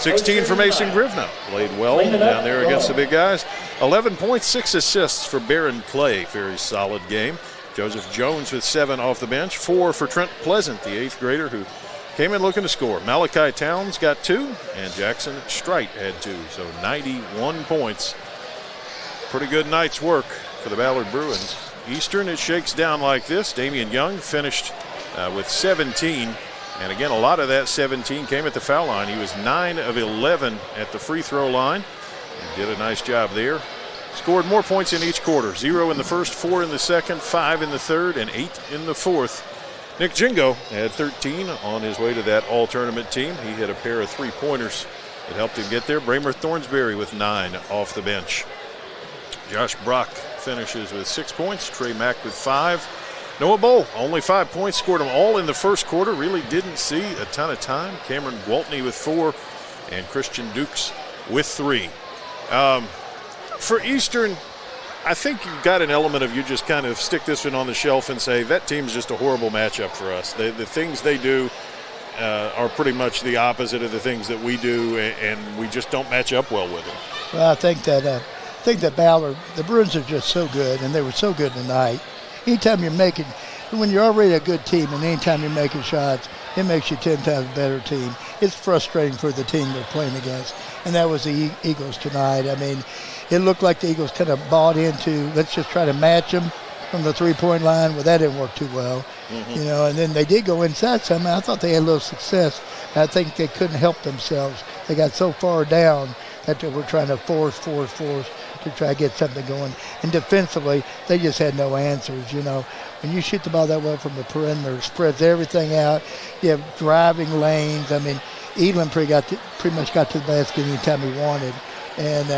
16 for Mason Grivno. Played well down there against the big guys. 11 points, 6 assists for Barron Clay. Very solid game. Joseph Jones with 7 off the bench. 4 for Trent Pleasant, the 8th grader who came in looking to score. Malachi Towns got 2, and Jackson Strite had 2. So 91 points. Pretty good night's work for the Ballard Bruins. Eastern, it shakes down like this. Damian Young finished with 17. And again, a lot of that 17 came at the foul line. He was 9 of 11 at the free throw line. And did a nice job there. Scored more points in each quarter. 0 in the first, 4 in the second, 5 in the third, and 8 in the fourth. Nick Jingo had 13 on his way to that all-tournament team. He hit a pair of three-pointers that helped him get there. Bramer Thornsberry with 9 off the bench. Josh Brock finishes with 6 points. Trey Mack with 5. Noah Bowl, only 5 points. Scored them all in the first quarter. Really didn't see a ton of time. Cameron Gwaltney with 4. And Christian Dukes with 3. For Eastern, I think you've got an element of you just kind of stick this one on the shelf and say that team's just a horrible matchup for us. The things they do are pretty much the opposite of the things that we do, and we just don't match up well with them. Well, I think that Ballard, the Bruins are just so good, and they were so good tonight. Anytime you're making, when you're already a good team, and anytime you're making shots, it makes you 10 times better team. It's frustrating for the team they're playing against, and that was the Eagles tonight. I mean, it looked like the Eagles kind of bought into, let's just try to match them from the three-point line. Well, that didn't work too well, you know, and then they did go inside somehow. I thought they had a little success. I think they couldn't help themselves. They got so far down that they were trying to force to try to get something going. And defensively, they just had no answers, you know. When you shoot the ball that well from the perimeter, it spreads everything out. You have driving lanes. I mean, Edlin pretty much got to the basket anytime he wanted. And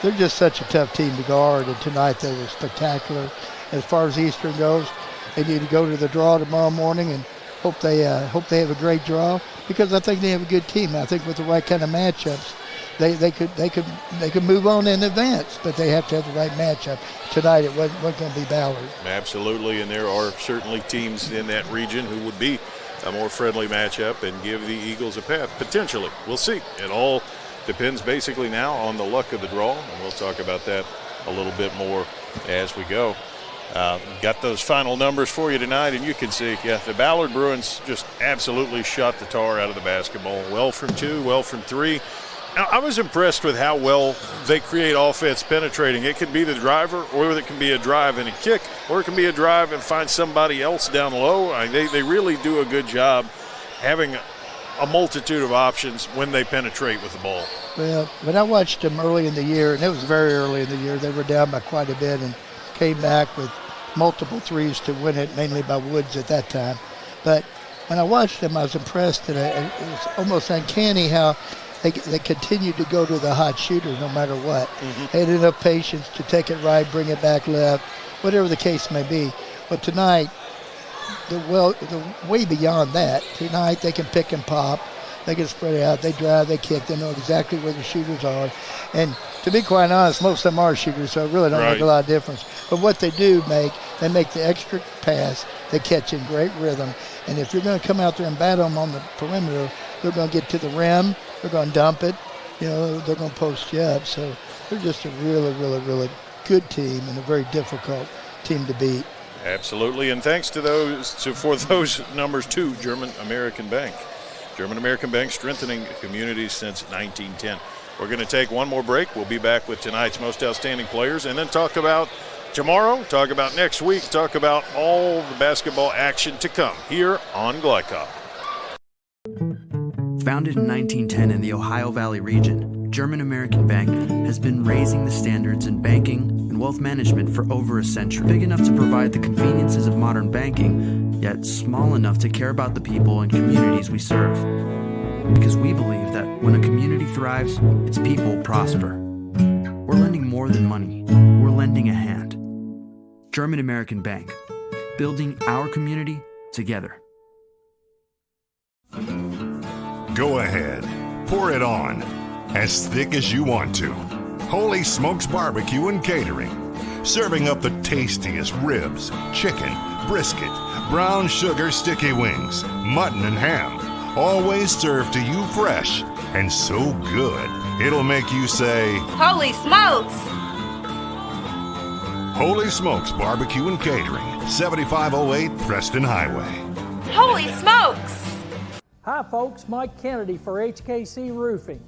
they're just such a tough team to guard. And tonight they were spectacular. As far as Eastern goes, they need to go to the draw tomorrow morning and hope they have a great draw, because I think they have a good team. I think with the right kind of matchups, they could move on in advance, but they have to have the right matchup. Tonight it wasn't going to be Ballard. Absolutely, and there are certainly teams in that region who would be a more friendly matchup and give the Eagles a path, potentially. We'll see. It all depends basically now on the luck of the draw, and we'll talk about that a little bit more as we go. Got those final numbers for you tonight, and you can see, the Ballard Bruins just absolutely shot the tar out of the basketball. Well from 2, well from 3. Now, I was impressed with how well they create offense penetrating. It can be the driver, or it can be a drive and a kick, or it can be a drive and find somebody else down low. I mean, they really do a good job having a multitude of options when they penetrate with the ball. Well, when I watched them early in the year, and it was very early in the year, they were down by quite a bit and came back with multiple threes to win it, mainly by Woods at that time. But when I watched them, I was impressed, and it was almost uncanny how they continued to go to the hot shooter no matter what. They had enough patience to take it right, bring it back left, whatever the case may be. But tonight, the way beyond that. Tonight they can pick and pop. They can spread it out. They drive, they kick. They know exactly where the shooters are. And to be quite honest, most of them are shooters, so it really don't make a lot of difference. But what they do they make the extra pass. They catch in great rhythm. And if you're going to come out there and battle them on the perimeter, they're going to get to the rim. They're going to dump it. You know, they're going to post you up. So they're just a really, really, really good team and a very difficult team to beat. Absolutely, and thanks to for those numbers to German American Bank. German American Bank strengthening communities since 1910. We're going to take one more break. We'll be back with tonight's most outstanding players, and then talk about tomorrow, talk about next week, talk about all the basketball action to come here on Glycop. Founded in 1910 in the Ohio Valley region, German American Bank has been raising the standards in banking and and wealth management for over a century. Big enough to provide the conveniences of modern banking, yet small enough to care about the people and communities we serve. Because we believe that when a community thrives, its people prosper. We're lending more than money. We're lending a hand. German American Bank. Building our community together. Go ahead. Pour it on. As thick as you want to. Holy Smokes Barbecue and Catering. Serving up the tastiest ribs, chicken, brisket, brown sugar sticky wings, mutton and ham. Always served to you fresh and so good, it'll make you say, Holy smokes! Holy Smokes Barbecue and Catering, 7508 Preston Highway. Holy smokes! Hi folks, Mike Kennedy for HKC Roofing.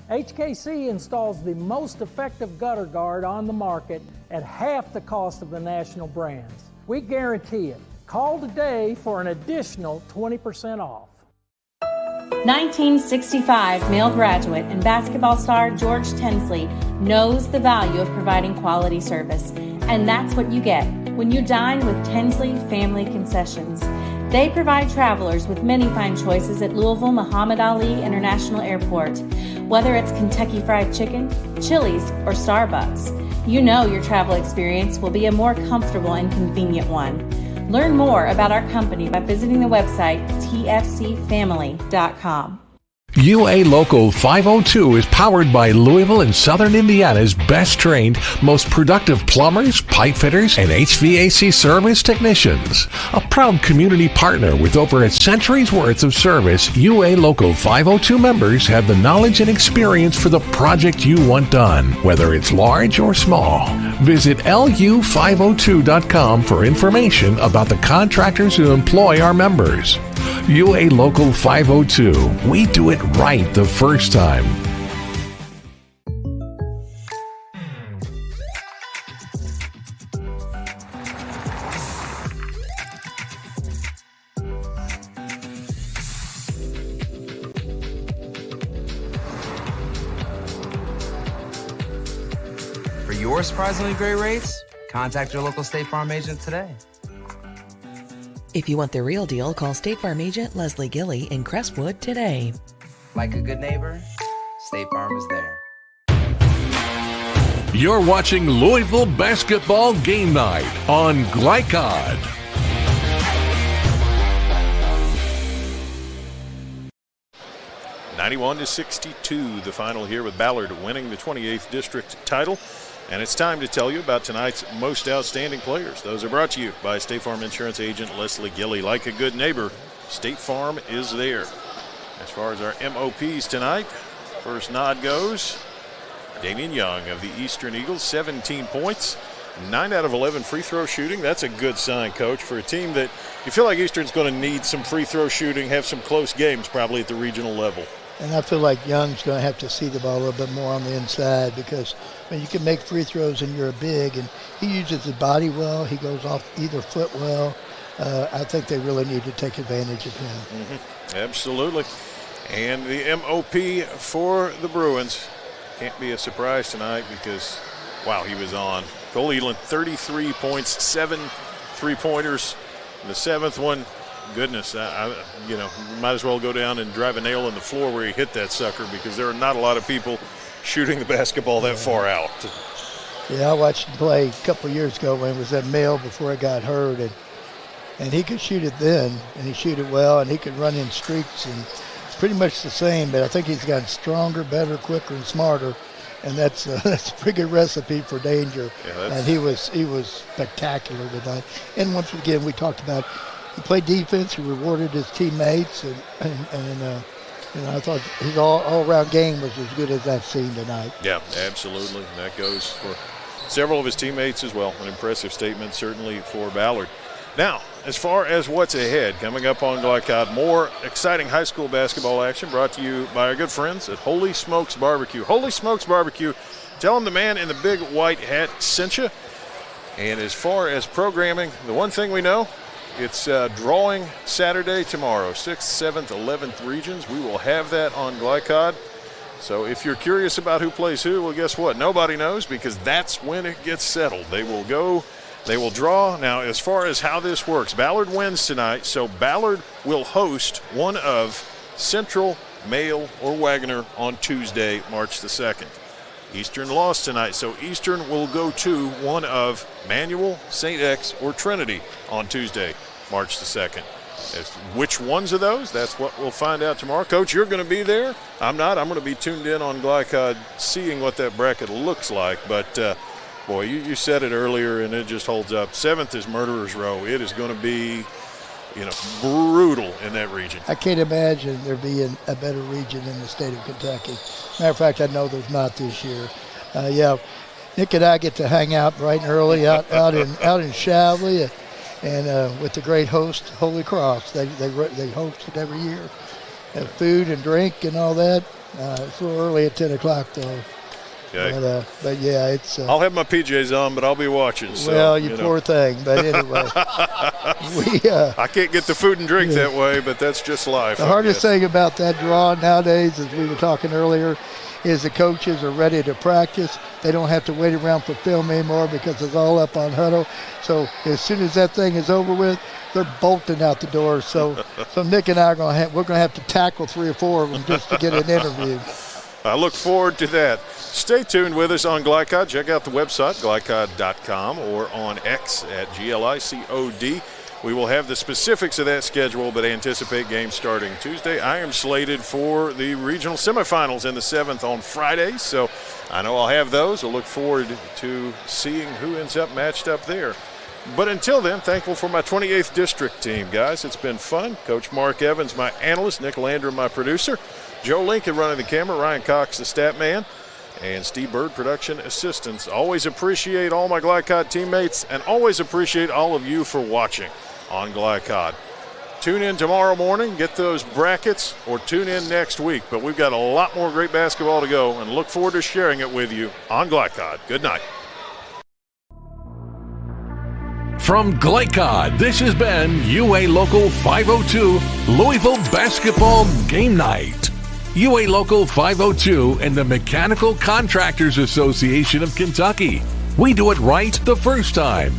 HKC installs the most effective gutter guard on the market at half the cost of the national brands. We guarantee it. Call today for an additional 20% off. 1965 male graduate and basketball star George Tensley knows the value of providing quality service, and that's what you get when you dine with Tensley Family Concessions. They provide travelers with many fine choices at Louisville Muhammad Ali International Airport. Whether it's Kentucky Fried Chicken, Chili's, or Starbucks, you know your travel experience will be a more comfortable and convenient one. Learn more about our company by visiting the website tfcfamily.com. UA Local 502 is powered by Louisville and Southern Indiana's best trained, most productive plumbers, pipe fitters, and HVAC service technicians. A proud community partner with over a century's worth of service, UA Local 502 members have the knowledge and experience for the project you want done, whether it's large or small. Visit lu502.com for information about the contractors who employ our members. UA Local 502. We do it right the first time. For your surprisingly great rates, contact your local State Farm agent today. If you want the real deal, call State Farm agent Leslie Gilley in Crestwood today. Like a good neighbor, State Farm is there. You're watching Louisville Basketball Game Night on Glycod. (91-62), the final here with Ballard winning the 28th district title. And it's time to tell you about tonight's most outstanding players. Those are brought to you by State Farm Insurance agent Leslie Gilley. Like a good neighbor, State Farm is there. As far as our MOPs tonight, first nod goes. Damian Young of the Eastern Eagles, 17 points, 9 out of 11 free throw shooting. That's a good sign, Coach, for a team that you feel like Eastern's going to need some free throw shooting, have some close games probably at the regional level. And I feel like Young's going to have to see the ball a little bit more on the inside because when you can make free throws and you're a big, and he uses his body well, he goes off either foot well. I think they really need to take advantage of him. Mm-hmm. Absolutely. And the MOP for the Bruins can't be a surprise tonight because, wow, he was on. Cole Elam, 33 points, 7 3-pointers. The seventh one, goodness, you might as well go down and drive a nail in the floor where he hit that sucker because there are not a lot of people shooting the basketball that far out. Yeah, I watched him play a couple of years ago when he was at Mill before he got hurt, and he could shoot it then, and he shoot it well, and he could run in streaks, and it's pretty much the same, but I think he's gotten stronger, better, quicker, and smarter, and that's a pretty good recipe for danger. Yeah, and he was spectacular tonight. And once again, we talked about he played defense, he rewarded his teammates, and I thought his all-around game was as good as I've seen tonight. Yeah, absolutely. And that goes for several of his teammates as well. An impressive statement, certainly, for Ballard. Now, as far as what's ahead, coming up on Glycod, more exciting high school basketball action brought to you by our good friends at Holy Smokes Barbecue. Holy Smokes Barbecue, tell them the man in the big white hat sent you. And as far as programming, the one thing we know, it's drawing Saturday tomorrow, 6th, 7th, 11th regions. We will have that on Glycod. So if you're curious about who plays who, well, guess what? Nobody knows, because that's when it gets settled. They will draw. Now, as far as how this works, Ballard wins tonight, so Ballard will host one of Central, Mail, or Wagner on Tuesday, March the 2nd. Eastern lost tonight, so Eastern will go to one of Manual, St. X, or Trinity on Tuesday, March the 2nd. As which ones of those? That's what we'll find out tomorrow. Coach, you're going to be there. I'm not. I'm going to be tuned in on Glycod, seeing what that bracket looks like. But, boy, you said it earlier, and it just holds up. 7th is Murderers Row. It is going to be, brutal in that region. I can't imagine there being a better region in the state of Kentucky. Matter of fact, I know there's not this year. Nick and I get to hang out bright and early out in Shavley, and with the great host, Holy Cross. They host it every year. Have food and drink and all that. It's a little early at 10 o'clock, though. Okay. But yeah, it's. I'll have my PJs on, but I'll be watching. So, well, you poor thing. But anyway, I can't get the food and drink that way, but that's just life. The hardest thing about that draw nowadays, as we were talking earlier, is the coaches are ready to practice. They don't have to wait around for film anymore because it's all up on huddle. So as soon as that thing is over with, they're bolting out the door. So Nick and I we're going to have to tackle 3 or 4 of them just to get an interview. I look forward to that. Stay tuned with us on Glycod. Check out the website, glycod.com, or on X at GLICOD. We will have the specifics of that schedule, but anticipate games starting Tuesday. I am slated for the regional semifinals in the 7th on Friday, so I know I'll have those. I'll look forward to seeing who ends up matched up there. But until then, thankful for my 28th district team, guys. It's been fun. Coach Mark Evans, my analyst, Nick Landrum, my producer, Joe Lincoln running the camera, Ryan Cox, the stat man, and Steve Bird, production assistants. Always appreciate all my Glycod teammates, and always appreciate all of you for watching on Glycod. Tune in tomorrow morning, get those brackets, or tune in next week. But we've got a lot more great basketball to go, and look forward to sharing it with you on Glycod. Good night. From Glycod, this has been UA Local 502 Louisville Basketball Game Night. UA Local 502 and the Mechanical Contractors Association of Kentucky. We do it right the first time.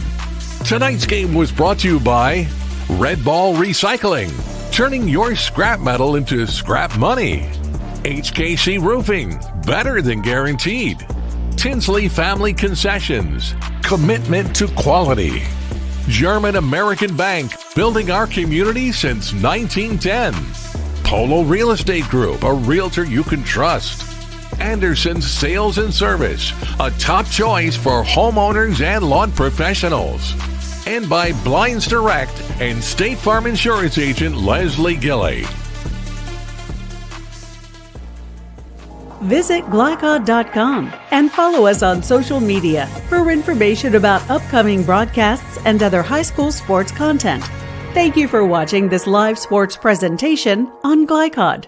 Tonight's game was brought to you by Red Ball Recycling, turning your scrap metal into scrap money. HKC Roofing, better than guaranteed. Tinsley Family Concessions, commitment to quality. German American Bank, building our community since 1910. Polo Real Estate Group, a realtor you can trust. Anderson's Sales and Service, a top choice for homeowners and lawn professionals. And by Blinds Direct and State Farm Insurance Agent Leslie Gilley. Visit glycod.com and follow us on social media for information about upcoming broadcasts and other high school sports content. Thank you for watching this live sports presentation on Glycod.